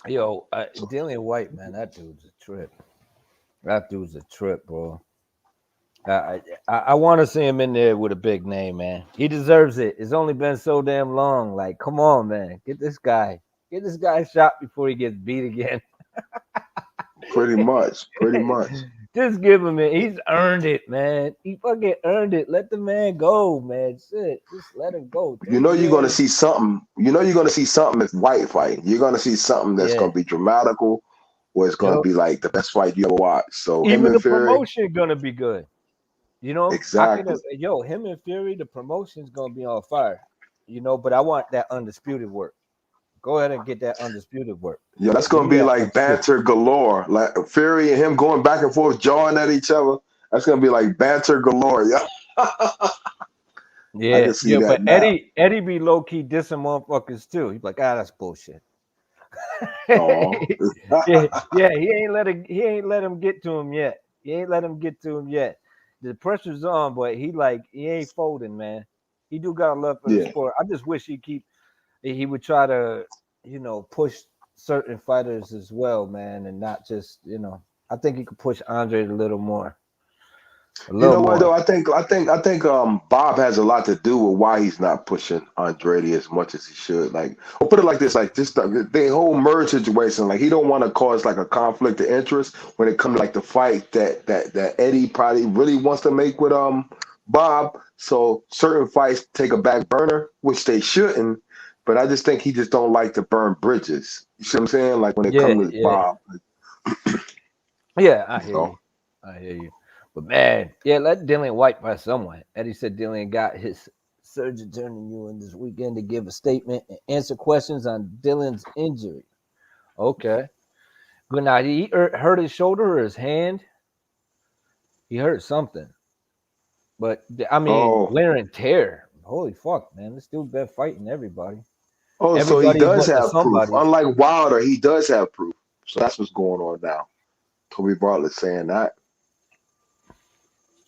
Yo, Dillian White, man, that dude's a trip. That dude's a trip, bro. I want to see him in there with a big name, man. He deserves it. It's only been so damn long. Like, come on, man. Get this guy shot before he gets beat again. Pretty much. Just give him it. He's earned it, man. He fucking earned it. Let the man go, man. Shit, just let him go. You know you're gonna see something. You know you're gonna see something if White fighting. You're gonna see something that's gonna be dramatical, or it's gonna be like the best fight you ever watched. So even him and the Fury, promotion gonna be good. You know, exactly. Him and Fury, the promotion's gonna be on fire. You know, but I want that undisputed work. Go ahead and get that undisputed work. Yeah, that's gonna be like banter galore. Like Fury and him going back and forth, jawing at each other. That's gonna be like banter galore. Yeah. Yeah, but now. Eddie be low key dissing motherfuckers too. He's like, that's bullshit. yeah, he ain't let him get to him yet. The pressure's on, but he ain't folding, man. He do got love for the sport. I just wish he would try to, push certain fighters as well, man, and not just, I think he could push Andre a little more. What though? I think Bob has a lot to do with why he's not pushing Andrade as much as he should. Like, we'll put it like this: like this, the whole merge situation. Like, he don't want to cause like a conflict of interest when it comes to like the fight that Eddie probably really wants to make with Bob. So certain fights take a back burner, which they shouldn't. But I just think he just don't like to burn bridges. You see what I'm saying? Like when it comes to Bob. Yeah, I hear you. But man, let Dillian White by someone. Eddie said Dillian got his surgeon turning you in this weekend to give a statement and answer questions on Dylan's injury. Okay. But now, he hurt his shoulder or his hand? He hurt something. But, I mean, wear and tear. Holy fuck, man. This dude been fighting everybody. Oh, so he does have proof. Unlike Wilder, he does have proof. So that's what's going on now. Toby Bartlett saying that.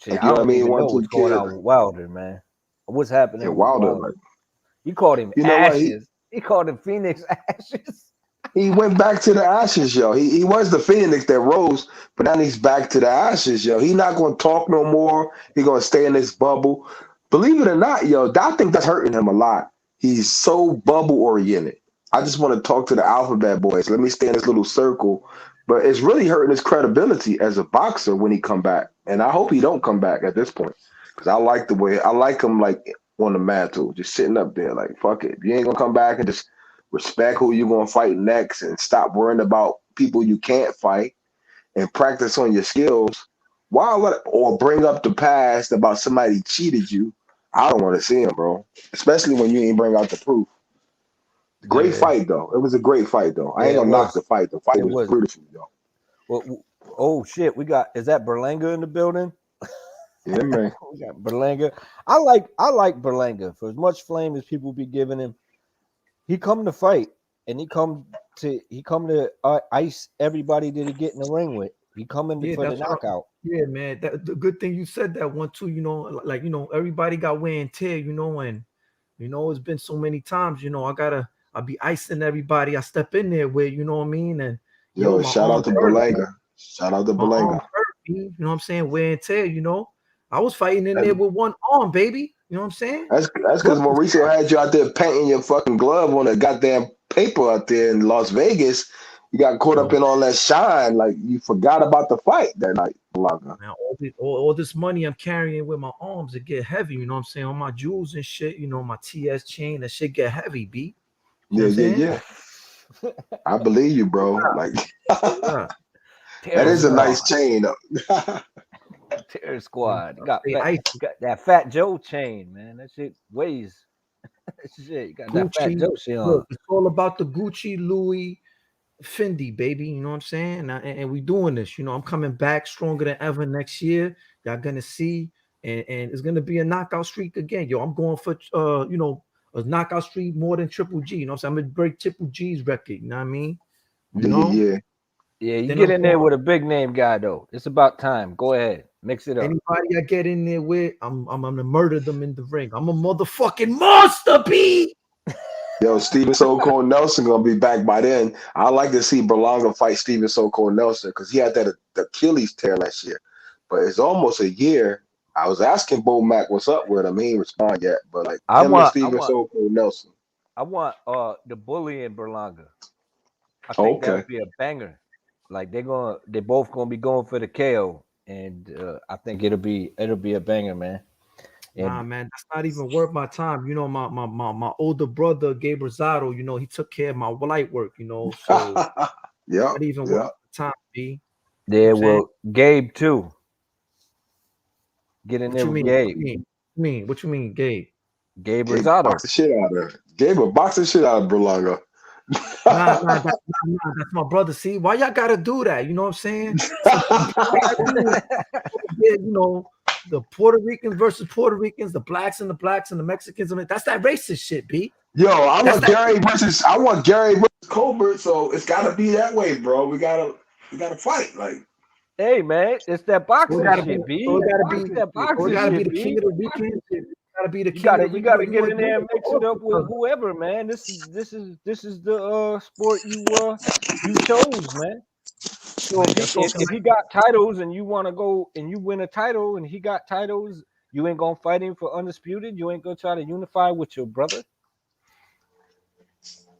Shit, like, I don't even know what's going on with Wilder, man. What's happening with Wilder? Like, you called him Ashes. He called him Phoenix Ashes. He went back to the ashes, yo. He was the Phoenix that rose, but now he's back to the ashes, yo. He's not going to talk no more. He's going to stay in this bubble. Believe it or not, yo, I think that's hurting him a lot. He's so bubble-oriented. I just want to talk to the alphabet boys. Let me stay in this little circle. But it's really hurting his credibility as a boxer when he come back. And I hope he don't come back at this point. Because I like him like on the mantle, just sitting up there like, fuck it. You ain't going to come back and just respect who you're going to fight next and stop worrying about people you can't fight and practice on your skills. Or bring up the past about somebody cheated you. I don't want to see him, bro. Especially when you ain't bring out the proof. Great fight, though. It was a great fight, though. I ain't gonna knock the fight. The fight was beautiful, yo. Well, oh shit, is that Berlanga in the building? Yeah, man. We got Berlanga. I like Berlanga for as much flame as people be giving him. He come to fight, and he come to ice everybody that he get in the ring with. He coming for the knockout. Yeah, man. The good thing you said that one too. Everybody got wear and tear. And it's been so many times. I'll be icing everybody I step in there with, you know what I mean? And shout out to Berlanga. Shout out to Berlanga. You know what I'm saying? Wear and tear, I was fighting in there with one arm, baby. You know what I'm saying? That's because Mauricio had you out there painting your fucking glove on a goddamn paper out there in Las Vegas. You got caught up in all that shine, like you forgot about the fight that night. Now, all this money I'm carrying with my arms, it get heavy. You know what I'm saying? On my jewels and shit, my TS chain, that shit get heavy, B. Yeah. I believe you, bro. Like that is a nice chain. Terror Squad. You got that Fat Joe chain, man. That shit weighs. Shit, you got Gucci, that Fat Joe shit on. Look, it's all about the Gucci, Louis, Fendi, baby. You know what I'm saying? And we doing this. I'm coming back stronger than ever next year. Y'all gonna see, and it's gonna be a knockout streak again. Yo, I'm going for a knockout streak more than Triple G. You know what I'm saying? I'm gonna break Triple G's record. You know what I mean? Yeah. Yeah, you get in there with a big name guy though. It's about time. Go ahead. Mix it up. Anybody I get in there with, I'm gonna murder them in the ring. I'm a motherfucking monster, B. Yo, Steven So Cold Nelson gonna be back by then. I like to see Berlanga fight Steven So Cold Nelson because he had that Achilles tear last year. But it's almost a year. I was asking Bo Mac what's up with him. He ain't respond yet. But like him and Steven So Cold Nelson. I want the Bully and Berlanga. I think that would be a banger. Like they both gonna be going for the KO, and I think it'll be a banger, man. And nah, man, that's not even worth my time. You know, my older brother Gabe Rosado, you know, he took care of my light work, you know. So not even worth my time, B. Yeah, well, Gabe too. Get in there with Gabe. What you mean, Gabe? Gabe Rosado. Box the shit out of her. Gabe will box the shit out of Berlanga. Nah, that's my brother. See, why y'all gotta do that? You know what I'm saying? You know, the Puerto Ricans versus Puerto Ricans, the blacks and the Mexicans. I mean, that's that racist shit, B. Yo, I want Gary versus Colbert, so it's gotta be that way, bro. We gotta fight. Like, hey man, it's that boxing shit, B. So it gotta be that boxing shit. Gotta be the king of the weekend. Gotta be the king. You gotta get in there and mix it up with whoever, man. This is the sport you chose, man. So if he got titles and you want to go and you win a title and he got titles, you ain't gonna fight him for undisputed. You ain't gonna try to unify with your brother.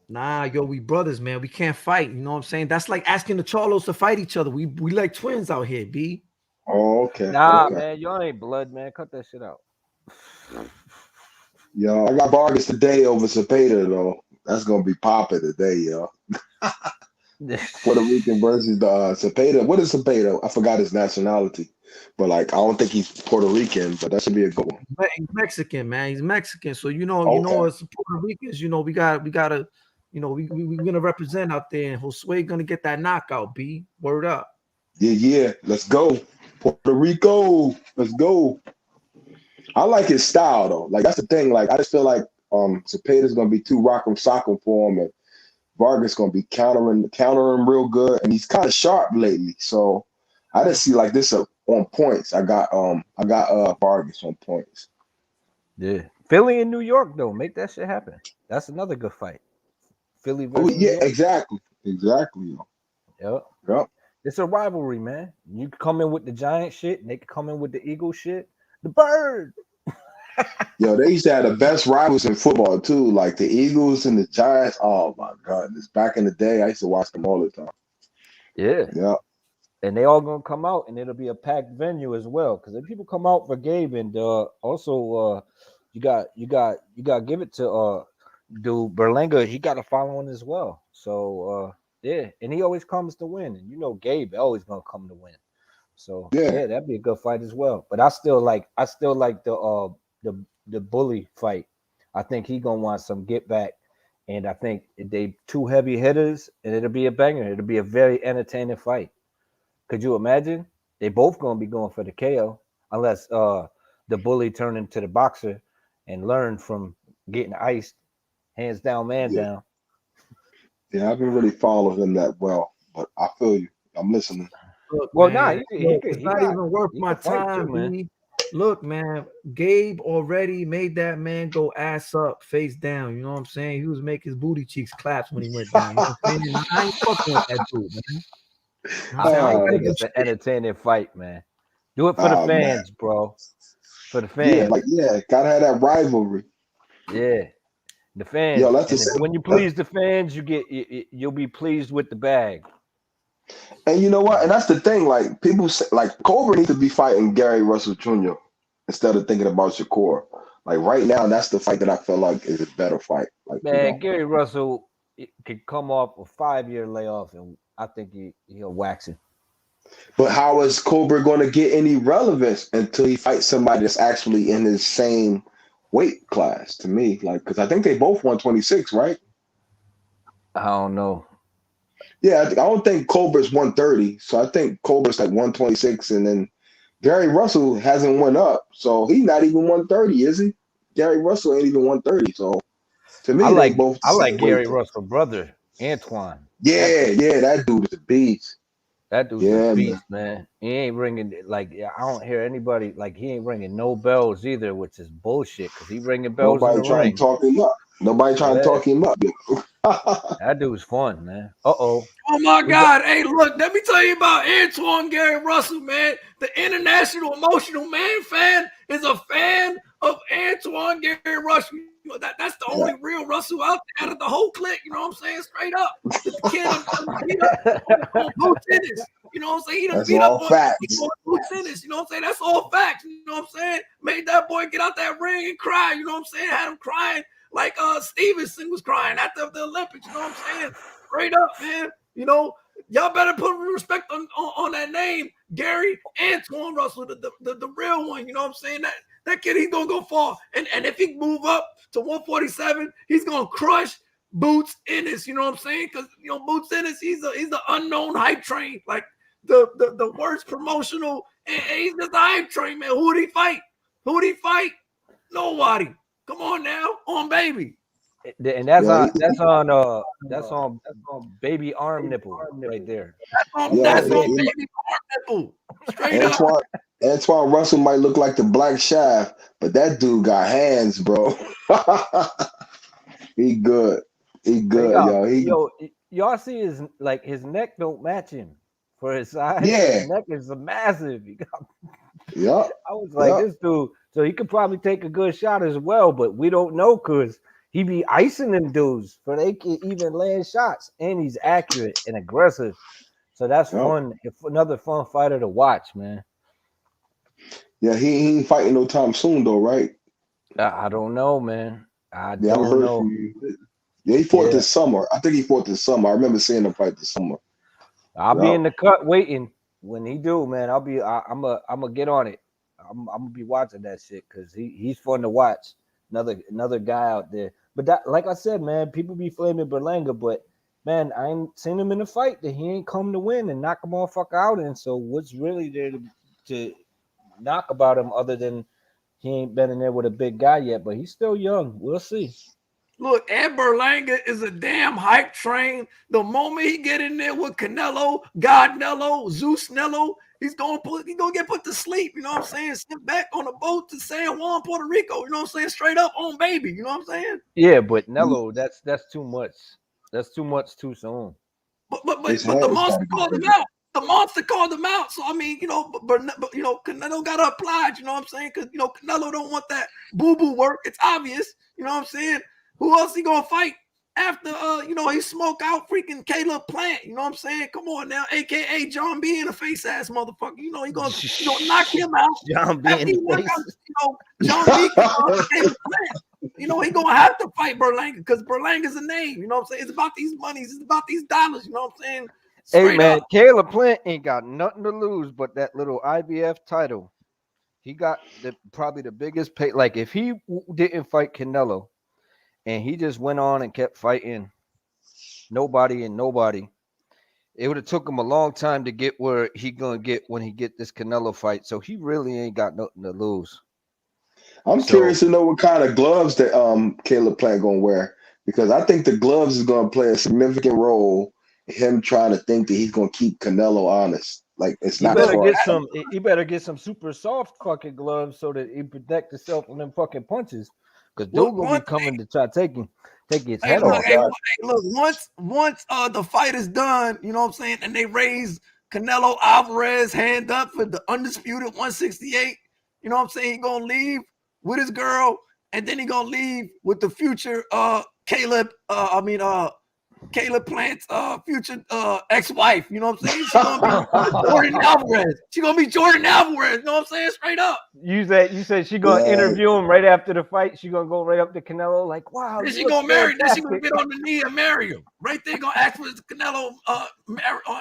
Nah, yo, we brothers, man. We can't fight. You know what I'm saying? That's like asking the Charlos to fight each other. We like twins out here, B. Oh, okay. Nah, man, y'all ain't blood, man. Cut that shit out. Yo, I got Vargas today over Cepeda, though. That's gonna be popping today, yo. Puerto Rican versus Cepeda. What is Cepeda? I forgot his nationality, but like I don't think he's Puerto Rican, but that should be a good one. He's Mexican, man. He's Mexican. So you know, as Puerto Ricans, you know, we gotta, you know, we're gonna represent out there, and Josue gonna get that knockout. B, word up. Yeah. Let's go, Puerto Rico. Let's go. I like his style though. Like that's the thing. Like I just feel like Cepeda's gonna be too rock'em sock'em for him, and Vargas gonna be countering real good, and he's kind of sharp lately. So I just see like this on points. I got Vargas on points. Yeah, Philly and New York though, make that shit happen. That's another good fight. Philly versus New York. exactly. Yep. It's a rivalry, man. You can come in with the Giant shit, and they can come in with the Eagle shit. The Bird. Yo, they used to have the best rivals in football too, like the Eagles and the Giants. Oh my goodness! Back in the day, I used to watch them all the time. Yeah. And they all gonna come out, and it'll be a packed venue as well. Because if people come out for Gabe, and also you got give it to dude Berlanga. He got a following as well. So yeah, and he always comes to win, and you know Gabe always gonna come to win. So yeah, that'd be a good fight as well. But I still like the Bully fight. I think he gonna want some get back, and I think they two heavy hitters, and it'll be a banger. It'll be a very entertaining fight. Could you imagine? They both gonna be going for the KO, unless the Bully turn into the boxer and learn from getting iced, hands down, man down. Yeah, I haven't really followed him that well, but I feel you. I'm listening. Look, well, man, it's not even worth my time, too, man. Look, man, Gabe already made that man go ass up, face down. You know what I'm saying? He was making his booty cheeks claps when he went down. You know what I'm saying? I ain't fucking with that dude, man. I think it's an entertaining fight, man. Do it for the fans, bro. For the fans. Gotta have that rivalry. Yeah. The fans. Yo, when you please the fans, you'll be pleased with the bag. And you know what? And that's the thing. Like people say, like Cobra needs to be fighting Gary Russell Jr. instead of thinking about Shakur. Like right now, that's the fight that I feel like is a better fight. Like man, Gary Russell could come off a 5-year layoff, and I think he'll wax him. But how is Cobra going to get any relevance until he fights somebody that's actually in his same weight class? To me, like because I think they both 126, right? I don't know. Yeah, I don't think Cobra's 130. So I think Cobra's like 126. And then Gary Russell hasn't went up. So he's not even 130, is he? Gary Russell ain't even 130. So to me, I like Gary Russell brother, Antoine. Yeah, that dude is a beast. That dude's Yeah, a man. beast, man. He ain't ringing like I don't hear anybody like he ain't ringing no bells either, which is bullshit because he ringing bells in Nobody the trying to ring. talk him up. Nobody trying to Yeah, talk him up. that dude's fun, man. Oh, Oh my we got God. Hey, look, let me tell you about Antoine Gary Russell, man. The International Emotional Man fan is a fan of Antoine Gary Russell. You know, that's the only real Russell out there out of the whole clique. You know what I'm saying? Straight up. The kid done beat up on Bo Tennis. You know what I'm saying? He done That's beat up all on facts. Bo Tennis. You know what I'm saying? That's all facts. You know what I'm saying? Made that boy get out that ring and cry. You know what I'm saying? Had him crying like Stevenson was crying after the Olympics. You know what I'm saying? Straight up, man. You know, y'all better put respect on that name, Gary Antoine Russell, the real one. You know what I'm saying? That kid, he's gonna go far. And if he move up to 147, he's gonna crush Boots Ennis. You know what I'm saying? Because you know Boots Ennis, he's the unknown hype train, like the worst promotional. And he's just a hype train, man. Who would he fight? Who would he fight? Nobody. Come on now, on baby. and that's Yeah, that's on baby arm nipple right there. That's on he- baby nipple. Straight up. Antoine Russell might look like the Black Shaft, but that dude got hands, bro. He good. He good, yo. Y'all see his neck don't match him for his size. Yeah. His neck is massive. Yeah. I was like, Yeah. this dude, so he could probably take a good shot as well, but we don't know because he be icing them dudes for they can even land shots, and he's accurate and aggressive. So that's Yep. fun. Another fun fighter to watch, man. Yeah, he ain't fighting no time soon though, right? I don't know, man. I Yeah, I don't heard know. from you. Yeah, he fought this summer. I think he fought this summer. I remember seeing him fight this summer. I'll be Yeah. in the cut waiting when he do, man. I'm gonna get on it. I'm gonna be watching that shit because he's fun to watch. Another guy out there. But that, like I said, man, people be flaming Berlanga, but man, I ain't seen him in a fight that he ain't come to win and knock a motherfucker out in. So what's really there to knock about him other than he ain't been in there with a big guy yet? But he's still young. We'll see. Look, Ed Berlanga is a damn hype train. The moment he get in there with Canelo, Godnello, Zeus Nello, he's gonna get put to sleep. You know what I'm saying? Sit back on a boat to San Juan, Puerto Rico. You know what I'm saying? Straight up on baby. You know what I'm saying? Yeah, but Nello, that's too much. That's too much too soon. But His the head is monster gotta be called him bigger. out. The monster called him out. So I mean, you know, but you know, Canelo got to oblige. You know what I'm saying? Because you know, Canelo don't want that boo boo work. It's obvious. You know what I'm saying? Who else he gonna fight after? You know, he smoke out freaking Caleb Plant. You know what I'm saying? Come on now, AKA John B. in a face ass motherfucker. You know he gonna knock him out. John B. After in he the knock face. out, you know, John B. Caleb Plant. You know, he gonna have to fight Berlanga because Berlanga's a name. You know what I'm saying? It's about these monies. It's about these dollars. You know what I'm saying? Hey Straight man, up. Caleb Plant ain't got nothing to lose but that little IBF title. He got probably the biggest pay. Like if he didn't fight Canelo and he just went on and kept fighting nobody, it would have took him a long time to get where he gonna get when he get this Canelo fight. So he really ain't got nothing to lose. I'm curious to know what kind of gloves that Caleb Plant gonna wear, because I think the gloves is gonna play a significant role in him trying to think that he's gonna keep Canelo honest. Like it's He not better far. get some. He better get some super soft fucking gloves so that he protect himself from them fucking punches. Because dude gonna be coming to try take his Hey, head look, off. once the fight is done, you know what I'm saying, and they raise Canelo Alvarez hand up for the undisputed 168. You know what I'm saying? He gonna leave with his girl, and then he gonna leave with the future Caleb Plant's future ex-wife. You know what I'm saying? She's gonna be Jordan Alvarez. She's gonna be Jordan Alvarez. You know what I'm saying? Straight up. You said she gonna interview him right after the fight. She gonna go right up to Canelo like, wow. Then she gonna marry. Then she gonna get on the knee and marry him. Right there, gonna ask for his Canelo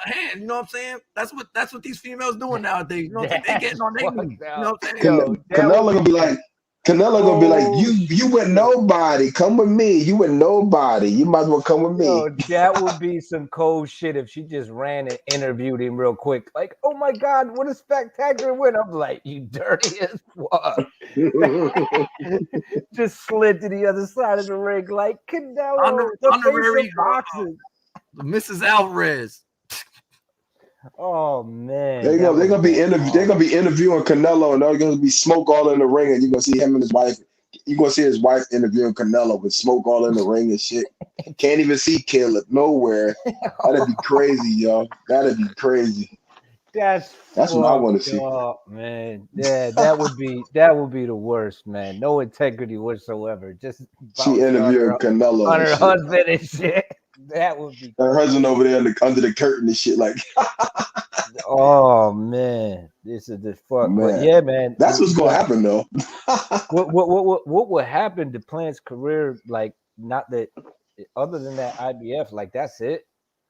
hand. You know what I'm saying? That's what these females doing nowadays. You know what I'm saying? They getting on their knees. You know what I'm saying? Canelo gonna be like, you with nobody. Come with me. You with nobody. You might as well come with me. That would be some cold shit if she just ran and interviewed him real quick. Like, oh my God, what a spectacular win. I'm like, you dirty as fuck. Just slid to the other side of the ring like Canelo, the face of boxing. Mrs. Alvarez. Oh man, They're that gonna would be go they're gonna hard. be interviewing Canelo, and there's gonna be smoke all in the ring, and you're gonna see him and his wife. You're gonna see his wife interviewing Canelo with smoke all in the ring and shit. Can't even see Caleb nowhere. That'd be crazy, yo. That'd be crazy. That's That's what I want to fucked see. up, man. Yeah, that would be the worst, man. No integrity whatsoever. Just She bouncing interviewing Canelo on and her shit. husband and shit. That would be Her husband crazy. over there under the curtain and shit. Like, Oh man, this is the fuck. But man, yeah, man. that's what's gonna happen though. What would happen to Plant's career? Like, not that other than that IBF, like that's it.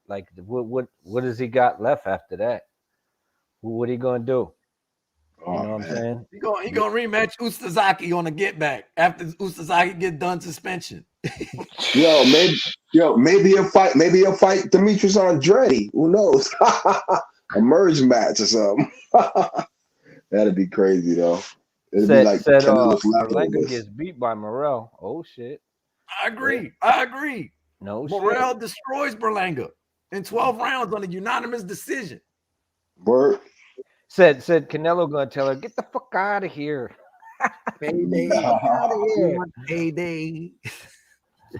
Like, what has he got left after that? What he gonna do? You Oh know what I'm man, saying? He gonna rematch Ustazaki on a get back after Ustazaki get done suspension. yo, maybe he'll fight. Maybe he'll fight Demetrius Andrade. Who knows? A merge match or something. That'd be crazy though. It'd be Said like said Canelo's Berlanga leftovers. gets beat by Morrell. Oh shit. I agree. No Morrell shit. destroys Berlanga in 12 rounds on a unanimous decision. Word. Said Canelo gonna tell her, get the fuck out of here. Payday. Fuck out of We here. want payday.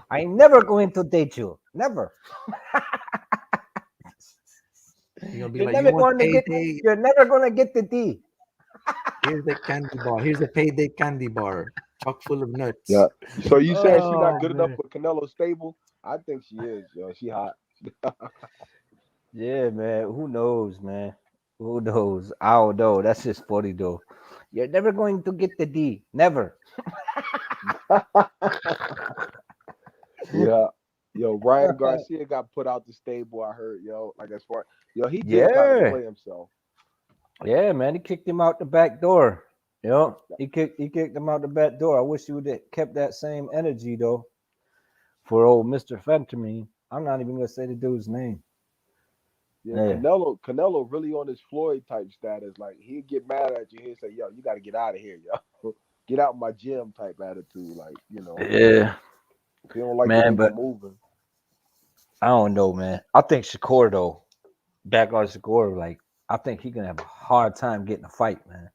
I'm never going to date you. Never. You're gonna be You're like, never you want going to payday? you're never gonna get the D. Here's the candy bar. Here's the payday candy bar, chock full of nuts. Yeah. So you saying she's Oh, not good enough man. for Canelo stable? I think she is, yo. She hot. Yeah, man. Who knows, man? Who knows? I don't know. That's just funny though. You're never going to get the D. Never. Yeah. Yo, Ryan Garcia got put out the stable, I heard, yo. Like as far he did kind of Yeah. play himself. Yeah, man. He kicked him out the back door. You know, he kicked him out the back door. I wish he would have kept that same energy though. For old Mr. Fenterman. I'm not even gonna say the dude's name. Yeah, Yeah. Canelo really on his Floyd type status. Like he'd get mad at you, he'd say, yo, you gotta get out of here, yo. Get out my gym type attitude. Like, Yeah, if you don't like man, the way but you're moving. I don't know, man. I think Shakur though, back on Shakur, like I think he gonna have a hard time getting a fight, man.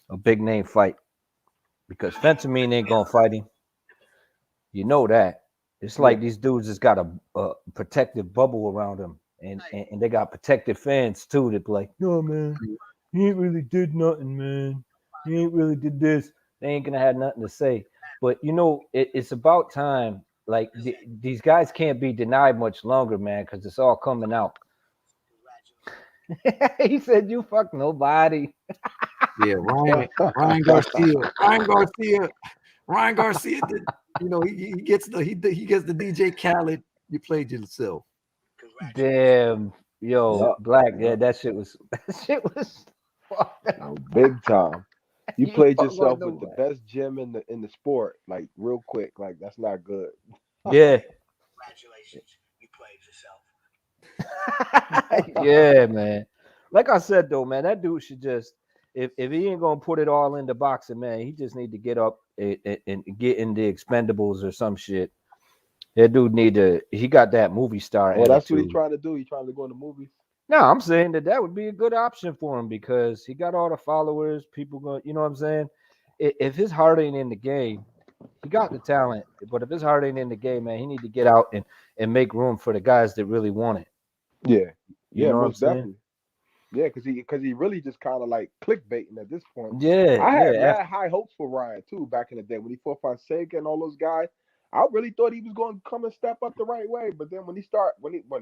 A big name fight. Because Fenterman ain't gonna fight him. You know that. It's like these dudes just got a protective bubble around them. And they got protective fans too that be like, no man, he ain't really did nothing, man. He ain't really did this. They ain't gonna have nothing to say. But you know, it's about time. Like these guys can't be denied much longer, man, because it's all coming out. He said, "You fuck nobody." Yeah, Ryan Garcia did, he gets the DJ Khaled. You played yourself. Damn, yo, Yeah. Black. Yeah. Yeah, that shit was fucked up. Yo, big time. You You played fuck yourself with with the nobody. best gym in the sport, like real quick. Like that's not good. Yeah. Yeah, man. Like I said though, man, that dude should just if he ain't gonna put it all into boxing, man, he just need to get up and get in the Expendables or some shit. That dude he got that movie star Oh, that's what he's attitude. trying to do. He's trying to go in the movies. No, I'm saying that would be a good option for him because he got all the followers, people going, you know what I'm saying? If his heart ain't in the game, he got the talent, but if his heart ain't in the game, man, he need to get out and make room for the guys that really want it. Yeah. You Yeah, know what I'm most saying? definitely. Yeah, because he really just kind of like clickbaiting at this point. Yeah, I had yeah. mad high hopes for Ryan too back in the day when he fought Fonseca and all those guys. I really thought he was going to come and step up the right way, but then when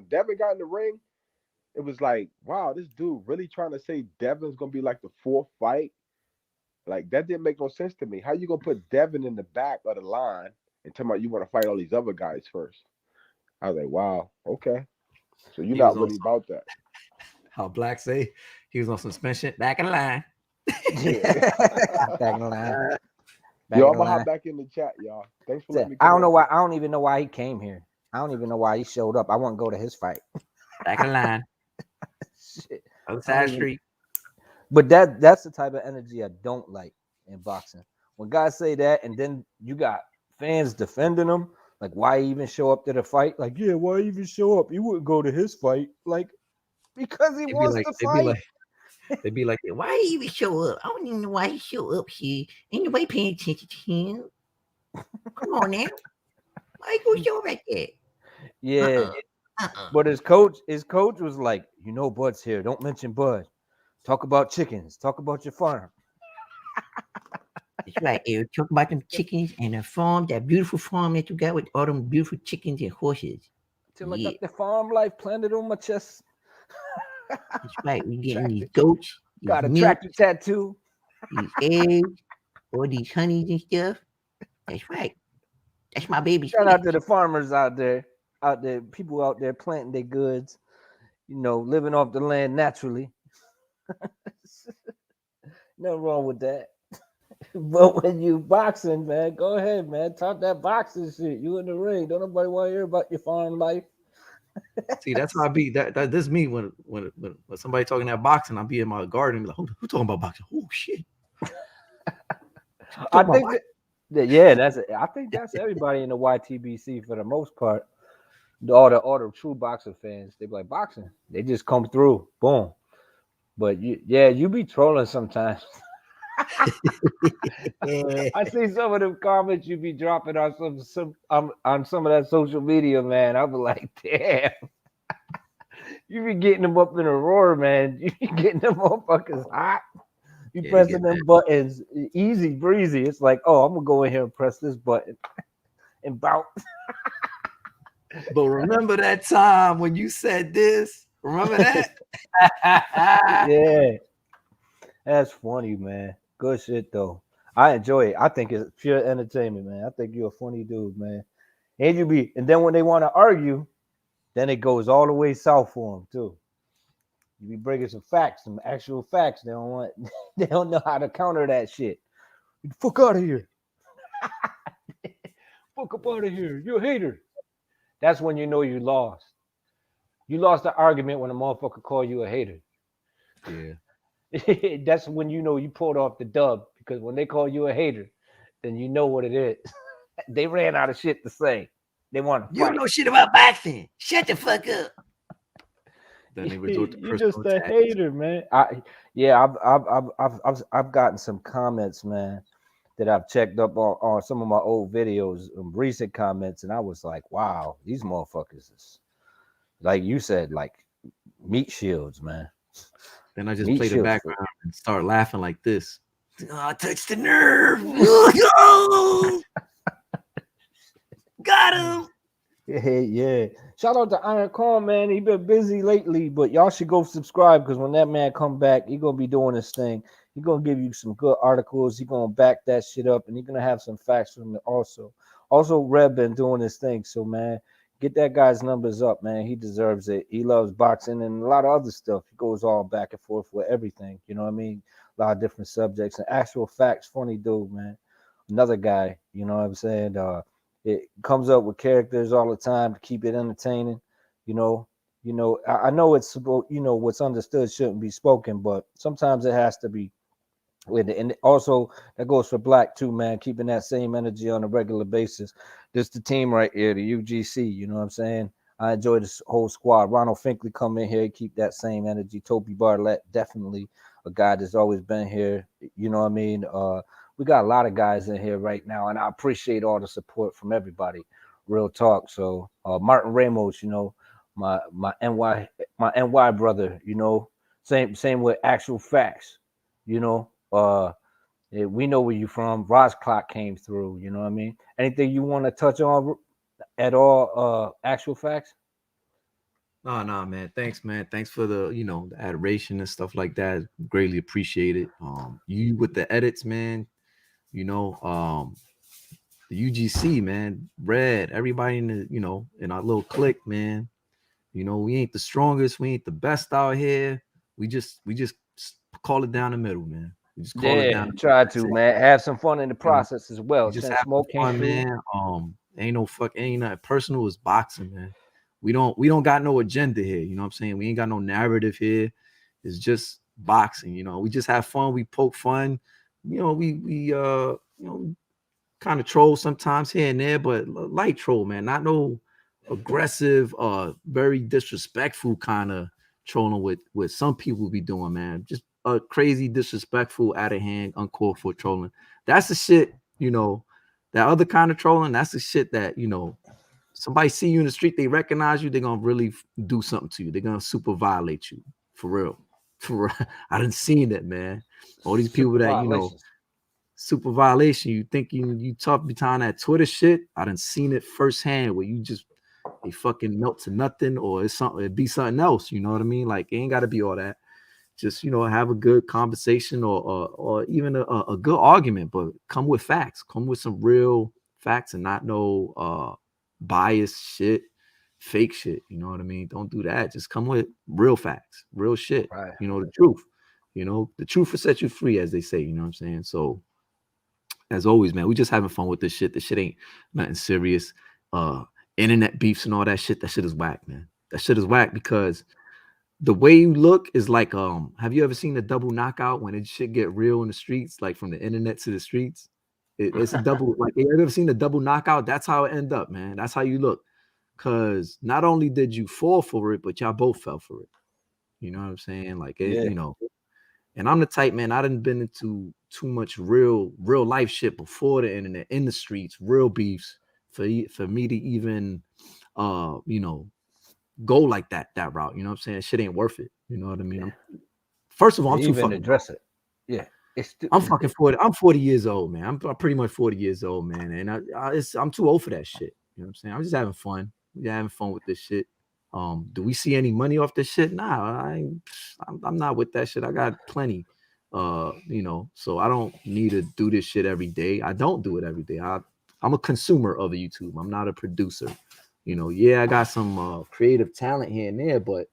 Devin got in the ring, it was like, wow, this dude really trying to say Devin's gonna be like the fourth fight. Like that didn't make no sense to me. How you gonna put Devin in the back of the line and tell me you want to fight all these other guys first? I was like, wow, okay. So you're He was not on really about that. how Black say he was on suspension. Back in line. Yeah. Back in the line. Back Yo, in I'm the gonna hop line. back in the chat, y'all. Thanks for letting me I come don't know on. why. I don't even know why he came here. I don't even know why he showed up. I want to go to his fight. Back in line. Shit. Other I side don't even- street. But that's the type of energy I don't like in boxing. When guys say that, and then you got fans defending them, like why even show up to the fight? Like, yeah, why even show up? You wouldn't go to his fight. Like, because he They'd be wants like, to they'd be fight. like, they'd be like, why he even show up? I don't even know why he show up here. Ain't nobody paying attention to him. Come on now. Why you gonna show up like that? Yeah, but his coach was like, you know, Bud's here. Don't mention Bud. Talk about chickens. Talk about your farm. That's right, Eric. Talk about them chickens and the farm, that beautiful farm that you got with all them beautiful chickens and horses. Till I Yeah. got the farm life planted on my chest. That's right. We getting these goats, these Got a milk, tractor tattoo. these eggs, all these honeys and stuff. That's right. That's my baby. Shout out to the farmers out there, people out there planting their goods, you know, living off the land naturally. Nothing wrong with that. But when you boxing, man, go ahead, man. Talk that boxing shit. You in the ring. Don't nobody want to hear about your farm life. See, that's how I be. That this me when somebody talking that boxing, I'll be in my garden and be like, who talking about boxing? Oh shit. I think I think that's everybody in the YTBC for the most part. All the true boxer fans, they be like boxing. They just come through, boom. But you be trolling sometimes. I see some of them comments you be dropping on some on some of that social media, man. I be like, damn. You be getting them up in a roar, man. You be getting them motherfuckers hot. You pressing them buttons, easy breezy. It's like, oh, I'm gonna go in here and press this button and bounce. But remember that time when you said this? Remember that? Yeah, that's funny, man. Good shit though. I enjoy it. I think it's pure entertainment, man. I think you're a funny dude, man. And then when they want to argue, then it goes all the way south for them too. You be bringing some facts, some actual facts. They don't know how to counter that shit. Get the fuck out of here. Fuck up out of here. You're a hater. That's when you know you lost. You lost the argument when a motherfucker call you a hater. Yeah. That's when you know you pulled off the dub, because when they call you a hater, then you know what it is. They ran out of shit to say. They want to You fight. don't know shit about boxing. Shut the fuck up. Then they resort to You're just a attacks. hater, man. I've gotten some comments, man, that I've checked up on some of my old videos, recent comments, and I was like, wow, these motherfuckers is, like you said, like meat shields, man. Then I just Meat play the shields. background and start laughing like this. Oh, touch the nerve. Oh, got him. Yeah. Shout out to Iron Corn, man. He been busy lately, but y'all should go subscribe, because when that man come back, he gonna be doing his thing. He gonna give you some good articles. He gonna back that shit up, and he gonna have some facts from it also. Also, Red been doing his thing, so man, get that guy's numbers up, man. He deserves it. He loves boxing and a lot of other stuff. He goes all back and forth with everything. You know what I mean? A lot of different subjects and actual facts. Funny dude, man. Another guy. You know what I'm saying? It comes up with characters all the time to keep it entertaining. I know it's supposed, what's understood shouldn't be spoken, but sometimes it has to be. And also that goes for Black too, man. Keeping that same energy on a regular basis. This the team right here, the UGC. You know what I'm saying? I enjoy this whole squad. Ronald Finkley come in here, keep that same energy. Toby Bartlett, definitely a guy that's always been here. You know what I mean? We got a lot of guys in here right now, and I appreciate all the support from everybody. Real talk. So Martin Ramos, my NY brother, same with actual facts, we know where you from. Roz Clock came through, you know what I mean? Anything you want to touch on at all, actual facts? No, man. Thanks, man. Thanks for the, the adoration and stuff like that. Greatly appreciate it. You with the edits, man. The UGC, man, Red, everybody in the, in our little clique, man. We ain't the strongest, we ain't the best out here. We just call it down the middle, man. We just call it down. Try to, man. Have some fun in the process as well. Just have fun, man. Ain't nothing personal. It's boxing, man. We don't got no agenda here. You know what I'm saying? We ain't got no narrative here. It's just boxing. We just have fun. We poke fun. We kind of troll sometimes here and there, but light troll, man. Not no aggressive, very disrespectful kind of trolling with some people be doing, man. Just crazy, disrespectful, out of hand, uncalled for trolling. That's the shit, you know, that other kind of trolling. That's the shit that, you know, somebody see you in the street, they recognize you, they're gonna really do something to you. They're gonna super violate you. For real. For real. I done seen it, man. All these people that, you know, super violation. You think you tough behind that Twitter shit. I done seen it firsthand where you just they fucking melt to nothing, or it's something, it be something else. You know what I mean? Like it ain't gotta be all that. Just, you know, have a good conversation or even a good argument, but come with facts, come with some real facts and not no biased shit, fake shit. You know what I mean? Don't do that. Just come with real facts, real shit. Right. You know, the truth. You know, the truth will set you free, as they say. You know what I'm saying? So, as always, man, we just having fun with this shit. This shit ain't nothing serious. Internet beefs and all that shit. That shit is whack, man. That shit is whack because the way you look is like, have you ever seen the double knockout when it shit get real in the streets, like from the internet to the streets? It's a double, like, you ever seen the double knockout? That's how it end up, man. That's how you look. Cause not only did you fall for it, but y'all both fell for it. You know what I'm saying? Like, it, you know, and I'm the type, man, I done been into too much real life shit before the internet, in the streets, real beefs for me to even, you know, go like that route. You know what I'm saying? Shit ain't worth it. You know what I mean? First of all, I'm too fucking address it. Yeah. I'm fucking 40. I'm 40 years old, man. I'm pretty much 40 years old, man. And I'm too old for that shit. You know what I'm saying? I'm just having fun. We're having fun with this shit. Do we see any money off this shit? Nah, I'm not with that shit. I got plenty. You know, so I don't need to do this shit every day. I don't do it every day. I'm a consumer of YouTube. I'm not a producer. You know, yeah, I got some creative talent here and there, but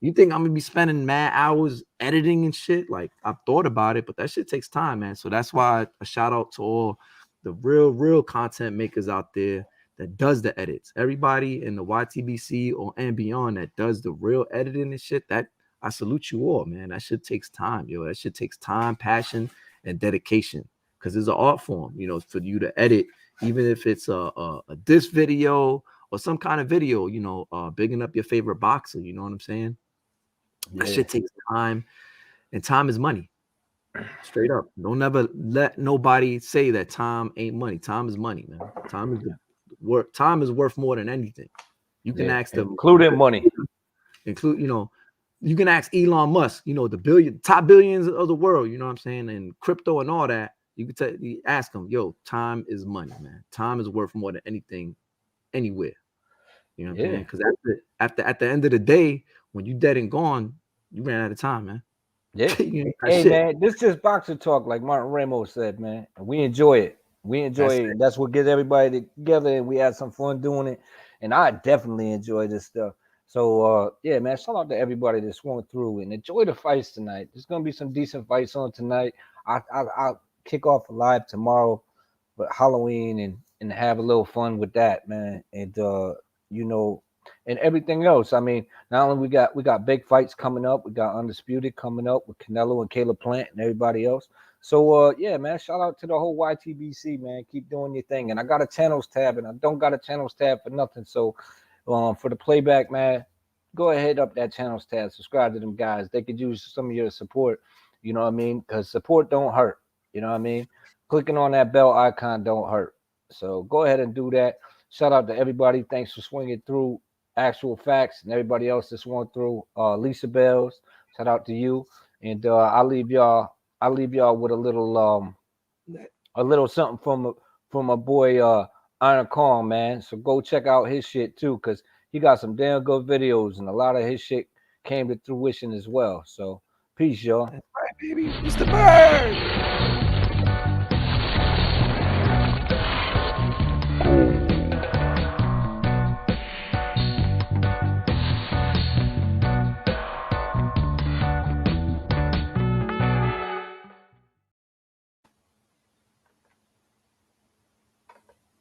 you think I'm gonna be spending mad hours editing and shit? Like, I've thought about it, but that shit takes time, man. So that's why a shout out to all the real content makers out there that does the edits. Everybody in the YTBC or and beyond that does the real editing and shit, that I salute you all, man. That shit takes time, yo. That shit takes time, passion, and dedication. Because it's an art form, you know, for you to edit, even if it's a diss video or some kind of video, you know, bigging up your favorite boxer, you know what I'm saying? That shit takes time, and time is money. Straight up. Don't never let nobody say that time ain't money. Time is money, man. Time is worth more than anything. You can ask them, including money. You know, you can ask Elon Musk, you know, the top billions of the world, you know what I'm saying, and crypto and all that. You can ask them, yo, time is money, man. Time is worth more than anything, anywhere. You know what I'm saying? Because at the end of the day, when you dead and gone, you ran out of time, man. Yeah. Hey, man, this is boxer talk, like Martin Ramos said, man. And we enjoy it. We enjoy it. And that's what gets everybody together, and we had some fun doing it. And I definitely enjoy this stuff. So, yeah, man, shout out to everybody that swung through and enjoy the fights tonight. There's going to be some decent fights on tonight. I'll kick off live tomorrow, but Halloween and have a little fun with that, man. And, you know, and everything else. I mean, not only we got big fights coming up, we got Undisputed coming up with Canelo and Caleb Plant and everybody else. So yeah, man, shout out to the whole YTBC, man. Keep doing your thing. And I got a channels tab, and I don't got a channels tab for nothing. So for the playback, man, go ahead up that channels tab, subscribe to them guys. They could use some of your support, you know what I mean? Because support don't hurt, you know what I mean? Clicking on that bell icon don't hurt. So go ahead and do that. Shout out to everybody. Thanks for swinging through Actual Facts and everybody else that swung through. Lisa Bells, shout out to you. And I'll leave y'all with a little something from my boy Iron Kong, man. So go check out his shit too, because he got some damn good videos, and a lot of his shit came to fruition as well. So peace, y'all. That's right, baby. It's the bird.